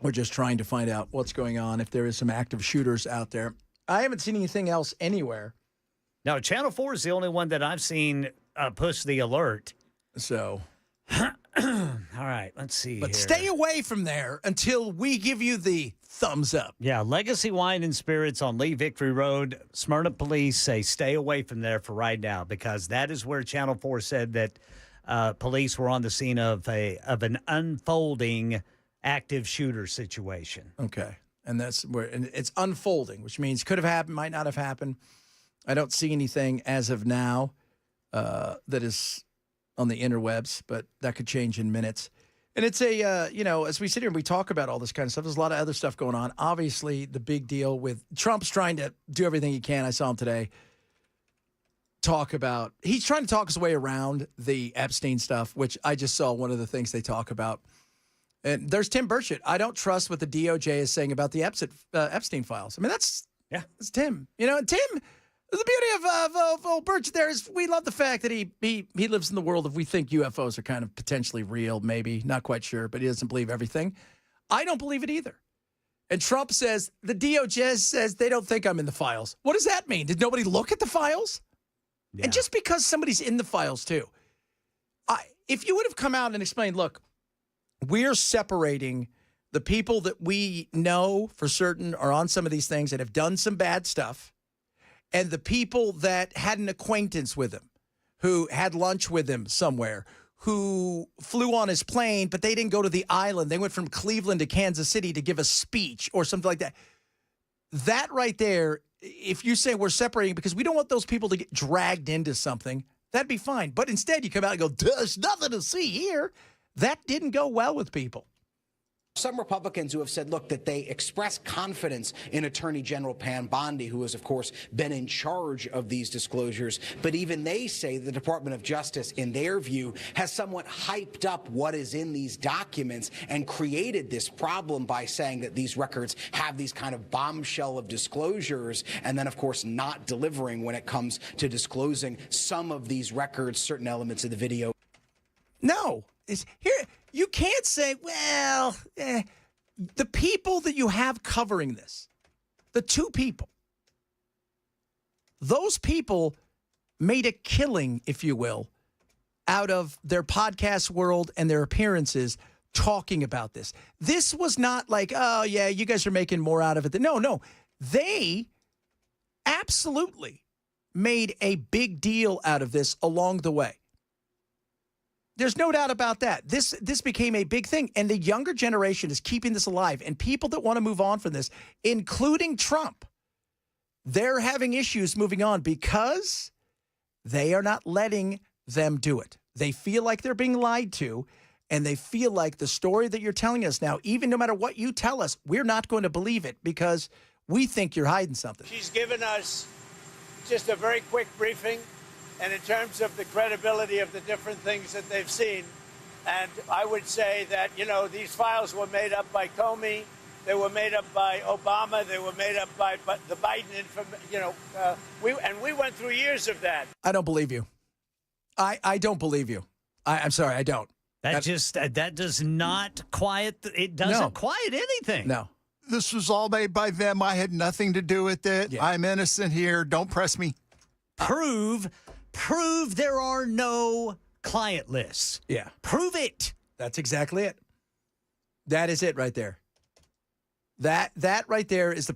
We're just trying to find out what's going on, if there is some active shooters out there. I haven't seen anything else anywhere. No, Channel 4 is the only one that I've seen push the alert. So, all right, let's see. But here. stay away from there until we give you the thumbs up. Yeah, Legacy Wine and Spirits on Lee Victory Road. Smyrna police say stay away from there for right now, because that is where Channel 4 said that police were on the scene of an unfolding active shooter situation. Okay. And that's where it's unfolding, which means could have happened, might not have happened. I don't see anything as of now that is on the interwebs, but that could change in minutes. And it's as we sit here and we talk about all this kind of stuff, there's a lot of other stuff going on. Obviously, the big deal with Trump's trying to do everything he can. I saw him today he's trying to talk his way around the Epstein stuff, which I just saw one of the things they talk about. And there's Tim Burchett. I don't trust what the DOJ is saying about the Epstein files. I mean, that's Tim. And Tim, the beauty of old Burchett there is we love the fact that he lives in the world of we think UFOs are kind of potentially real, maybe. Not quite sure, but he doesn't believe everything. I don't believe it either. And Trump says, the DOJ says they don't think I'm in the files. What does that mean? Did nobody look at the files? Yeah. And just because somebody's in the files, too. If you would have come out and explained, look, we're separating the people that we know for certain are on some of these things and have done some bad stuff, and the people that had an acquaintance with him, who had lunch with him somewhere, who flew on his plane, but they didn't go to the island. They went from Cleveland to Kansas City to give a speech or something like that. That right there, if you say we're separating because we don't want those people to get dragged into something, that'd be fine. But instead you come out and go, there's nothing to see here. That didn't go well with people. Some Republicans who have said, look, that they express confidence in Attorney General Pam Bondi, who has, of course, been in charge of these disclosures. But even they say the Department of Justice, in their view, has somewhat hyped up what is in these documents and created this problem by saying that these records have these kind of bombshell of disclosures and then, of course, not delivering when it comes to disclosing some of these records, certain elements of the video. No. You can't say, well, the people that you have covering this, the two people, those people made a killing, if you will, out of their podcast world and their appearances talking about this. This was not like, oh, yeah, you guys are making more out of it. No. They absolutely made a big deal out of this along the way. There's no doubt about that. This became a big thing, and the younger generation is keeping this alive. And people that want to move on from this, including Trump, they're having issues moving on because they are not letting them do it. They feel like they're being lied to, and they feel like the story that you're telling us now, even no matter what you tell us, we're not going to believe it because we think you're hiding something. She's given us just a very quick briefing. And in terms of the credibility of the different things that they've seen, and I would say that, these files were made up by Comey, they were made up by Obama, they were made up by the Biden, we went through years of that. I don't believe you. I don't believe you. I'm sorry, I don't. That does not quiet, it doesn't quiet anything. No. This was all made by them. I had nothing to do with it. Yeah. I'm innocent here. Don't press me. Prove there are no client lists. Yeah. Prove it. That's exactly it. That is it right there. That right there is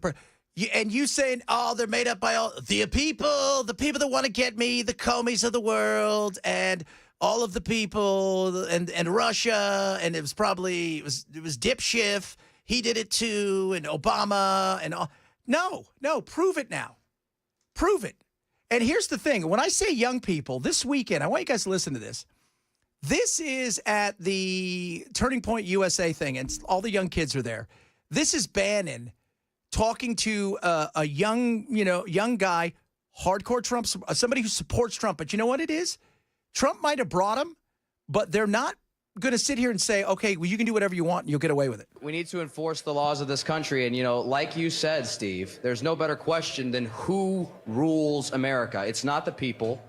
and you saying, oh, they're made up by all the people that want to get me, the Comeys of the world, and all of the people, and Russia, and it was Dip Schiff. He did it too, and Obama, and all. No, prove it now. Prove it. And here's the thing. When I say young people, this weekend, I want you guys to listen to this. This is at the Turning Point USA thing, and all the young kids are there. This is Bannon talking to a young guy, hardcore Trump, somebody who supports Trump. But you know what it is? Trump might have brought him, but they're not going to sit here and say, okay, well, you can do whatever you want and you'll get away with it. We need to enforce the laws of this country. And, like you said, Steve, there's no better question than who rules America. It's not the people.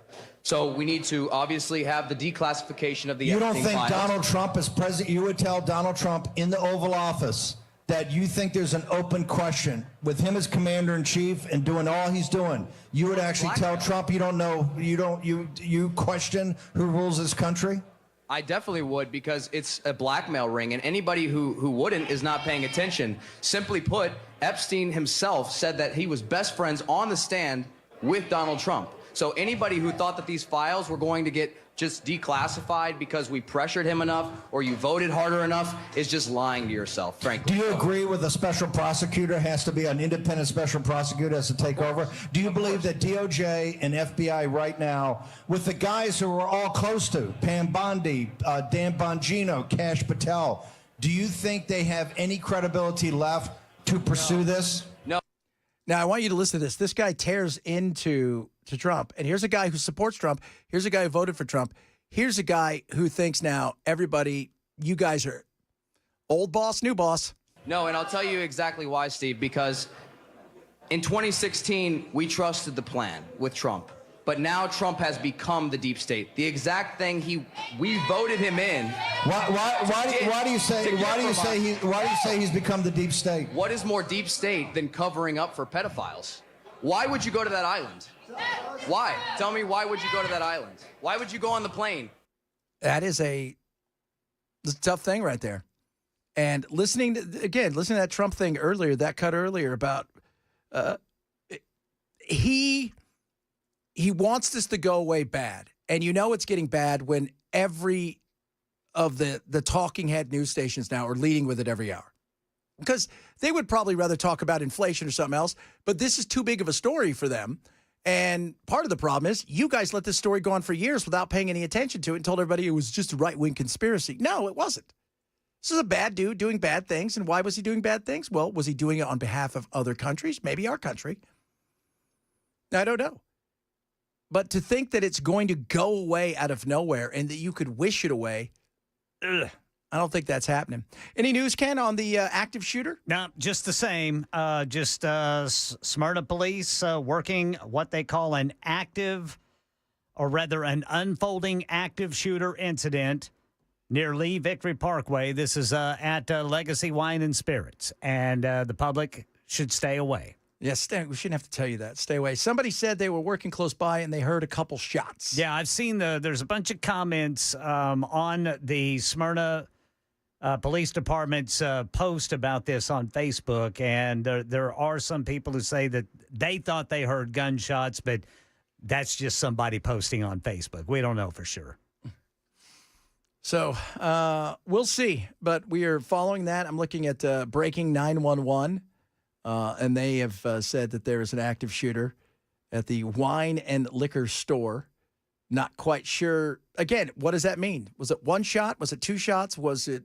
So we need to obviously have the declassification of the You don't Epstein think files. Donald Trump is president? You would tell Donald Trump in the Oval Office that you think there's an open question with him as commander-in-chief and doing all he's doing. You would actually tell Trump you don't know, you question who rules this country? I definitely would, because it's a blackmail ring, and anybody who wouldn't is not paying attention. Simply put, Epstein himself said that he was best friends on the stand with Donald Trump. So anybody who thought that these files were going to get just declassified because we pressured him enough or you voted harder enough is just lying to yourself, frankly. Do you agree with a special prosecutor has to be an independent special prosecutor has to take over? Do you believe that DOJ and FBI right now, with the guys who we're all close to, Pam Bondi, Dan Bongino, Kash Patel, do you think they have any credibility left to pursue this? No. Now, I want you to listen to this. This guy tears into Trump. And here's a guy who supports Trump. Here's a guy who voted for Trump. Here's a guy who thinks now, everybody, you guys are old boss, new boss. No, and I'll tell you exactly why, Steve, because in 2016, we trusted the plan with Trump. But now Trump has become the deep state. The exact thing we voted him in. Why do you say he's become the deep state? What is more deep state than covering up for pedophiles? Why would you go to that island? Why? Tell me, why would you go to that island? Why would you go on the plane? That's a tough thing right there. And listening to that Trump thing earlier, that cut earlier about he wants this to go away bad. And it's getting bad when every of the talking head news stations now are leading with it every hour. Because they would probably rather talk about inflation or something else, but this is too big of a story for them. And part of the problem is you guys let this story go on for years without paying any attention to it and told everybody it was just a right-wing conspiracy. No, it wasn't. This is a bad dude doing bad things. And why was he doing bad things? Well, was he doing it on behalf of other countries? Maybe our country. I don't know. But to think that it's going to go away out of nowhere and that you could wish it away, I don't think that's happening. Any news, Ken, on the active shooter? No, just the same. Smyrna police working what they call an unfolding active shooter incident near Lee Victory Parkway. This is at Legacy Wine and Spirits, and the public should stay away. Yes, we shouldn't have to tell you that. Stay away. Somebody said they were working close by and they heard a couple shots. Yeah, I've seen there's a bunch of comments on the Smyrna Police Department's post about this on Facebook, and there are some people who say that they thought they heard gunshots, but that's just somebody posting on Facebook. We don't know for sure. So we'll see, but we are following that. I'm looking at Breaking 911, and they have said that there is an active shooter at the wine and liquor store. Not quite sure. Again, what does that mean? Was it one shot? Was it two shots? Was it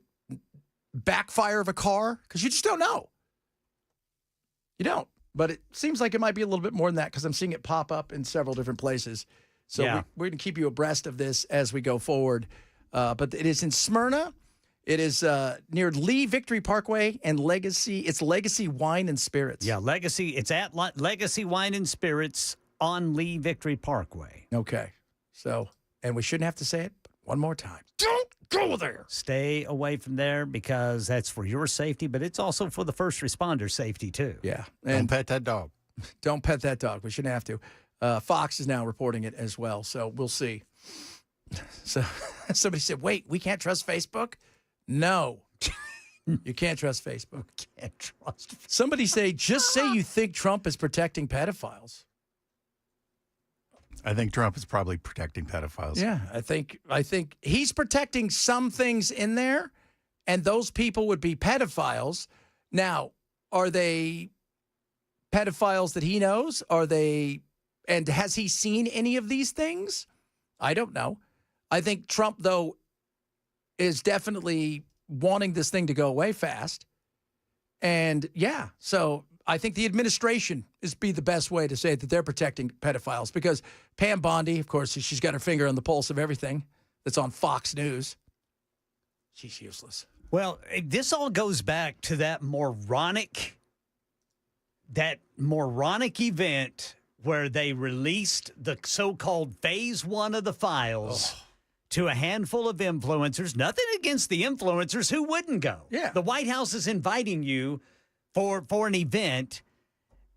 backfire of a car? Because you just don't know. You don't. But it seems like it might be a little bit more than that because I'm seeing it pop up in several different places. So yeah. we're going to keep you abreast of this as we go forward. But it is in Smyrna. It is near Lee Victory Parkway and Legacy. It's Legacy Wine and Spirits. Yeah, Legacy. It's at Legacy Wine and Spirits on Lee Victory Parkway. Okay. So, and we shouldn't have to say it, but one more time. Don't go there. Stay away from there because that's for your safety, but it's also for the first responder safety too. Yeah. And don't pet that dog. Don't pet that dog. We shouldn't have to. Fox is now reporting it as well, so we'll see. So somebody said, wait, we can't trust Facebook? No. You can't trust Facebook. Can't trust. Somebody just say you think Trump is protecting pedophiles. I think Trump is probably protecting pedophiles. Yeah, I think he's protecting some things in there, and those people would be pedophiles. Now, are they pedophiles that he knows? And has he seen any of these things? I don't know. I think Trump, though, is definitely wanting this thing to go away fast. And, yeah, so I think the administration be the best way to say that they're protecting pedophiles because Pam Bondi, of course, she's got her finger on the pulse of everything that's on Fox News. She's useless. Well, this all goes back to that moronic event where they released the so-called phase 1 of the files to a handful of influencers. Nothing against the influencers. Who wouldn't go? Yeah. The White House is inviting you for an event,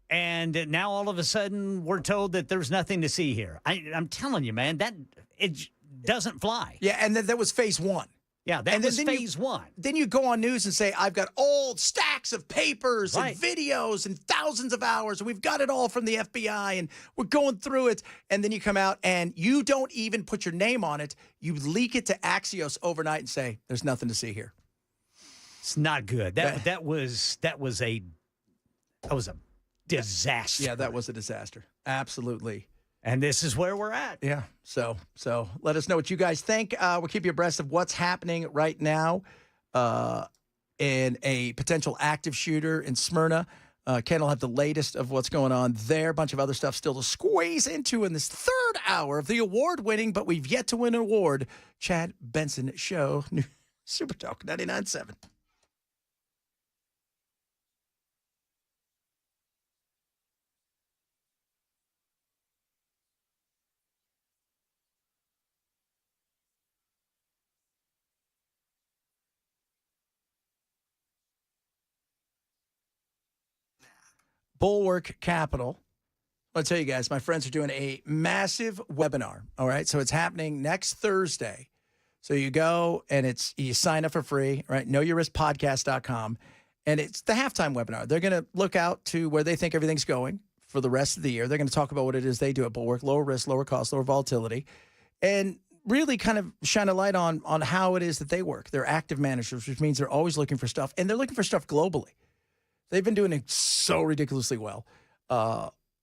and now all of a sudden we're told that there's nothing to see here. I'm telling you, man, that it doesn't fly. Yeah, and that was phase 1. Yeah, that was phase 1. Then you go on news and say, I've got old stacks of papers Right. and videos and thousands of hours, and we've got it all from the FBI, and we're going through it. And then you come out and you don't even put your name on it. You leak it to Axios overnight and say, there's nothing to see here. It's not good. That was a disaster. Yeah, that was a disaster. Absolutely. And this is where we're at. Yeah. So let us know what you guys think. We'll keep you abreast of what's happening right now in a potential active shooter in Smyrna. Ken will have the latest of what's going on there. A bunch of other stuff still to squeeze into in this third hour of the award-winning, but we've yet to win an award, Chad Benson Show, Super Talk 99.7. Bulwark Capital. I'll tell you guys, my friends are doing a massive webinar. All right. So it's happening next Thursday. So you go and you sign up for free, right? KnowYourRiskPodcast.com. And it's the halftime webinar. They're going to look out to where they think everything's going for the rest of the year. They're going to talk about what it is they do at Bulwark: lower risk, lower cost, lower volatility, and really kind of shine a light on how it is that they work. They're active managers, which means they're always looking for stuff, and they're looking for stuff globally. They've been doing it so ridiculously well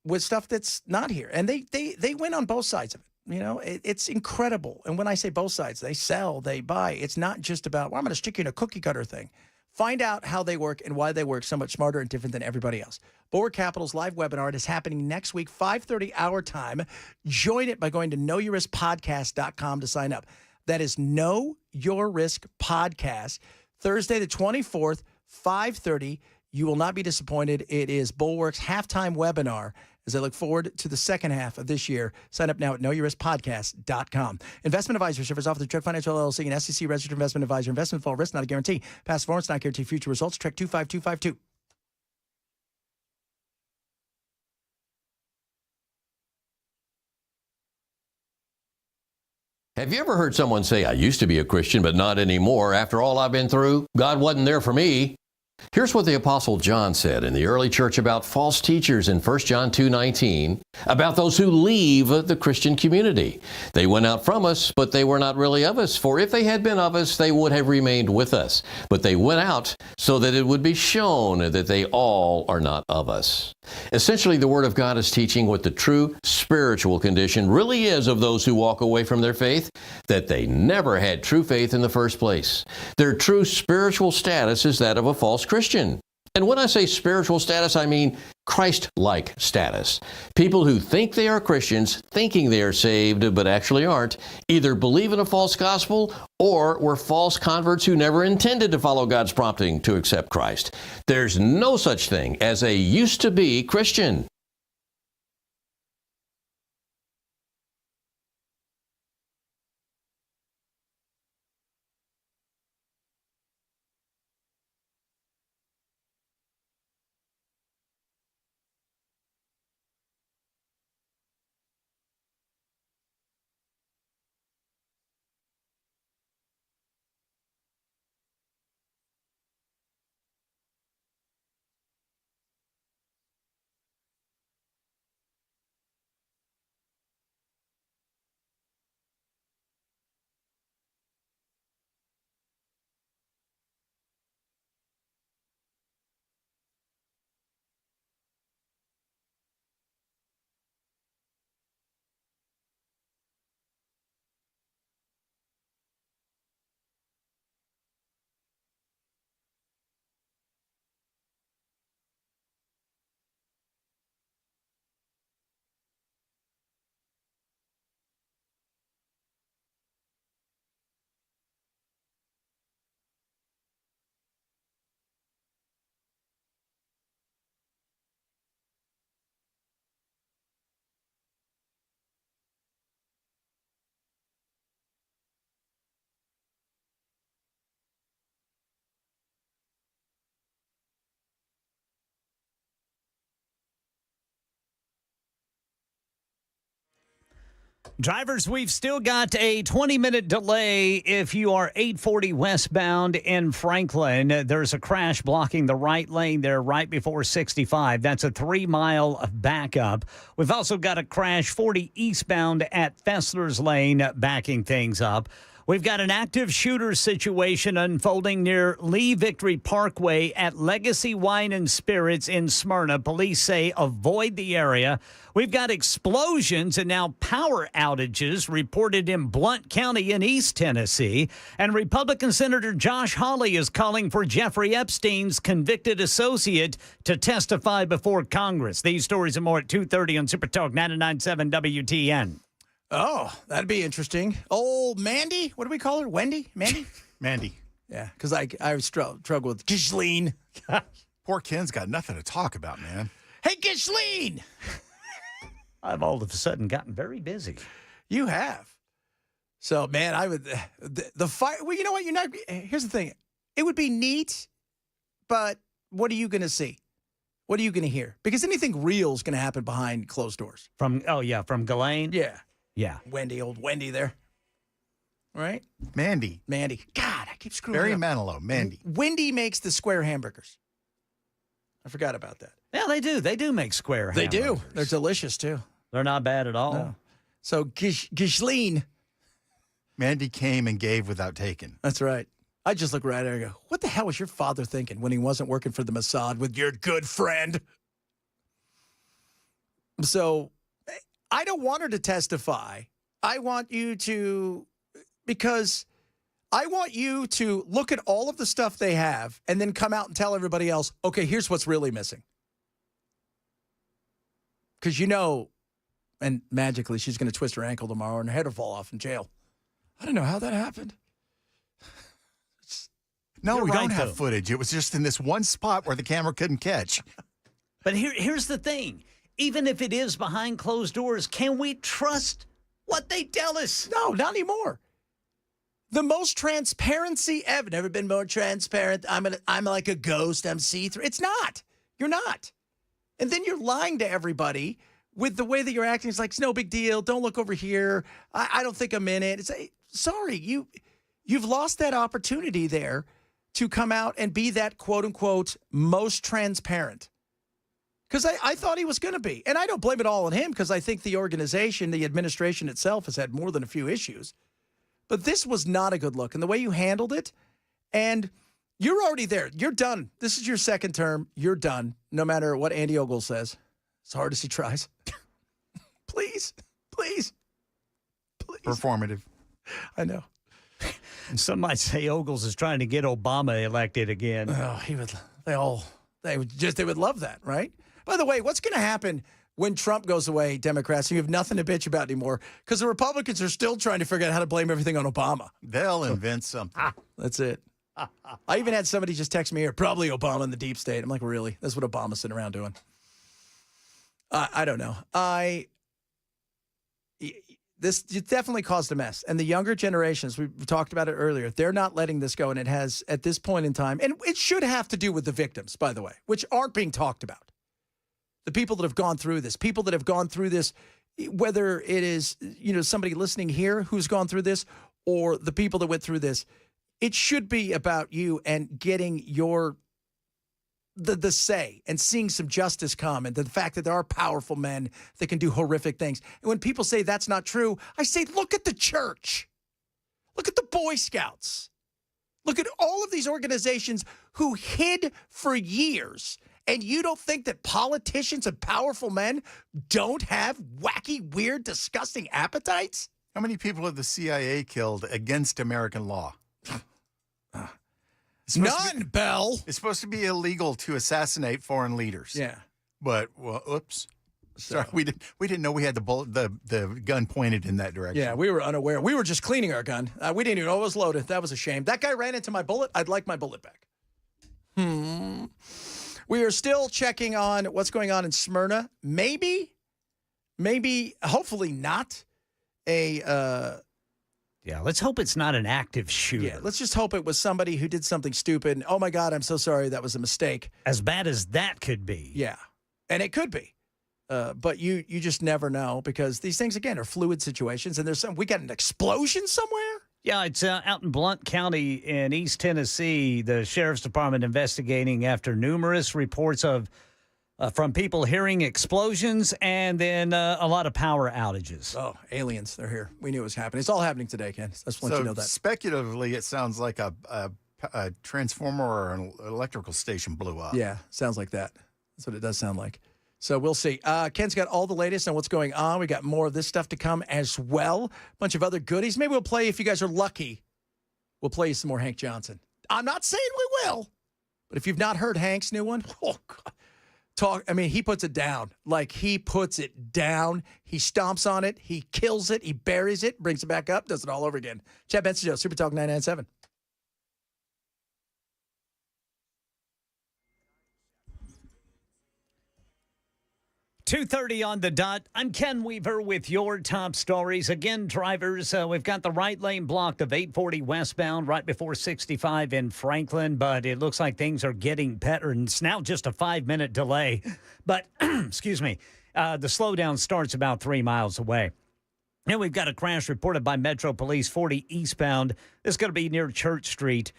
with stuff that's not here. And they win on both sides of it. You know, it's incredible. And when I say both sides, they sell, they buy. It's not just about, well, I'm going to stick you in a cookie cutter thing. Find out how they work and why they work so much smarter and different than everybody else. Bulwark Capital's live webinar is happening next week, 5:30 our time. Join it by going to KnowYourRiskPodcast.com to sign up. That is Know Your Risk Podcast, Thursday the 24th, 5:30. You will not be disappointed. It is Bulwark's halftime webinar as I look forward to the second half of this year. Sign up now at KnowYourRiskPodcast.com. Investment advisor service offered through Trek Financial LLC, an SEC registered investment advisor. Investment fall risk not a guarantee. Past performance not guarantee future results. Trek 25252. Have you ever heard someone say, I used to be a Christian, but not anymore? After all I've been through, God wasn't there for me. Here's what the Apostle John said in the early church about false teachers in 1 John 2:19, about those who leave the Christian community. They went out from us, but they were not really of us. For if they had been of us, they would have remained with us. But they went out so that it would be shown that they all are not of us. Essentially, the Word of God is teaching what the true spiritual condition really is of those who walk away from their faith, that they never had true faith in the first place. Their true spiritual status is that of a false Christian. And when I say spiritual status, I mean Christ-like status. People who think they are Christians, thinking they are saved, but actually aren't, either believe in a false gospel or were false converts who never intended to follow God's prompting to accept Christ. There's no such thing as a used-to-be Christian. Drivers, we've still got a 20-minute delay if you are 840 westbound in Franklin. There's a crash blocking the right lane there right before 65. That's a 3-mile backup. We've also got a crash 40 eastbound at Fessler's Lane backing things up. We've got an active shooter situation unfolding near Lee Victory Parkway at Legacy Wine and Spirits in Smyrna. Police say avoid the area. We've got explosions and now power outages reported in Blount County in East Tennessee. And Republican Senator Josh Hawley is calling for Jeffrey Epstein's convicted associate to testify before Congress. These stories and more at 2:30 on Super Talk 99.7 WTN. Oh, that'd be interesting. Old Mandy, what do we call her? Wendy? Mandy? Mandy. Yeah, because I struggle with Ghislaine. Poor Ken's got nothing to talk about, man. Hey, Ghislaine! I've all of a sudden gotten very busy. You have. So, man, I would the fight. Well, you know what? You're not. Here's the thing. It would be neat, but what are you going to see? What are you going to hear? Because anything real is going to happen behind closed doors. From Ghislaine? Yeah. Yeah. Old Wendy there. Right? Mandy. God, I keep screwing Barry up. Manilow, Mandy. Wendy makes the square hamburgers. I forgot about that. Yeah, they do. They do make square They do. hamburgers. They're delicious, too. They're not bad at all. No. So, Ghislaine. Mandy came and gave without taking. That's right. I just look right at her and go, what the hell was your father thinking when he wasn't working for the Mossad with your good friend? So, I don't want her to testify. I want you to, because I want you to look at all of the stuff they have and then come out and tell everybody else, okay, here's what's really missing. Because and magically she's going to twist her ankle tomorrow and her head will fall off in jail. I don't know how that happened. No, we right, don't have though. footage. It was just in this one spot where the camera couldn't catch. But here's the thing. Even if it is behind closed doors, can we trust what they tell us? No, not anymore. The most transparency ever. Never been more transparent. I'm like a ghost. I'm see-through. It's not. You're not. And then you're lying to everybody with the way that you're acting. It's like, it's no big deal. Don't look over here. I don't think I'm in it. It's sorry. You've lost that opportunity there to come out and be that quote-unquote most transparent. Because I thought he was going to be. And I don't blame it all on him because I think the organization, the administration itself has had more than a few issues. But this was not a good look. And the way you handled it, and you're already there. You're done. This is your second term. You're done, no matter what Andy Ogle says. As hard as he tries. Please. Performative. I know. Some might say Ogles is trying to get Obama elected again. Oh, they would love that, right? By the way, what's going to happen when Trump goes away, Democrats? You have nothing to bitch about anymore because the Republicans are still trying to figure out how to blame everything on Obama. They'll invent something. That's it. I even had somebody just text me here, probably Obama in the deep state. I'm like, really? That's what Obama's sitting around doing. I don't know. This definitely caused a mess. And the younger generations, we talked about it earlier, they're not letting this go. And it has, at this point in time, and it should have to do with the victims, by the way, which aren't being talked about. The people that have gone through this, whether it is, somebody listening here who's gone through this or the people that went through this, it should be about you and getting the say and seeing some justice come and the fact that there are powerful men that can do horrific things. And when people say that's not true, I say, look at the church. Look at the Boy Scouts. Look at all of these organizations who hid for years. And you don't think that politicians and powerful men don't have wacky, weird, disgusting appetites? How many people have the CIA killed against American law? None, Bell. It's supposed to be illegal to assassinate foreign leaders. Yeah. But, oops. Sorry, we didn't know we had the gun pointed in that direction. Yeah, we were unaware. We were just cleaning our gun. We didn't even know it was loaded. That was a shame. That guy ran into my bullet. I'd like my bullet back. We are still checking on what's going on in Smyrna. Maybe, hopefully not Yeah, let's hope it's not an active shooter. Yeah, let's just hope it was somebody who did something stupid. Oh, my God, I'm so sorry. That was a mistake. As bad as that could be. Yeah, and it could be. But you just never know because these things, again, are fluid situations. And we got an explosion somewhere? Yeah, it's out in Blount County in East Tennessee. The sheriff's department investigating after numerous reports of from people hearing explosions and then a lot of power outages. Oh, aliens, they're here. We knew it was happening. It's all happening today, Ken. Let's let you know that. Speculatively, it sounds like a transformer or an electrical station blew up. Yeah, sounds like that. That's what it does sound like. So we'll see. Ken's got all the latest on what's going on. We got more of this stuff to come as well. A bunch of other goodies. Maybe we'll play, if you guys are lucky, we'll play you some more Hank Johnson. I'm not saying we will, but if you've not heard Hank's new one, oh, God. He puts it down. Like, he puts it down. He stomps on it. He kills it. He buries it, brings it back up, does it all over again. Chad Benson Show, Super Talk 997. .2:30 on the dot. I'm Ken Weaver with your top stories. Again, drivers, we've got the right lane blocked of 840 westbound right before 65 in Franklin, but it looks like things are getting better. And it's now just a 5-minute delay. But, excuse me, the slowdown starts about 3 miles away. Now we've got a crash reported by Metro Police 40 eastbound. This is going to be near Church Street.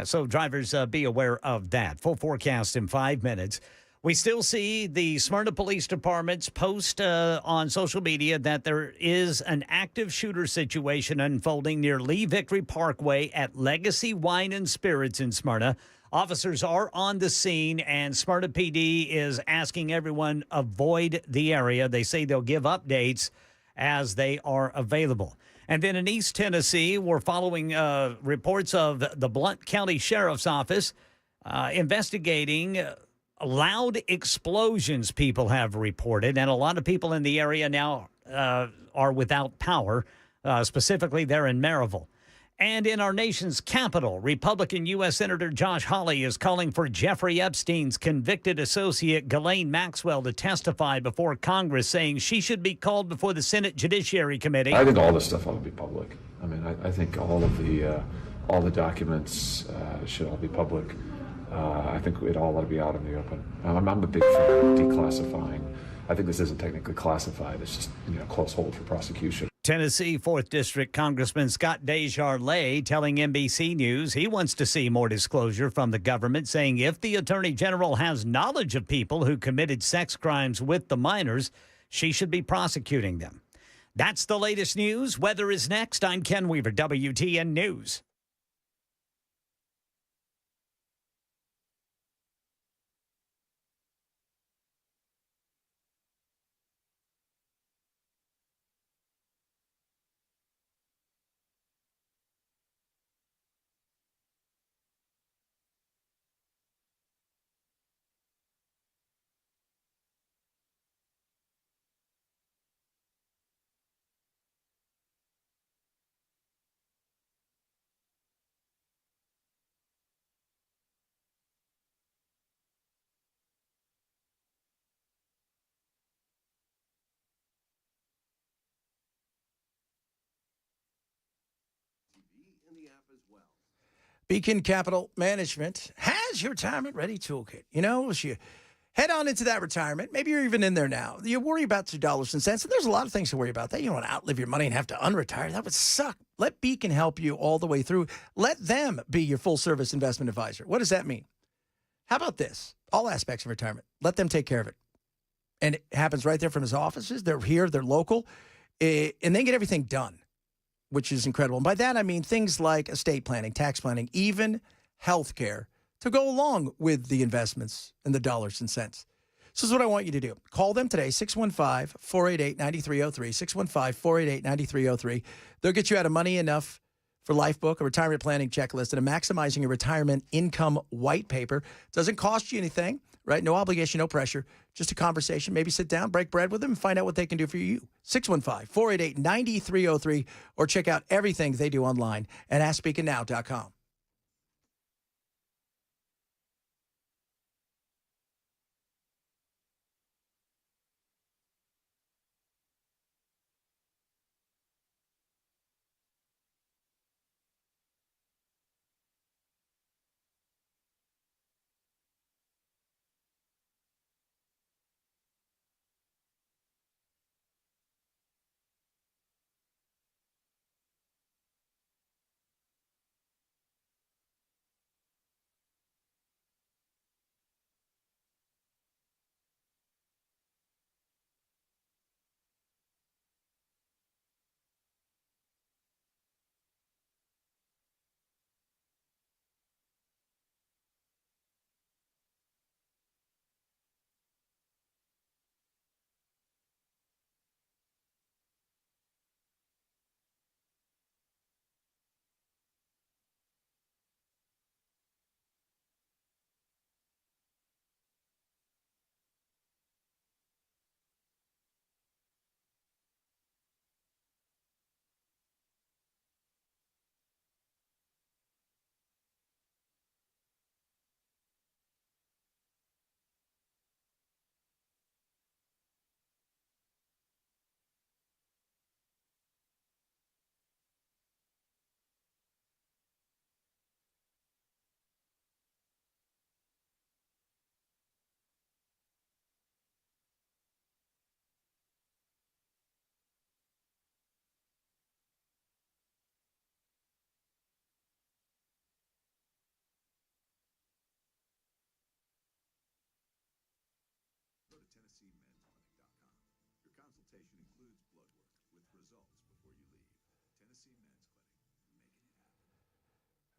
So drivers, be aware of that. Full forecast in 5 minutes. We still see the Smyrna Police Department's post on social media that there is an active shooter situation unfolding near Lee Victory Parkway at Legacy Wine and Spirits in Smyrna. Officers are on the scene, and Smyrna PD is asking everyone avoid the area. They say they'll give updates as they are available. And then in East Tennessee, we're following reports of the Blount County Sheriff's Office investigating loud explosions people have reported, and a lot of people in the area now are without power, specifically there in Maryville. And in our nation's capital, Republican U.S. Senator Josh Hawley is calling for Jeffrey Epstein's convicted associate Ghislaine Maxwell to testify before Congress, saying she should be called before the Senate Judiciary Committee. I think all this stuff ought to be public. I mean, I think all the documents should all be public. I think it all ought to be out in the open. I'm a big fan of declassifying. I think this isn't technically classified. It's just close hold for prosecution. Tennessee 4th District Congressman Scott Desjardins telling NBC News he wants to see more disclosure from the government, saying if the Attorney General has knowledge of people who committed sex crimes with the minors, she should be prosecuting them. That's the latest news. Weather is next. I'm Ken Weaver, WTN News. Beacon Capital Management has your retirement ready toolkit. As you head on into that retirement, maybe you're even in there now. You worry about your dollars and cents, and there's a lot of things to worry about. That you don't want to outlive your money and have to unretire. That would suck. Let Beacon help you all the way through. Let them be your full-service investment advisor. What does that mean? How about this? All aspects of retirement. Let them take care of it. And it happens right there from his offices. They're here. They're local. And they get everything done, which is incredible. And by that, I mean things like estate planning, tax planning, even health care to go along with the investments and the dollars and cents. So this is what I want you to do. Call them today, 615-488-9303, 615-488-9303. They'll get you out of money enough for Lifebook, a retirement planning checklist, and a maximizing your retirement income white paper. Doesn't cost you anything, right? No obligation, no pressure. Just a conversation. Maybe sit down, break bread with them, and find out what they can do for you. 615-488-9303, or check out everything they do online at AskBeaconNow.com.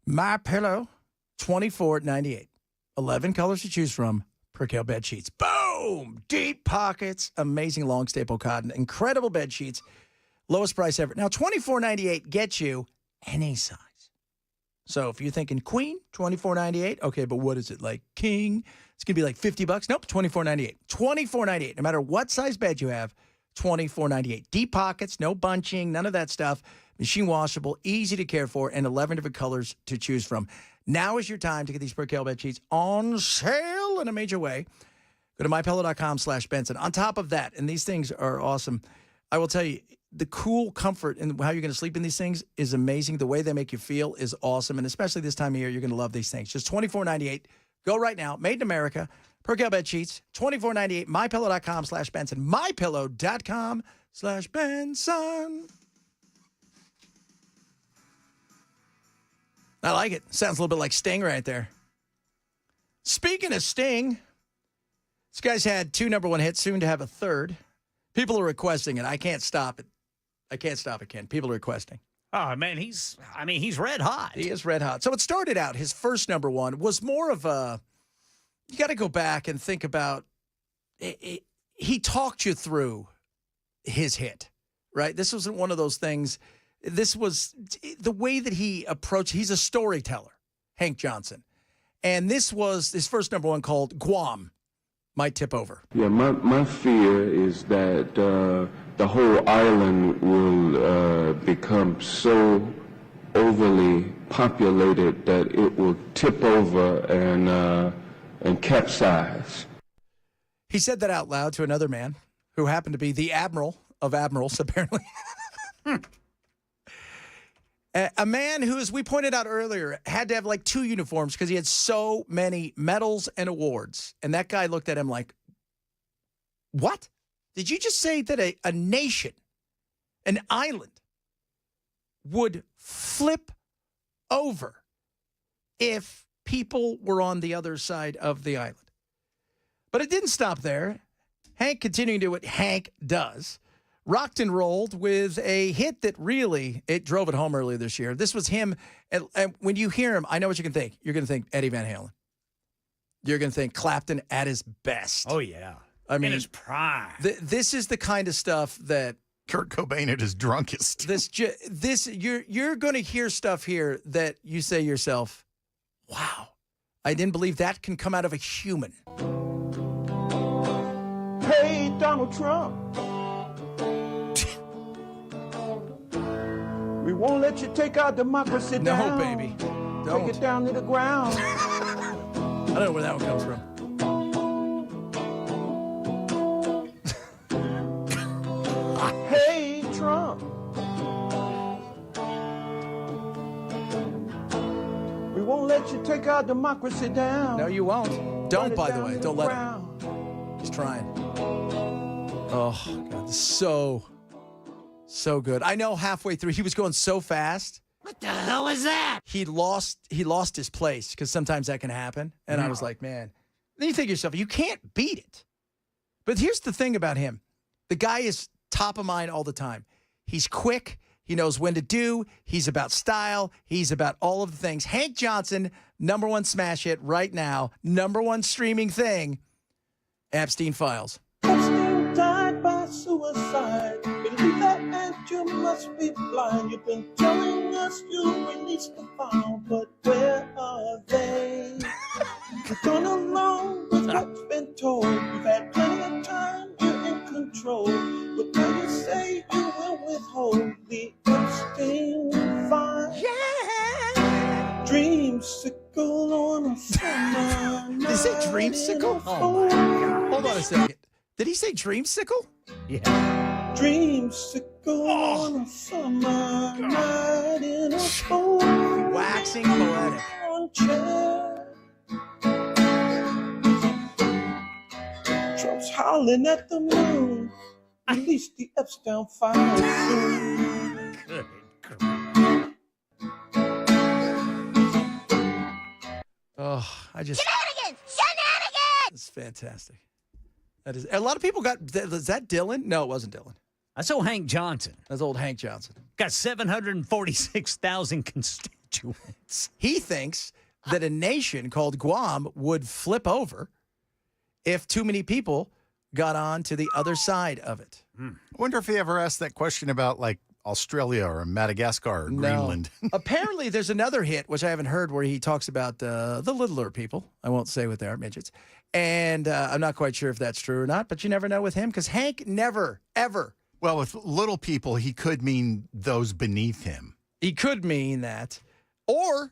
My Pillow, $24.98. 11 colors to choose from. Percale bed sheets. Boom! Deep pockets. Amazing long staple cotton. Incredible bed sheets. Lowest price ever. Now, $24.98 gets you any size. So if you're thinking queen, $24.98. Okay, but what is it, like king? It's going to be like $50. Nope, $24.98. $24.98. No matter what size bed you have, $24.98. Deep pockets, no bunching, none of that stuff. Machine washable, easy to care for, and 11 different colors to choose from. Now is your time to get these Percale bed sheets on sale in a major way. Go to mypillow.com/Benson. On top of that, and these things are awesome, I will tell you, the cool comfort and how you're going to sleep in these things is amazing. The way they make you feel is awesome, and especially this time of year, you're going to love these things. Just $24.98. Go right now. Made in America. Percale bed sheets, $24.98. mypillow.com/Benson. mypillow.com/Benson. I like it. Sounds a little bit like Sting right there. Speaking of Sting, this guy's had 2 #1 hits, soon to have a 3rd. People are requesting it. I can't stop it. I can't stop it, Ken. People are requesting. Oh, man, he's red hot. He is red hot. So it started out, his first #1 was more of a, you got to go back and think about, he talked you through his hit, right? This wasn't one of those things. This was the way that he approached. He's a storyteller, Hank Johnson. And this was his first #1 called Guam Might Tip Over. Yeah, my fear is that the whole island will become so overly populated that it will tip over and capsize. He said that out loud to another man who happened to be the admiral of admirals, apparently. A man who, as we pointed out earlier, had to have like 2 uniforms because he had so many medals and awards. And that guy looked at him like, what? Did you just say that a nation, an island, would flip over if people were on the other side of the island? But it didn't stop there. Hank continuing to do what Hank does. Rocked and rolled with a hit that really, it drove it home earlier this year. This was him, and when you hear him, I know what you can think. You're going to think Eddie Van Halen. You're going to think Clapton at his best. Oh, yeah. I mean, in his prime. This is the kind of stuff that Kurt Cobain at his drunkest. You're going to hear stuff here that you say to yourself, wow, I didn't believe that can come out of a human. Hey, Donald Trump. We won't let you take our democracy down. No, baby. Don't. Take it down to the ground. I don't know where that one comes from. Hey, Trump. We won't let you take our democracy down. No, you won't. Don't, by the way. Don't let him. He's trying. Oh, God. So good. I know halfway through, he was going so fast. What the hell is that? He lost his place because sometimes that can happen. And I was like, man. Then you think to yourself, you can't beat it. But here's the thing about him. The guy is top of mind all the time. He's quick. He knows when to do. He's about style. He's about all of the things. Hank Johnson, #1 smash hit right now. #1 streaming thing. Epstein Files. Epstein died by suicide. Believe that and you must be blind. You've been telling us you released the file, but where are they? You've gone along with what's been told. You've had plenty of time, you're in control. But now you say you will withhold the Epstein file. Yeah! Dreamsicle on a summer night. Did he say dreamsicle? Oh, my God. Hold on a second. Did he say dreamsicle? Yeah. Dreamsicle on a summer night in a phone. Waxing poetic. Trump's howling at the moon. Release the Epstein file soon. Good. Oh, I just... Shenanigans! Shenanigans! It's fantastic. That is. A lot of people got. Was that Dylan? No, it wasn't Dylan. That's old Hank Johnson. That's old Hank Johnson. Got 746,000 constituents. He thinks that a nation called Guam would flip over if too many people got on to the other side of it. I wonder if he ever asked that question about like Australia or Madagascar or Greenland. Apparently, there's another hit, which I haven't heard, where he talks about the littler people. I won't say what they are, midgets. And I'm not quite sure if that's true or not, but you never know with him because Hank never, ever. Well, with little people, he could mean those beneath him. He could mean that. Or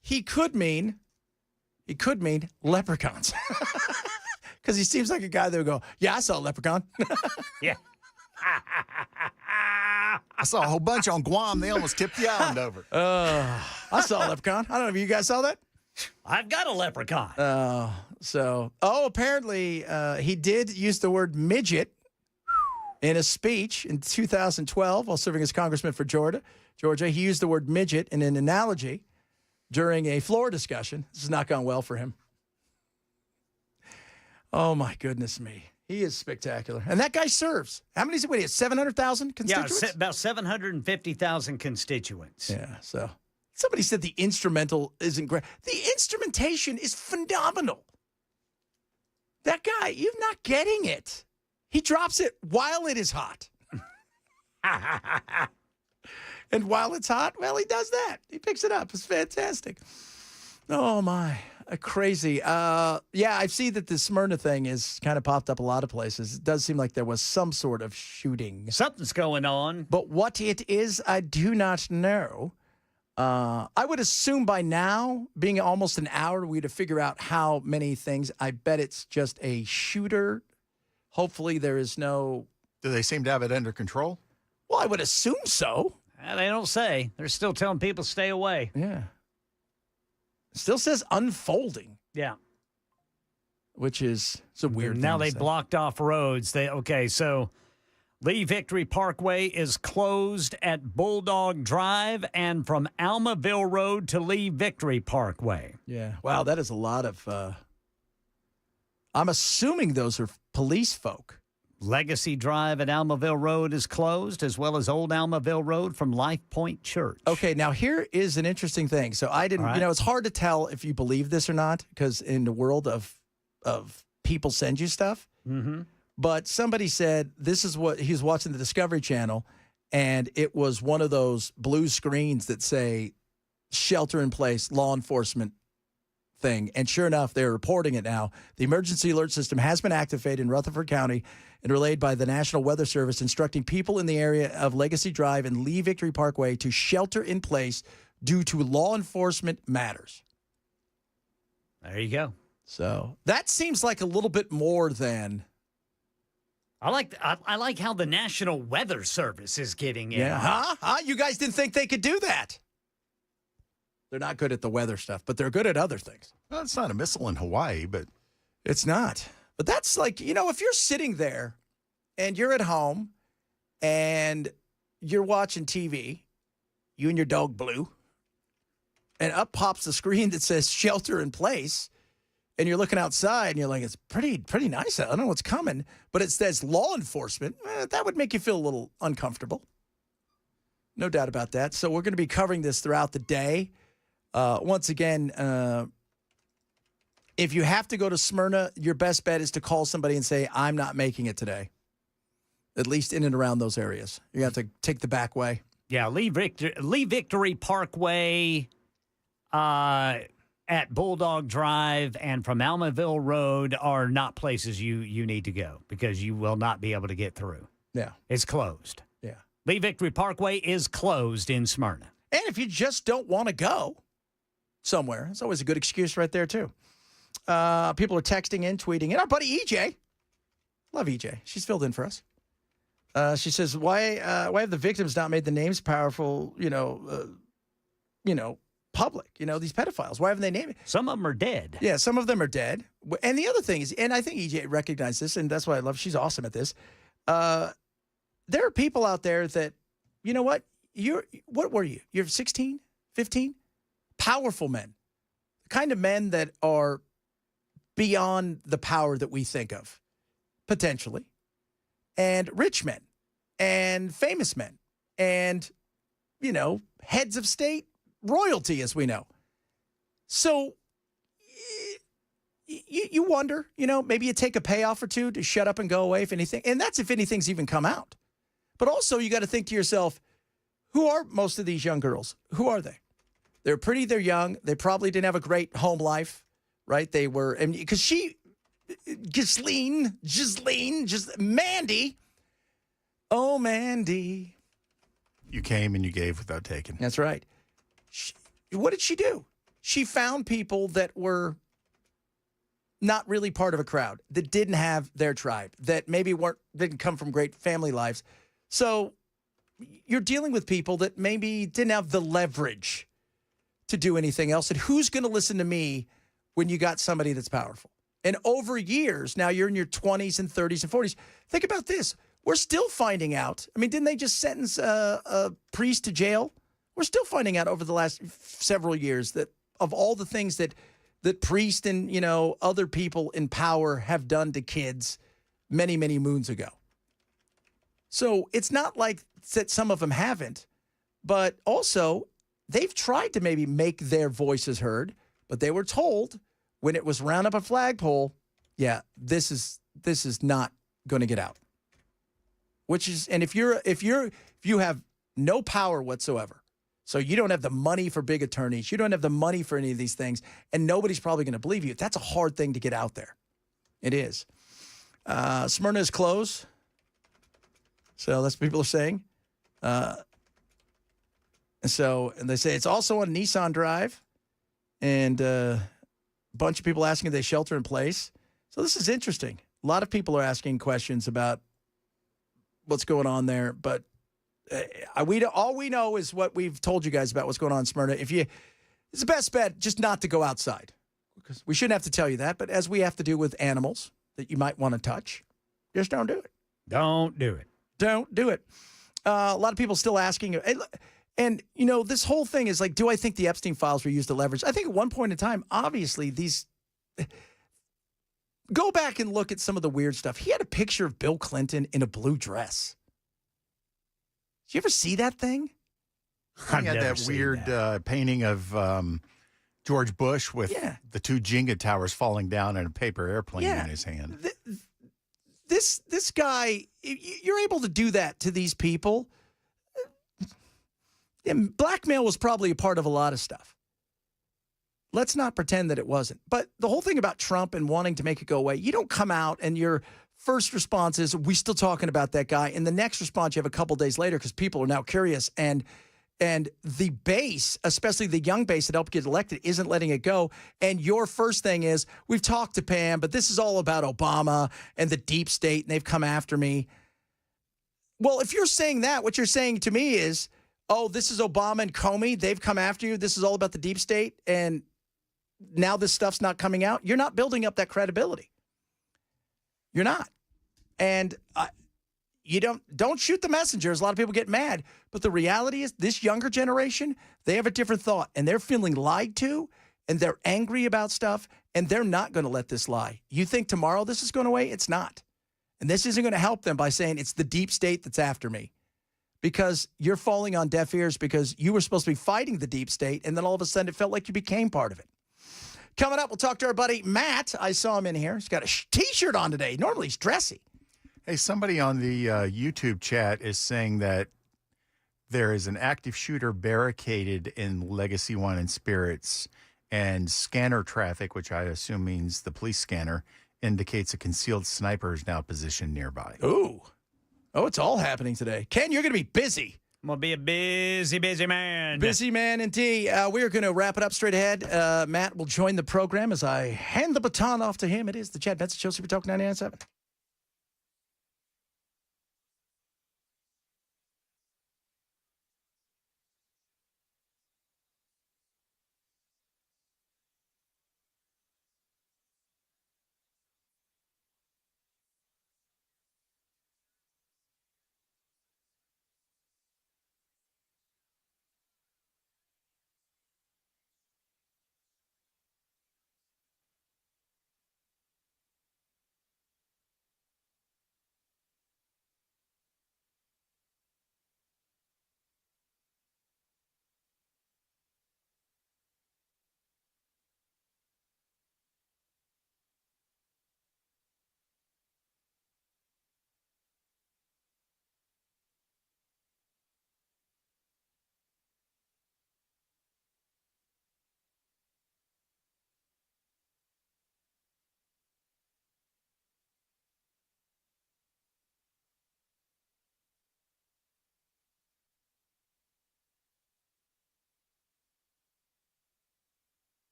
he could mean leprechauns. Because he seems like a guy that would go, yeah, I saw a leprechaun. Yeah. I saw a whole bunch on Guam. They almost tipped the island over. I saw a leprechaun. I don't know if you guys saw that. I've got a leprechaun. Apparently he did use the word midget in a speech in 2012 while serving as congressman for Georgia. He used the word midget in an analogy during a floor discussion. This has not gone well for him. Oh, my goodness me. He is spectacular. And that guy serves. How many is it? What, he has 700,000 constituents? Yeah, about 750,000 constituents. Yeah, so somebody said the instrumental isn't great. The instrumentation is phenomenal. That guy, you're not getting it. He drops it while it is hot. And while it's hot, well, he does that. He picks it up. It's fantastic. Oh, my. Crazy. Yeah, I see that the Smyrna thing is kind of popped up a lot of places. It does seem like there was some sort of shooting. Something's going on. But what it is, I do not know. I would assume by now, being almost an hour, we'd have figured out how many things. I bet it's just a shooter. Hopefully there is no... Do they seem to have it under control? Well, I would assume so. They don't say. They're still telling people stay away. Yeah. Still says unfolding. Yeah. Which is it's a weird now thing to they say. blocked off roads. So Lee Victory Parkway is closed at Bulldog Drive and from Almaville Road to Lee Victory Parkway. Yeah. Wow, that is a lot of I'm assuming those are police folk. Legacy Drive at Almaville Road is closed, as well as Old Almaville Road from Life Point Church. Okay, now here is an interesting thing. So I didn't, it's hard to tell if you believe this or not, because in the world of people send you stuff. Mm-hmm. But somebody said this is what he was watching the Discovery Channel, and it was one of those blue screens that say shelter in place, law enforcement thing. And sure enough, they're reporting it now. The emergency alert system has been activated in Rutherford County and relayed by the National Weather Service, instructing people in the area of Legacy Drive and Lee Victory Parkway to shelter in place due to law enforcement matters. There you go. So that seems like a little bit more than... I like how the National Weather Service is getting in. Yeah. Huh? You guys didn't think they could do that? They're not good at the weather stuff, but they're good at other things. Well, it's not a missile in Hawaii, but... It's not. But that's like, if you're sitting there and you're at home and you're watching TV, you and your dog Blue, and up pops the screen that says shelter in place, and you're looking outside and you're like, it's pretty nice. I don't know what's coming, but it says law enforcement. That would make you feel a little uncomfortable. No doubt about that. So we're going to be covering this throughout the day. Once again, if you have to go to Smyrna, your best bet is to call somebody and say, I'm not making it today, at least in and around those areas. You have to take the back way. Yeah, Lee Victory Parkway at Bulldog Drive and from Almaville Road are not places you need to go because you will not be able to get through. Yeah. It's closed. Yeah. Lee Victory Parkway is closed in Smyrna. And if you just don't want to go somewhere, it's always a good excuse right there, too. People are texting in, tweeting in. Our buddy EJ. Love EJ. She's filled in for us. She says, why have the victims not made the names powerful, public? These pedophiles. Why haven't they named it? Some of them are dead. Yeah, some of them are dead. And the other thing is, and I think EJ recognized this, and that's why I love, she's awesome at this. There are people out there that, you know what? What were you? You're 16, 15? Powerful men. The kind of men that are beyond the power that we think of. potentially, and rich men, and famous men, and, heads of state, royalty, as we know. So you wonder, maybe you take a payoff or two to shut up and go away if anything. And that's if anything's even come out. But also you got to think to yourself, who are most of these young girls? Who are they? They're pretty, they're young. They probably didn't have a great home life, right? They were, and because Mandy. Oh, Mandy. You came and you gave without taking. That's right. What did she do? She found people that were not really part of a crowd, that didn't have their tribe, that maybe didn't come from great family lives. So you're dealing with people that maybe didn't have the leverage to do anything else. And who's going to listen to me when you got somebody that's powerful? And over years, now you're in your 20s and 30s and 40s. Think about this. We're still finding out. I mean, didn't they just sentence a priest to jail? We're still finding out over the last several years that of all the things that priests and, other people in power have done to kids many, many moons ago. So it's not like that some of them haven't, but also they've tried to maybe make their voices heard, but they were told when it was round up a flagpole, yeah, this is not going to get out. And if you have no power whatsoever, so you don't have the money for big attorneys, you don't have the money for any of these things, and nobody's probably going to believe you. That's a hard thing to get out there. It is. Smyrna is closed. So that's what people are saying. And they say it's also on Nissan Drive. And a bunch of people asking if they shelter in place. So this is interesting. A lot of people are asking questions about what's going on there. But all we know is what we've told you guys about what's going on in Smyrna. It's the best bet just not to go outside. Because we shouldn't have to tell you that. But as we have to do with animals that you might want to touch, just don't do it. Don't do it. Don't do it. A lot of people still asking. And, this whole thing is like, do I think the Epstein files were used to leverage? I think at one point in time, obviously, go back and look at some of the weird stuff. He had a picture of Bill Clinton in a blue dress. Did you ever see that thing? He had that weird painting of George Bush with the two Jenga towers falling down and a paper airplane in his hand. This guy, you're able to do that to these people. And blackmail was probably a part of a lot of stuff. Let's not pretend that it wasn't. But the whole thing about Trump and wanting to make it go away, you don't come out and your first response is, we still talking about that guy. And the next response you have a couple days later because people are now curious. And the base, especially the young base that helped get elected, isn't letting it go. And your first thing is, we've talked to Pam, but this is all about Obama and the deep state, and they've come after me. Well, if you're saying that, what you're saying to me is, oh, this is Obama and Comey. They've come after you. This is all about the deep state. And now this stuff's not coming out. You're not building up that credibility. You're not. And you don't shoot the messengers. A lot of people get mad. But the reality is this younger generation, they have a different thought. And they're feeling lied to. And they're angry about stuff. And they're not going to let this lie. You think tomorrow this is going away? It's not. And this isn't going to help them by saying it's the deep state that's after me. Because you're falling on deaf ears because you were supposed to be fighting the deep state. And then all of a sudden it felt like you became part of it. Coming up, we'll talk to our buddy Matt. I saw him in here. He's got a T-shirt on today. Normally he's dressy. Hey, somebody on the YouTube chat is saying that there is an active shooter barricaded in Legacy One and Spirits, and scanner traffic, which I assume means the police scanner, indicates a concealed sniper is now positioned nearby. Ooh. Oh, it's all happening today. Ken, you're going to be busy. I'm going to be a busy man. Busy man indeed. We are going to wrap it up straight ahead. Matt will join the program as I hand the baton off to him. It is the Chad Benson Show, Super Talk 99.7.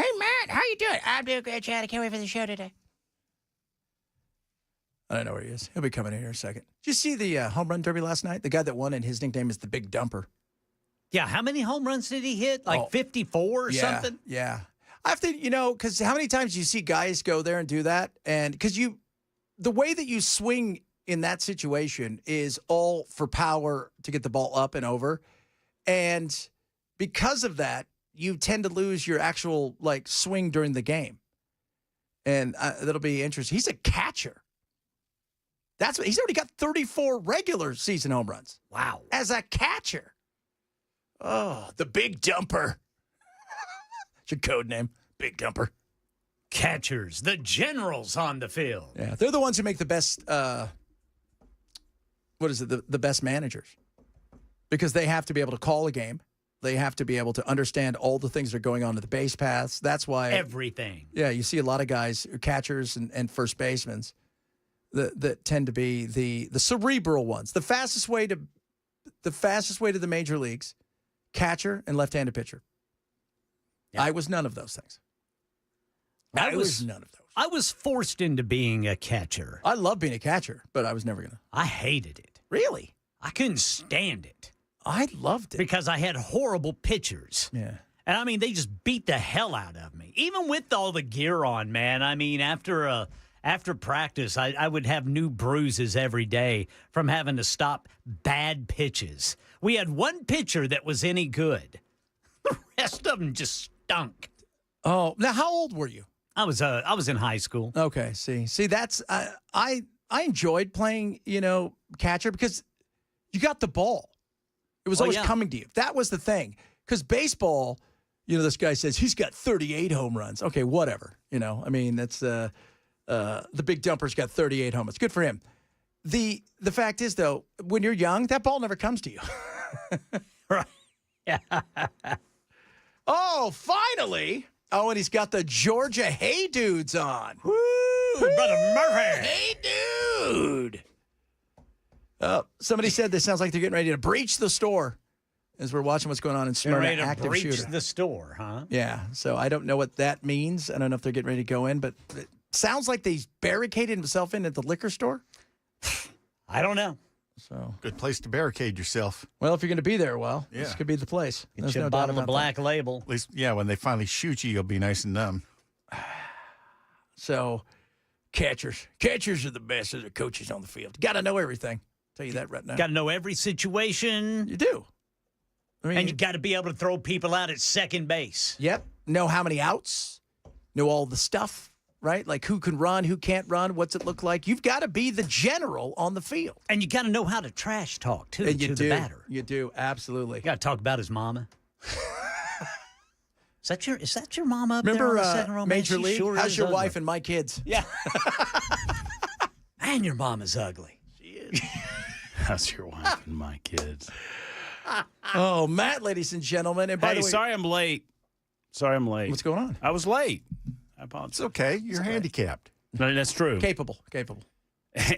Hey, Matt, how you doing? I'm doing great, Chad. I can't wait for the show today. I don't know where he is. He'll be coming in here in a second. Did you see the home run derby last night? The guy that won, and his nickname is the Big Dumper. Yeah, how many home runs did he hit? Like 54 or something? Yeah. I have to, because how many times do you see guys go there and do that? And because the way that you swing in that situation is all for power to get the ball up and over. And because of that, you tend to lose your actual swing during the game. And that'll be interesting. He's a catcher. He's already got 34 regular season home runs. Wow. As a catcher. Oh, the Big Dumper. It's your code name, Big Dumper. Catchers, the generals on the field. Yeah, they're the ones who make the best, the best managers. Because they have to be able to call a game. They have to be able to understand all the things that are going on at the base paths. That's why. Everything. Yeah, you see a lot of guys, catchers and first basemen, that tend to be the cerebral ones. The fastest way to the major leagues, catcher and left-handed pitcher. Yeah. I was none of those things. I was none of those. I was forced into being a catcher. I love being a catcher, but I was never going to. I hated it. Really? I couldn't stand it. I loved it. Because I had horrible pitchers. Yeah. And, I mean, they just beat the hell out of me. Even with all the gear on, man. I mean, after practice, I would have new bruises every day from having to stop bad pitches. We had one pitcher that was any good. The rest of them just stunk. Oh, now how old were you? I was in high school. Okay, see, that's I enjoyed playing, catcher because you got the ball. It was always coming to you. That was the thing. Because baseball, this guy says he's got 38 home runs. Okay, whatever. I mean, that's the Big Dumper's got 38 home runs. Good for him. The fact is, though, when you're young, that ball never comes to you. Right. Yeah. Oh, finally. Oh, and he's got the Georgia Hey Dudes on. Woo! Brother Murphy. Hey, dude. Somebody said this sounds like they're getting ready to breach the store as we're watching what's going on in Smyrna. Ready to active breach shooter. the store, huh? Yeah, so I don't know what that means. I don't know if they're getting ready to go in, but it sounds like they barricaded himself in at the liquor store. I don't know. So good place to barricade yourself. Well, if you're going to be there, this could be the place. Get you a bottle of Black Label. At least, when they finally shoot you, you'll be nice and numb. So, catchers are the best as the coaches on the field. Got to know everything. Tell you that right now. Got to know every situation. You do. I mean, and you got to be able to throw people out at second base. Yep. Know how many outs. Know all the stuff. Right? Like who can run, who can't run, what's it look like? You've got to be the general on the field. And you got to know how to trash talk, too, to the batter. You do, absolutely. You got to talk about his mama. Is that your mama up Remember, there on the second row? Major League? Sure How's your ugly. wife and my kids? Yeah. And your mama's ugly. She is. How's your wife and my kids? Oh, Matt, ladies and gentlemen. And by the way, sorry I'm late. What's going on? I was late. I apologize. It's okay. You're handicapped. No, that's true. Capable.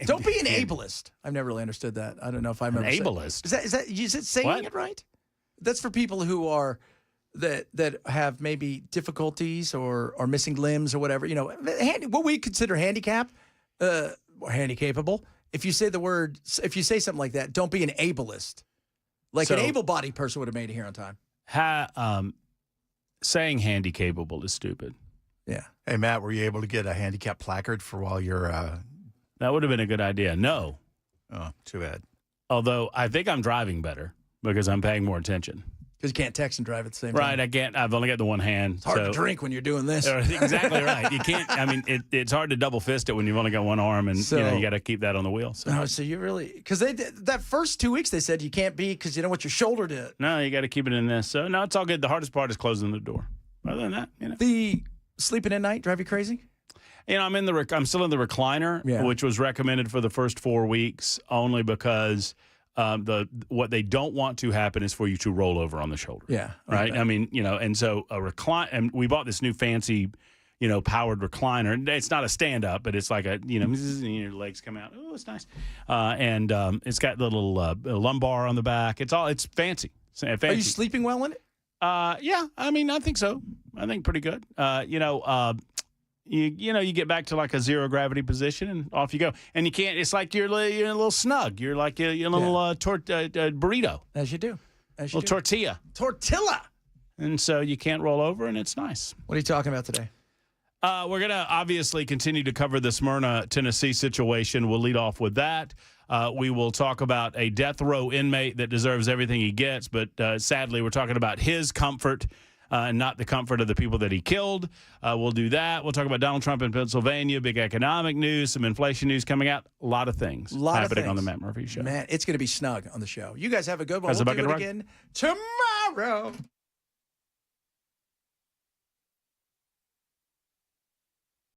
Don't be an ableist. I've never really understood that. I don't know if I remember. Ableist? Is it saying it right? That's for people who are that have maybe difficulties or are missing limbs or whatever. What we consider handicap or handicapable. If you say something like that, don't be an ableist. Like an able-bodied person would have made it here on time. Saying handicapable is stupid. Yeah. Hey, Matt, were you able to get a handicap placard for while you're... That would have been a good idea. No. Oh, too bad. Although I think I'm driving better because I'm paying more attention. Because you can't text and drive at the same time. Right, I can't. I've only got the one hand. It's hard to drink when you're doing this. Exactly right. You can't. I mean, it's hard to double fist it when you've only got one arm, and you got to keep that on the wheel. So you really because that first 2 weeks they said you can't be because you don't want your sholdder to. No, you got to keep it in this. So no, it's all good. The hardest part is closing the door. Other than that, the sleeping at night drive you crazy. I'm I'm still in the recliner, which was recommended for the first 4 weeks only because. What they don't want to happen is for you to roll over on the shoulder. Yeah. Right. Okay. I mean, and so a recline, and we bought this new fancy, powered recliner. It's not a stand up, but it's like your legs come out. Oh, it's nice. And it's got the little lumbar on the back. It's fancy. Are you sleeping well in it? Yeah. I mean, I think so. I think pretty good. You get back to like a zero gravity position and off you go. And you can't. It's like you're a little snug. You're like a little burrito. As you do. Little tortilla. Tortilla. And so you can't roll over, and it's nice. What are you talking about today? We're going to obviously continue to cover the Smyrna, Tennessee situation. We'll lead off with that. We will talk about a death row inmate that deserves everything he gets, but sadly, we're talking about his comfort and not the comfort of the people that he killed. We'll do that. We'll talk about Donald Trump in Pennsylvania, big economic news, some inflation news coming out, a lot of things happening on the Matt Murphy Show. Man, it's going to be snug on the show. You guys have a good one. How's the We'll do bucket it rug? again tomorrow.